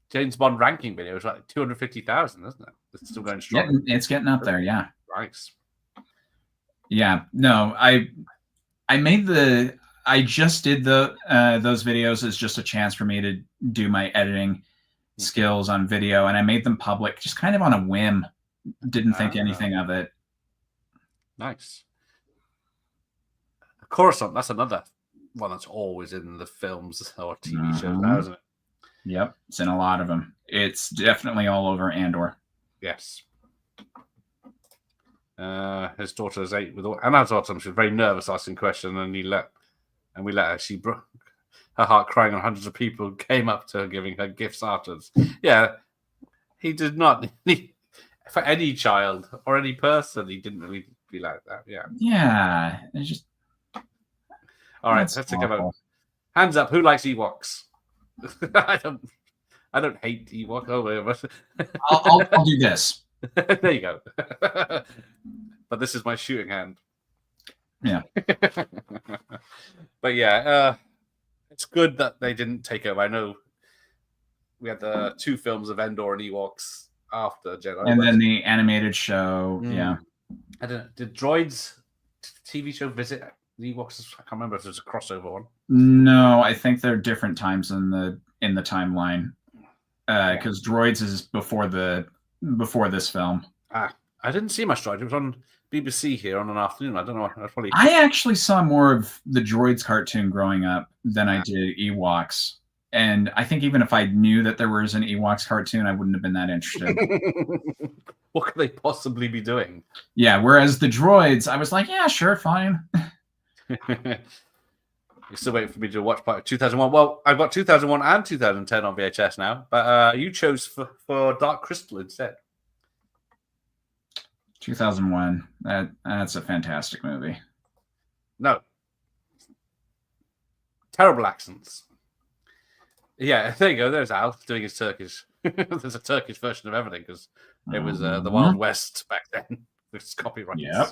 James Bond ranking video is like 250,000, isn't it? It's still going strong. Yeah, it's getting up there. Yeah. Nice. Yeah. No, I just did those videos as just a chance for me to do my editing skills on video, and I made them public just kind of on a whim. Didn't think anything of it. Nice. Coruscant, that's another one that's always in the films or TV shows now, isn't it? Yep, it's in a lot of them. It's definitely all over Andor. Yes. His daughter is 8 with all, and that's awesome. She was very nervous asking questions, and we let her. She broke her heart, crying, and hundreds of people came up to her, giving her gifts afterwards. Yeah, he did not. For any child or any person, he didn't really be like that. Yeah. Yeah, it's just. All right, let's take a hands up. Who likes Ewoks? I don't hate Ewoks. Oh, wait, I'll do this. There you go. But this is my shooting hand. Yeah. But yeah, it's good that they didn't take over. I know we had the 2 films of Endor and Ewoks after Jedi. And then the animated show. Yeah. I don't know. Did droids TV show visit the Ewoks? I can't remember if there's a crossover one. No, I think they're different times in the timeline. Because Droids is before this film. I didn't see much Droids. It was on BBC here on an afternoon. I don't know. I actually saw more of the Droids cartoon growing up than I did Ewoks. And I think even if I knew that there was an Ewoks cartoon, I wouldn't have been that interested. What could they possibly be doing? Yeah, whereas the Droids, I was like, yeah, sure, fine. You're still waiting for me to watch part of 2001. Well, I've got 2001 and 2010 on VHS now, but you chose for Dark Crystal instead. 2001. That's a fantastic movie. No. Terrible accents. Yeah, there you go. There's Al doing his Turkish. There's a Turkish version of everything because it was the Wild West back then. With copyrights. Yep.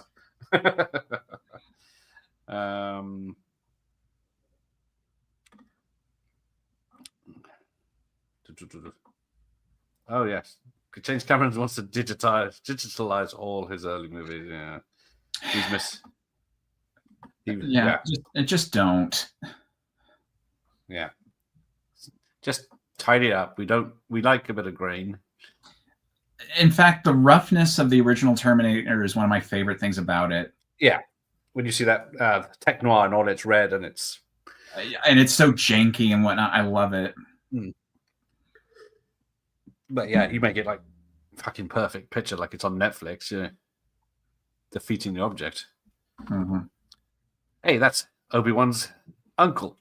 Oh yes, James Cameron wants to digitalize all his early movies. Yeah, Just don't. Yeah, just tidy it up. We like a bit of grain. In fact, the roughness of the original Terminator is one of my favorite things about it. Yeah, when you see that tech noir and all it's red and it's so janky and whatnot, I love it. But yeah, you make it like fucking perfect picture, like it's on Netflix. Yeah, defeating the object. Mm-hmm. Hey, that's Obi-Wan's uncle.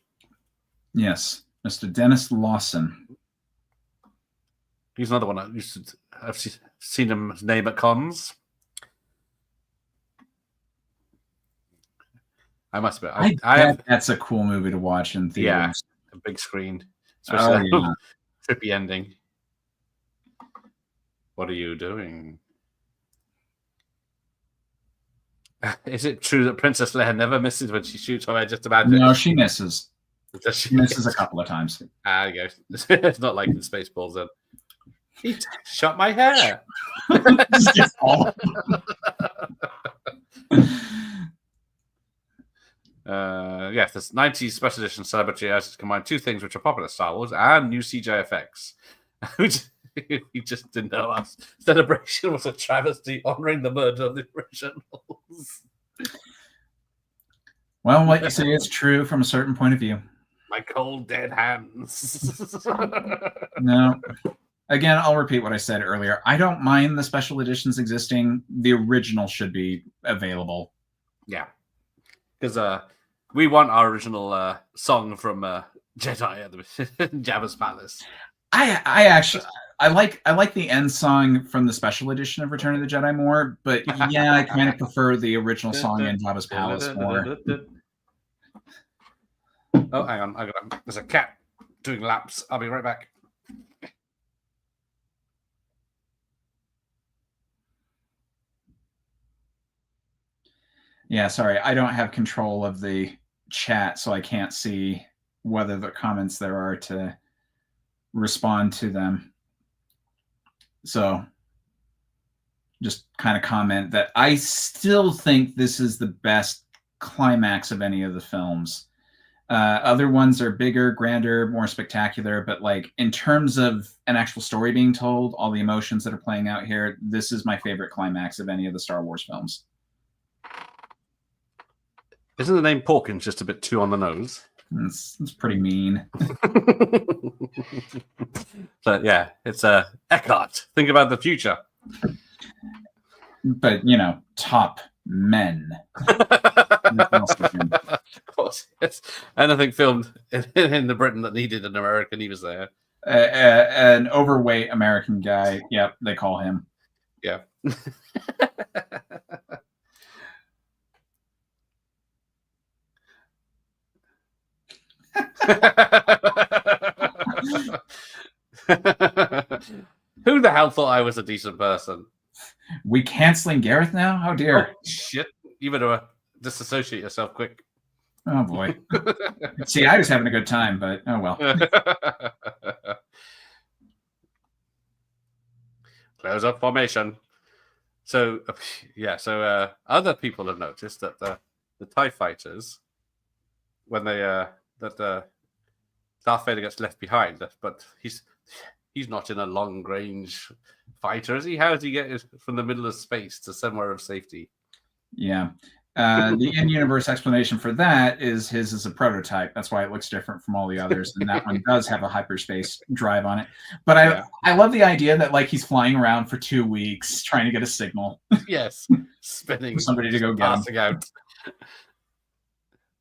Yes, Mr. Dennis Lawson. He's another one I've seen his name at cons. I must be. That's a cool movie to watch in theaters. Yeah, a big screen, especially that trippy ending. What are you doing? Is it true that Princess Leia never misses when she shoots? Or I just imagine. No, she misses. Does she misses a couple of times. Ah, there you go. It's not like in Spaceballs then. He shot my hair. Yes, this 90s special edition celebrity has combined two things which are popular Star Wars and new CGI effects. You just didn't know us. Celebration was a travesty honoring the murder of the originals. Well, what you say is true from a certain point of view. My cold, dead hands. No. Again, I'll repeat what I said earlier. I don't mind the special editions existing. The original should be available. Yeah. Because we want our original song from Jedi at the Jabba's Palace. I like the end song from the special edition of Return of the Jedi more, but yeah, I kind of prefer the original song in Jabba's Palace more. Oh, hang on. There's a cat doing laps. I'll be right back. Yeah, sorry. I don't have control of the chat, so I can't see whether the comments there are to respond to them. So just kind of comment that I still think this is the best climax of any of the films. Other ones are bigger, grander, more spectacular, but like in terms of an actual story being told, all the emotions that are playing out here, this is my favorite climax of any of the Star Wars films. Isn't the name Porkins just a bit too on the nose? It's pretty mean. But yeah, it's Eckhart. Think about the future. But, top men. Of course, yes. Anything filmed in the Britain that needed an American, he was there. An overweight American guy. Yep, they call him. Yeah. Who the hell thought I was a decent person? We canceling Gareth now? Oh dear. Oh, shit. You better disassociate yourself quick. Oh boy. See, I was having a good time, but oh well. Close up formation. So yeah, so other people have noticed that the TIE fighters, when they that Darth Vader gets left behind, but he's not in a long range fighter, is he? How does he get from the middle of space to somewhere of safety? Yeah. The in-universe explanation for that is his is a prototype. That's why it looks different from all the others, and that one does have a hyperspace drive on it. But I love the idea that like he's flying around for 2 weeks trying to get a signal. Yes, spinning, for somebody to go get passing out.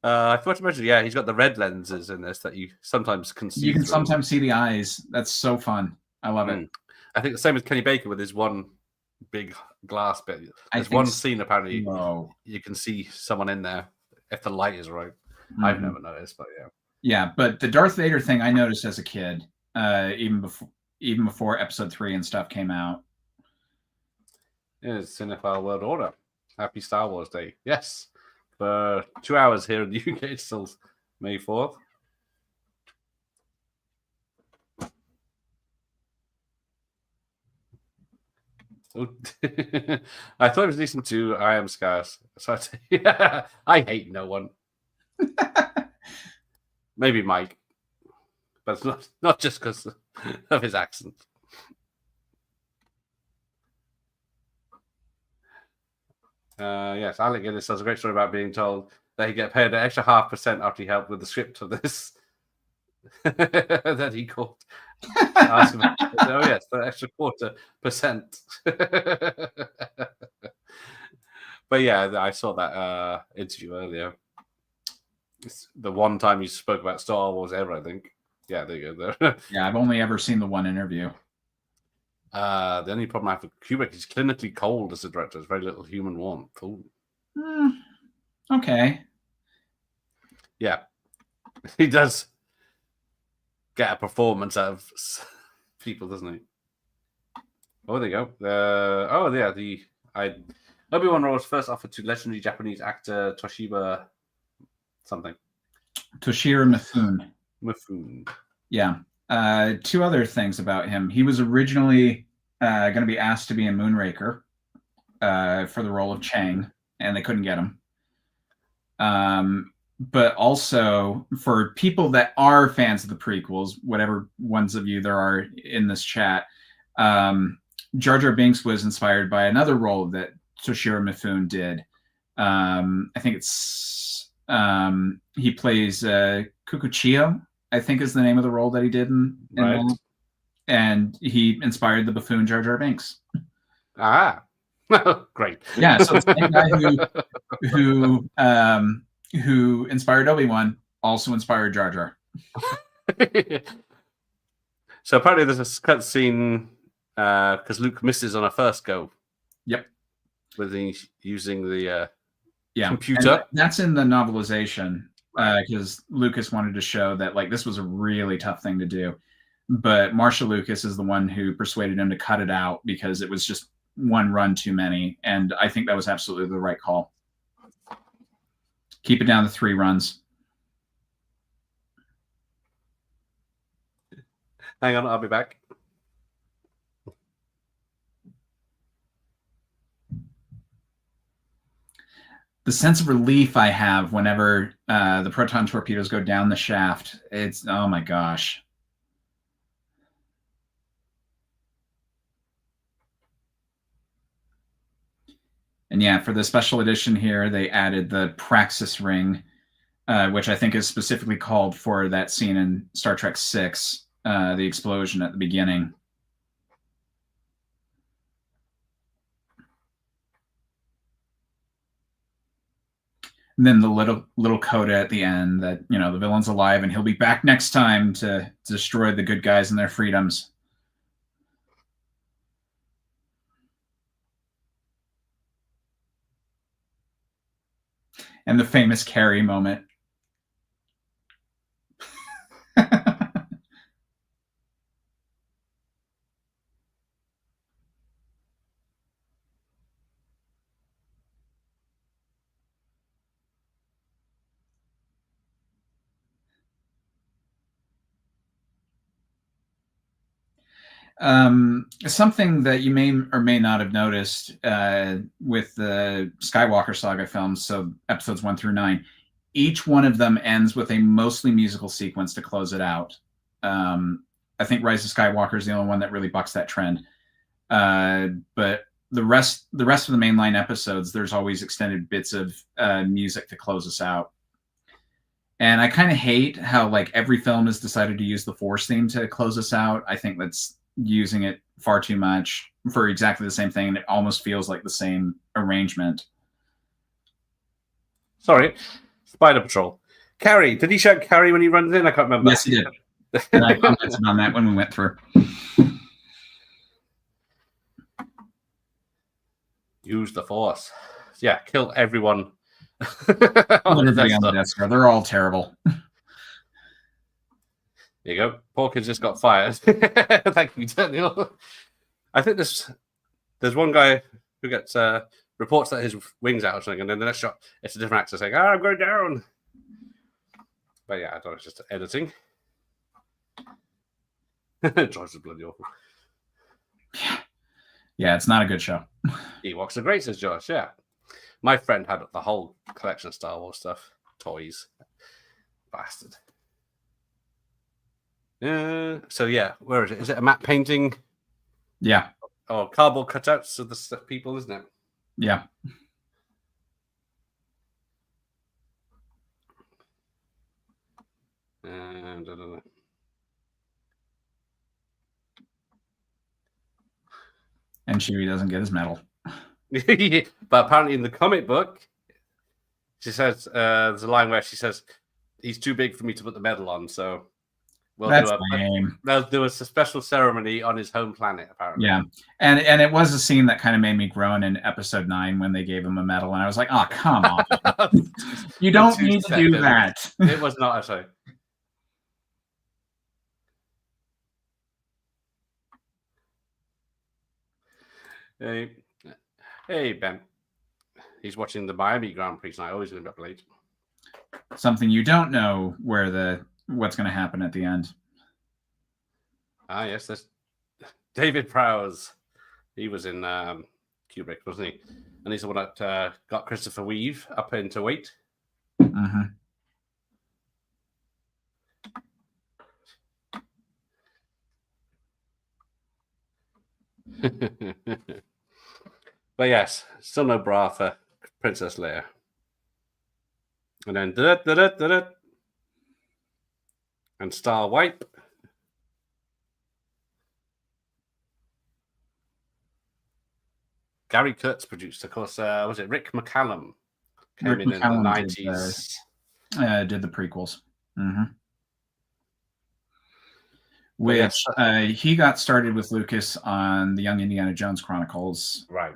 I forgot to mention, yeah, he's got the red lenses in this that you sometimes can see. You can sometimes see the eyes. That's so fun. I love it. I think the same as Kenny Baker with his one big glass bit. There's one scene apparently you can see someone in there if the light is right. I've never noticed, but yeah. Yeah, but the Darth Vader thing I noticed as a kid, even before Episode 3 and stuff came out. It's Cinephile World Order. Happy Star Wars Day. Yes. For 2 hours here in the UK, it's still May 4th. I thought it was listening to I Am Scarce. So I hate no one. Maybe Mike, but it's not just because of his accent. Yes, Alec Guinness has a great story about being told that he get paid an extra 0.5% after he helped with the script of this. That he called. Ask him, oh yes, the extra 0.25%. But yeah, I saw that interview earlier. It's the one time you spoke about Star Wars ever, I think. Yeah, there you go. There. Yeah, I've only ever seen the one interview. The only problem I have with Kubrick is clinically cold as a director. There's very little human warmth. Okay. Yeah, he does get a performance out of people, doesn't he? Oh, there you go. Obi-Wan was first offered to legendary Japanese actor Toshiro Mifune. Yeah. Two other things about him. He was originally going to be asked to be in Moonraker for the role of Chang, and they couldn't get him. But also, for people that are fans of the prequels, whatever ones of you there are in this chat, Jar Jar Binks was inspired by another role that Toshiro Mifune did. I think it's he plays Kukuchio, I think is the name of the role that he did in that. And he inspired the buffoon Jar Jar Binks. Great. Yeah, so it's the same guy who inspired Obi-Wan also inspired Jar Jar. So apparently there's a cut scene because Luke misses on a first go. Yep. With using the computer. And that's in the novelization because Lucas wanted to show that like this was a really tough thing to do. But Marshall Lucas is the one who persuaded him to cut it out because it was just one run too many. And I think that was absolutely the right call. Keep it down to 3 runs. Hang on, I'll be back. The sense of relief I have whenever the proton torpedoes go down the shaft, it's, oh my gosh. And yeah, for the special edition here, they added the Praxis ring, which I think is specifically called for that scene in Star Trek VI, the explosion at the beginning. And then the little coda at the end that, you know, the villain's alive and he'll be back next time to destroy the good guys and their freedoms. And the famous Carrie moment. Something that you may or may not have noticed with the Skywalker Saga films, so episodes 1 through 9, each one of them ends with a mostly musical sequence to close it out. I think Rise of Skywalker is the only one that really bucks that trend. But the rest of the mainline episodes, there's always extended bits of music to close us out. And I kind of hate how like every film has decided to use the Force theme to close us out. I think that's using it far too much for exactly the same thing, and it almost feels like the same arrangement. Sorry, Spider Patrol. Carrie, did he shout Carrie when he runs in? I can't remember. Yes, he did. And I commented on that when we went through. Use the Force. Yeah, kill everyone. Everybody on the Death Star. They're all terrible. There you go. Porkins just got fired. Thank you, Daniel. I think there's one guy who gets reports that his wings out or something, and then the next shot, it's a different actor saying, I'm going down. But yeah, I thought it's just editing. George is bloody awful. Yeah, it's not a good show. Ewoks are great, says Josh. Yeah. My friend had the whole collection of Star Wars stuff. Toys. Bastard. So yeah, where is it? Is it a matte painting? Yeah. Oh, cardboard cutouts of the people, isn't it? Yeah. And I don't know. And Chewie doesn't get his medal. But apparently in the comic book, she says there's a line where she says he's too big for me to put the medal on, so that's lame. They'll do a special ceremony on his home planet, apparently. Yeah, and it was a scene that kind of made me groan in episode 9 when they gave him a medal, and I was like, oh, come on. You don't need to do that. It was not a show. Hey, Ben. He's watching the Miami Grand Prix tonight. Always going to be up late. Something you don't know what's going to happen at the end. Ah, yes, that's David Prowse. He was in Kubrick, wasn't he? And he's the one that got Christopher Reeve up into weight. Uh-huh. But yes, still no bra for Princess Leia. And then da-da-da-da-da-da. And Star Wipe. Gary Kurtz produced, of course. Was it Rick McCallum? Came in the 90s. Did the prequels. Mm-hmm. Which he got started with Lucas on the Young Indiana Jones Chronicles. Right.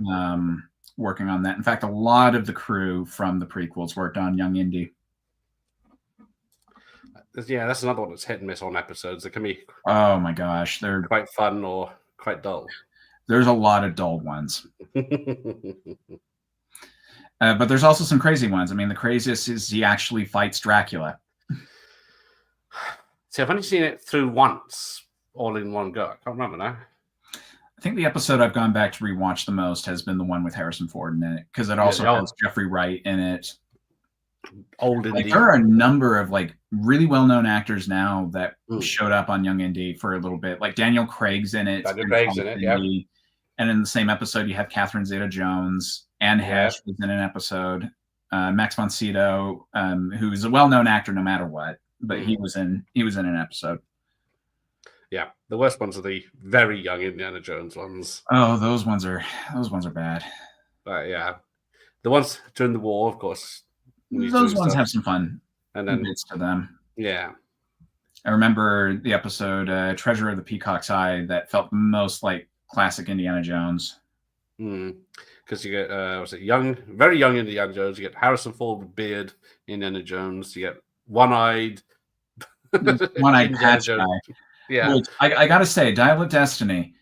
Working on that. In fact, a lot of the crew from the prequels worked on Young Indy. Yeah, that's another one that's hit and miss on episodes. They can be, oh my gosh, they're quite fun or quite dull. There's a lot of dull ones. But there's also some crazy ones. I mean, the craziest is he actually fights Dracula. See, I've only seen it through once, all in one go. I can't remember now. I think the episode I've gone back to rewatch the most has been the one with Harrison Ford in it, because it also has Jeffrey Wright in it. There are a number of really well-known actors now that showed up on Young Indy for a little bit. Like Daniel Craig's in it. Daniel Craig's in it, yeah. And in the same episode, you have Catherine Zeta-Jones. Anne Hesh was in an episode. Max von Sydow, who is a well-known actor no matter what, but he was in an episode. Yeah, the worst ones are the very young Indiana Jones ones. Oh, those ones are bad. But yeah, the ones during the war, of course. Those ones have some fun, and then bits to them. Yeah, I remember the episode "Treasure of the Peacock's Eye" that felt most like classic Indiana Jones. Because you get very young Indiana Jones. You get Harrison Ford with beard Indiana Jones. You get one-eyed patch guy. Yeah, which I gotta say, Dial of Destiny.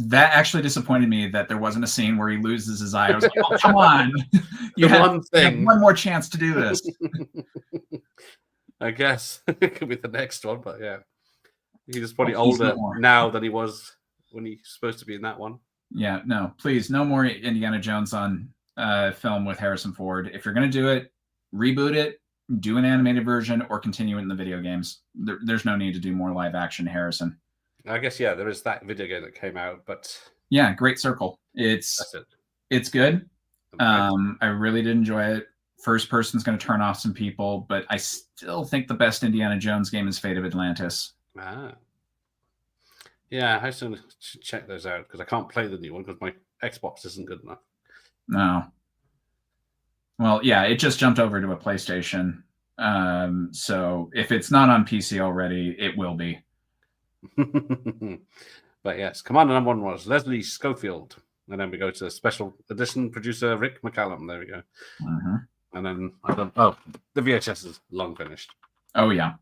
That actually disappointed me that there wasn't a scene where he loses his eye. I was like, oh, come on. You have one more chance to do this. I guess it could be the next one, but yeah. He's probably Please, no older more. now than he was when he's supposed to be in that one. Yeah, no, please, no more Indiana Jones on film with Harrison Ford. If you're going to do it, reboot it, do an animated version, or continue it in the video games. There's no need to do more live action Harrison. I guess, yeah, there is that video game that came out, but... Yeah, Great Circle. That's it. It's good. I really did enjoy it. First person's going to turn off some people, but I still think the best Indiana Jones game is Fate of Atlantis. Ah. Yeah, I should check those out because I can't play the new one because my Xbox isn't good enough. No. Well, yeah, it just jumped over to a PlayStation. So if it's not on PC already, it will be. But yes, Commander number 1 was Leslie Schofield. And then we go to special edition producer Rick McCallum. There we go. And then the VHS is long finished. Oh, yeah.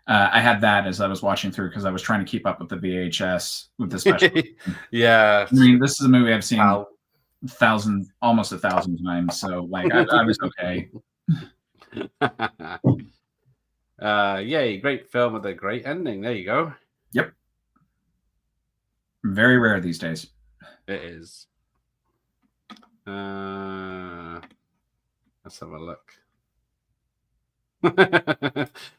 I had that as I was watching through because I was trying to keep up with the VHS with the special. Yeah. I mean, this is a movie I've seen almost 1,000 times. So, like, I was okay. Yay, great film with a great ending. There you go. Yep. Very rare these days. It is. Let's have a look.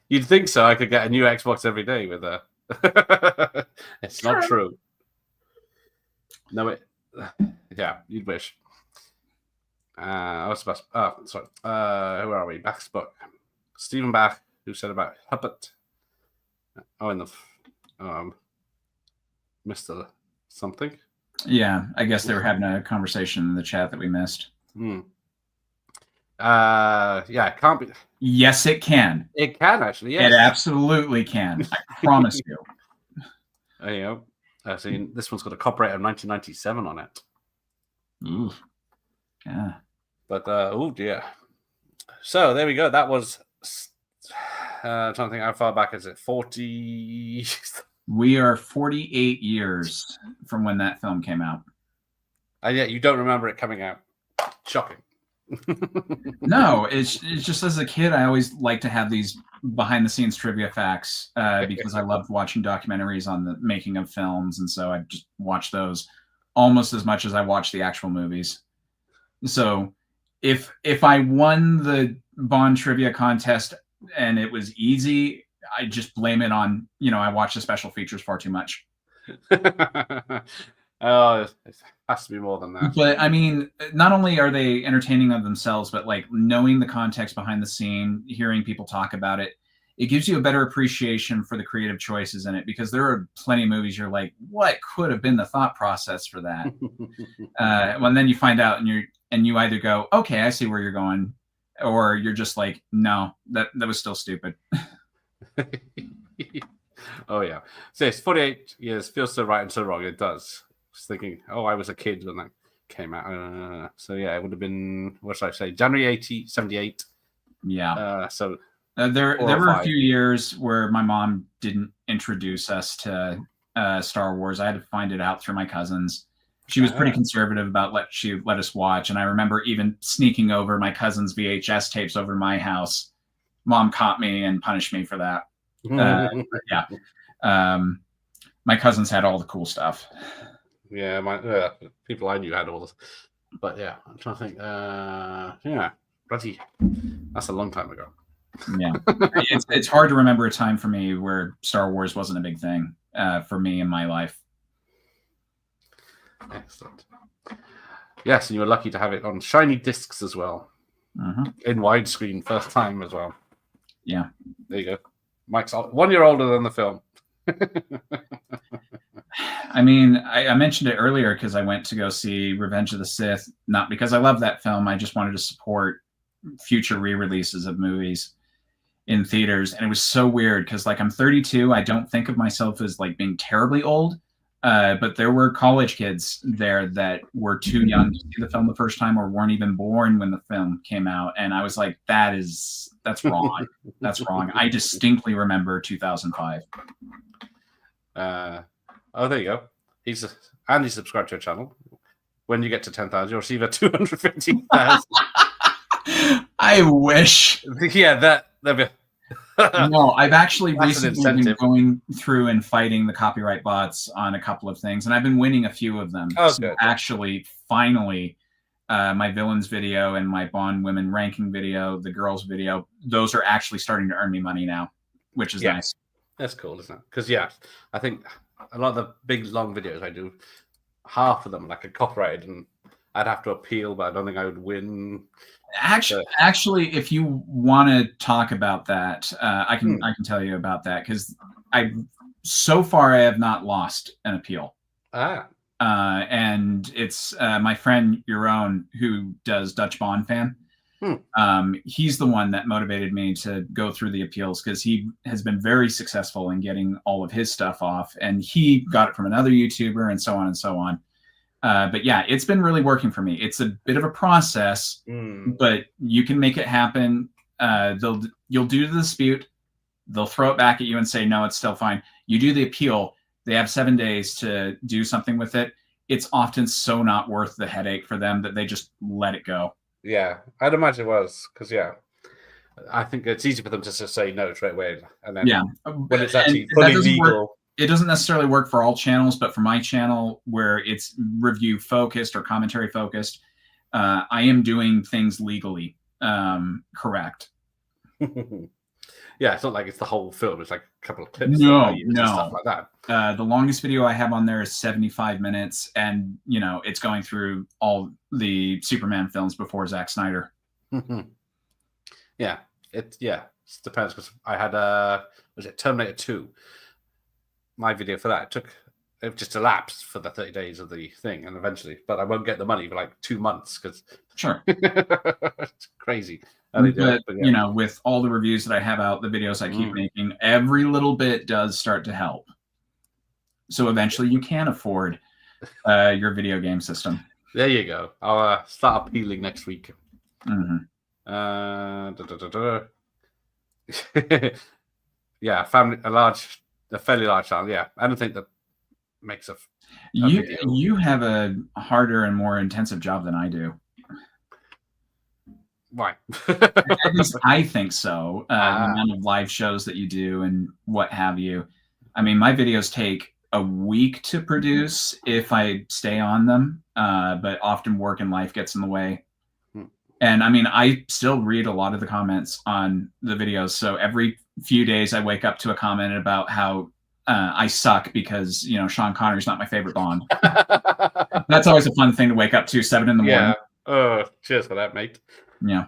You'd think so. I could get a new Xbox every day with a. It's not true. No, yeah, you'd wish. Who are we? Bach's book. Stephen Bach, who said about Huppet. Mr. Something. Yeah, I guess they were having a conversation in the chat that we missed. Yeah, it can't be. Yes, it can. It can actually. Yes. It absolutely can. I promise you. There you go. I've seen this one's got a copyright of 1997 on it. Ooh. Yeah. But oh dear. So there we go. That was. I'm trying to think how far back is it? 40. We are 48 years from when that film came out. And yet you don't remember it coming out. Shocking. No, it's just as a kid, I always like to have these behind the scenes trivia facts because I loved watching documentaries on the making of films. And so I just watch those almost as much as I watch the actual movies. So if I won the Bond trivia contest and it was easy, I just blame it on, I watch the special features far too much. Oh, it has to be more than that. But I mean, not only are they entertaining of themselves, but like knowing the context behind the scene, hearing people talk about it, it gives you a better appreciation for the creative choices in it, because there are plenty of movies you're like, what could have been the thought process for that? Well, then you find out and you either go, okay, I see where you're going, or you're just like, no, that was still stupid. Oh yeah. So it's 48 years, feels so right and so wrong. It does. Just thinking, I was a kid when that came out. So yeah, it would have been, what should I say, January 78. Yeah. So there were a few years where my mom didn't introduce us to Star Wars. I had to find it out through my cousins. She was pretty conservative about she let us watch, and I remember even sneaking over my cousin's VHS tapes over my house. Mom caught me and punished me for that. Yeah. My cousins had all the cool stuff. Yeah, my people I knew had all this. But yeah, I'm trying to think. Yeah, bloody, that's a long time ago. Yeah, it's hard to remember a time for me where Star Wars wasn't a big thing for me in my life. Excellent. Yes, and you were lucky to have it on shiny discs as well, in widescreen first time as well. Yeah, there you go. Mike's 1 year older than the film. I mean, I mentioned it earlier because I went to go see Revenge of the Sith, not because I love that film. I just wanted to support future re-releases of movies in theaters. And it was so weird because, like, I'm 32. I don't think of myself as, like, being terribly old. But there were college kids there that were too young to see the film the first time or weren't even born when the film came out. And I was like, that's wrong. That's wrong. I distinctly remember 2005. There you go. He's subscribed to our channel. When you get to 10,000, you'll receive a 250,000. I wish. Yeah, that'd be No, I've actually That's an recently been incentive. going through and fighting the copyright bots on a couple of things, and I've been winning a few of them. Oh, so good. actually, finally, my villains video and my Bond women ranking video, the girls video, those are actually starting to earn me money now, which is nice. That's cool, isn't it? Because I think a lot of the big long videos I do, half of them like are copyrighted, and I'd have to appeal, but I don't think I would win. Actually, if you want to talk about that, I can tell you about that because so far I have not lost an appeal. And it's my friend YouRun, who does Dutch Bond fan. He's the one that motivated me to go through the appeals because he has been very successful in getting all of his stuff off, and he got it from another YouTuber and so on and so on. But yeah, it's been really working for me. It's a bit of a process, but you can make it happen. You'll do the dispute. They'll throw it back at you and say, no, it's still fine. You do the appeal. They have 7 days to do something with it. It's often so not worth the headache for them that they just let it go. Yeah, I'd imagine it was because I think it's easy for them to just say no straight away, and then when it's actually fully legal. It doesn't necessarily work for all channels, but for my channel where it's review focused or commentary focused, I am doing things legally correct. Yeah, it's not like it's the whole film. It's like a couple of clips. No. Stuff like that. The longest video I have on there is 75 minutes, and it's going through all the Superman films before Zack Snyder. It depends because I had was it Terminator 2? My video for that it just elapsed for the 30 days of the thing, and eventually, but I won't get the money for like 2 months because it's crazy. But with all the reviews that I have out, the videos I keep making, every little bit does start to help. So eventually, you can afford your video game system. There you go. I'll start appealing next week. Yeah, a fairly large channel. Yeah, I don't think that makes a video. You have a harder and more intensive job than I do. Why? At least I think so. The amount of live shows that you do and what have you. I mean, my videos take a week to produce if I stay on them, but often work and life gets in the way. And I mean, I still read a lot of the comments on the videos. So every few days I wake up to a comment about how I suck because, Sean Connery's not my favorite Bond. That's always a fun thing to wake up to 7 a.m. Yeah. Oh, cheers for that, mate. Yeah.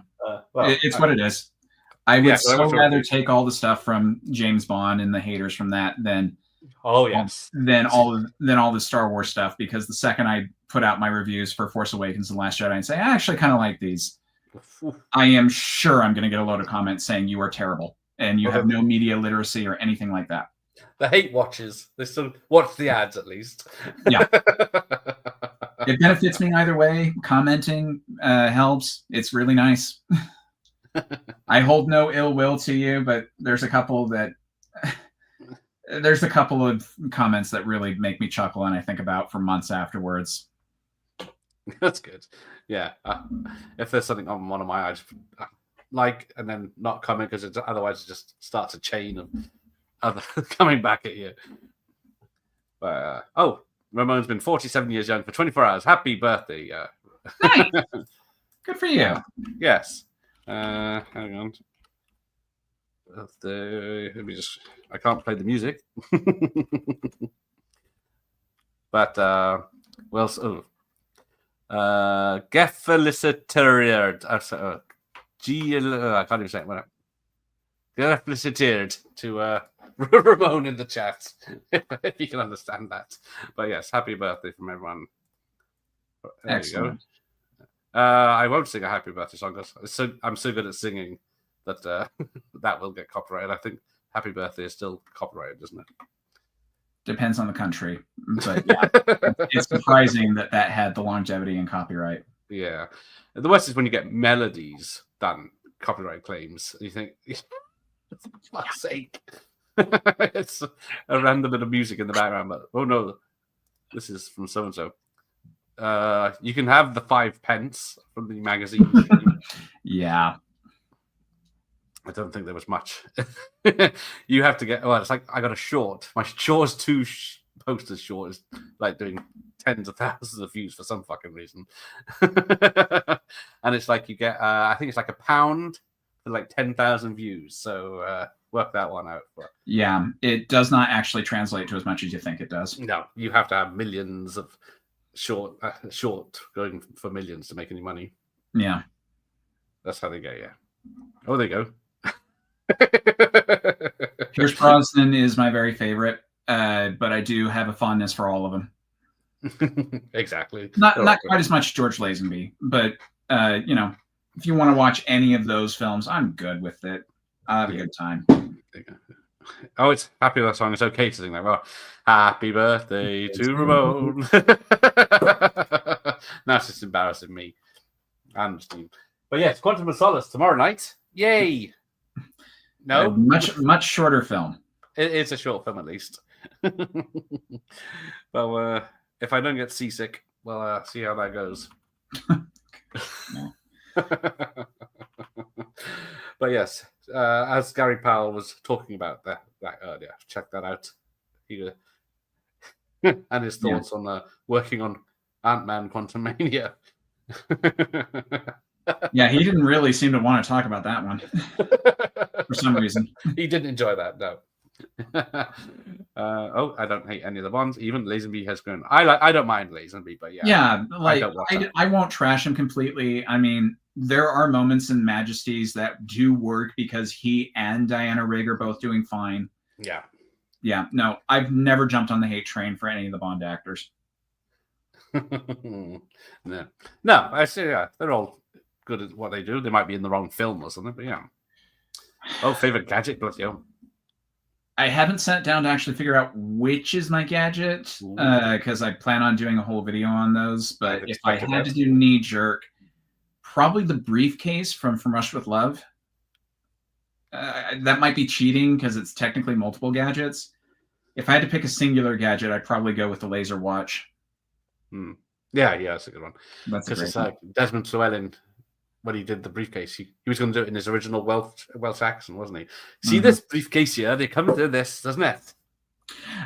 It's what it is. I would rather take all the stuff from James Bond and the haters from that than all the Star Wars stuff, because the second I put out my reviews for Force Awakens and Last Jedi and say, I actually kind of like these, I am sure I'm going to get a load of comments saying you are terrible and you have no media literacy or anything like that. The hate watchers, they still watch the ads at least. Yeah. It benefits me either way. Commenting helps. It's really nice. I hold no ill will to you, but there's a couple of comments that really make me chuckle and I think about for months afterwards. That's good. Yeah. If there's something on one of my eyes, and then not coming because otherwise it just starts a chain of other coming back at you. But Ramon's been 47 years young for 24 hours. Happy birthday. Nice. Good for you. Yes. Hang on. Let me just. I can't play the music. But Geffelicitered. I can't even say it. Geffelicitered to Ramon in the chat, if you can understand that. But yes, happy birthday from everyone. There Excellent. You go. I won't sing a happy birthday song because I'm so good at singing that that will get copyrighted. I think happy birthday is still copyrighted, isn't it? Depends on the country, but yeah, it's surprising that had the longevity and copyright. Yeah, the worst is when you get melodies done copyright claims. You think, for fuck's sake. It's a random bit of music in the background, but oh no, this is from so and so. You can have the 5 pence from the magazine. Yeah. I don't think there was much. You have to get. Well, it's like I got a short. My Jaws 2 posters short is like doing tens of thousands of views for some fucking reason. And it's like you get. I think it's like £1 for like 10,000 views. So work that one out. Yeah, it does not actually translate to as much as you think it does. No, you have to have millions of short going for millions to make any money. Yeah, that's how they go. Yeah. Oh, there you go. Pierce Brosnan is my very favorite, but I do have a fondness for all of them. Exactly. Not quite as much George Lazenby, but you know, if you want to watch any of those films, I'm good with it. I have a good time. Oh, it's Happy Birthday song. It's okay to sing that. Well, happy birthday to Ramon. That's just embarrassing me and Steve. But yes, Quantum of Solace tomorrow night. Yay! No, much shorter film. It's a short film at least. Well, if I don't get seasick, we'll see how that goes. But yes, as Gary Powell was talking about that earlier, check that out. And his thoughts on working on Ant-Man Quantumania. Yeah, he didn't really seem to want to talk about that one for some reason. He didn't enjoy that, no. I don't hate any of the Bonds. Even Lazenby has gone. I don't mind Lazenby, but yeah, like I won't trash him completely. I mean, there are moments in Majesties that do work because he and Diana Rigg are both doing fine. Yeah. No, I've never jumped on the hate train for any of the Bond actors. No, I say they're all good at what they do. They might be in the wrong film or something, but yeah. Oh, favorite gadget, bloody hell. I haven't sat down to actually figure out which is my gadget because I plan on doing a whole video on those. But if I had to do knee jerk, probably the briefcase from Rush with Love. That might be cheating because it's technically multiple gadgets. If I had to pick a singular gadget, I'd probably go with the laser watch. Yeah, that's a good one. That's because it's like Desmond Llewellyn. When he did the briefcase, he was going to do it in his original Welsh accent, wasn't he? See this briefcase here? They come to this, doesn't it?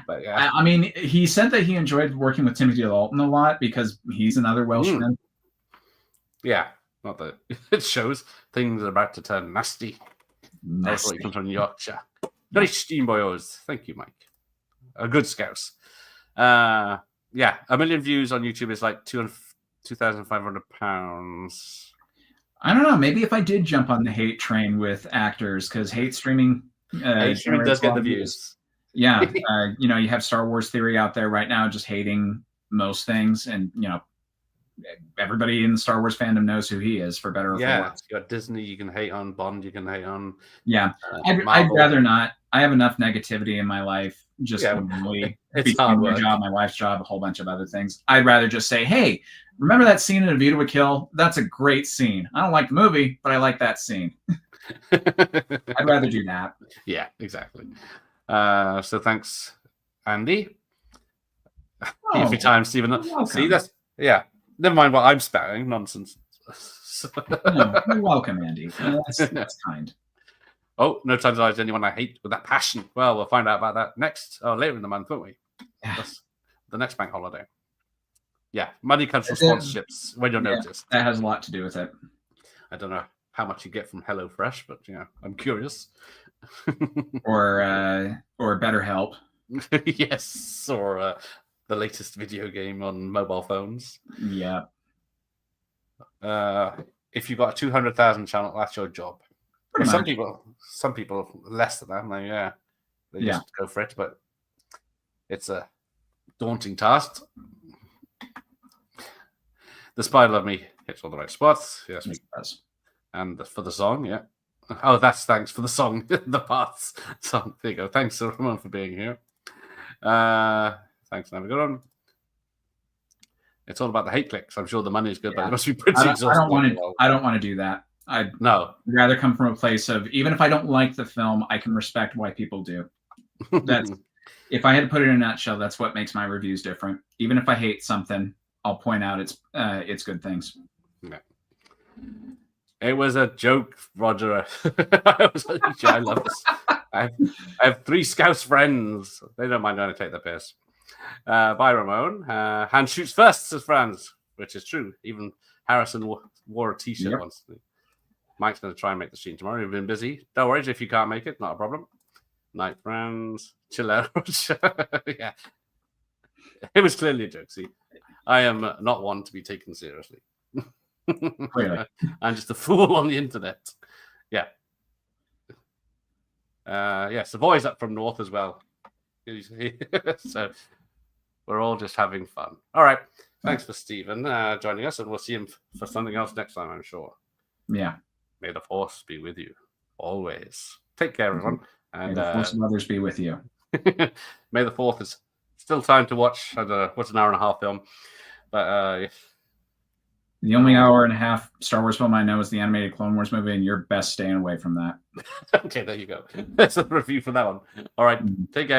But yeah, I mean, he said that he enjoyed working with Timothy Dalton a lot because he's another Welshman. Yeah, not that it shows things are about to turn nasty. That's what he comes from Yorkshire. Very steamboyos. Thank you, Mike. A good scouse. Yeah, 1 million views on YouTube is like £2,500. I don't know. Maybe if I did jump on the hate train with actors, because hate streaming does get the views. Yeah, you know, you have Star Wars Theory out there right now, just hating most things, and you know, everybody in the Star Wars fandom knows who he is, for better or for worse. You got Disney, you can hate on Bond, you can hate on. Yeah, I'd rather not. I have enough negativity in my life, just between my job, my wife's job, a whole bunch of other things. I'd rather just say, hey, remember that scene in A View to a Kill? That's a great scene. I don't like the movie, but I like that scene. I'd rather do that. Yeah, exactly. So thanks, Andy. Every time, Stephen. See, that's never mind what I'm spouting. Nonsense. No, you're welcome, Andy. That's kind. Oh, no time to idolize anyone I hate with that passion. Well, we'll find out about that later in the month, won't we? That's the next bank holiday. Yeah, money comes from sponsorships when you're noticed. That has a lot to do with it. I don't know how much you get from HelloFresh, but I'm curious. or BetterHelp. Yes, or the latest video game on mobile phones. Yeah. If you've got a 200,000 channel, that's your job. Some people less than that. They just go for it, but it's a daunting task. The Spider Love Me hits all the right spots. Yes, it does. And for the song, Oh, that's thanks for the song, the parts song. There you go. Thanks, Ramon, for being here. Thanks, have a good one. It's all about the hate clicks. I'm sure the money is good, but it must be pretty exhausting. I don't want to do that. I'd rather come from a place of, even if I don't like the film, I can respect why people do. That's if I had to put it in a nutshell, that's what makes my reviews different. Even if I hate something, I'll point out its good things. Yeah. It was a joke, Roger. I love this. I have 3 Scouse friends. They don't mind when I take the piss. Bye, Ramon. Hand shoots first, says Franz, which is true. Even Harrison wore a T-shirt once. Mike's going to try and make the stream tomorrow. You've been busy. Don't worry if you can't make it. Not a problem. Night, Franz. Chill out. Yeah. It was clearly a joke. See, I am not one to be taken seriously. Clearly. I'm just a fool on the internet. Yeah. Yes, the boy's up from north as well. So we're all just having fun. All right. Thanks for Stephen joining us, and we'll see him for something else next time, I'm sure. Yeah. May the force be with you always. Take care, everyone. And may the force of others be with you. May the 4th is still time to watch. What's an hour and a half film? But the only hour and a half Star Wars film I know is the animated Clone Wars movie, and you're best staying away from that. Okay, there you go. That's a review for that one. All right. Take care.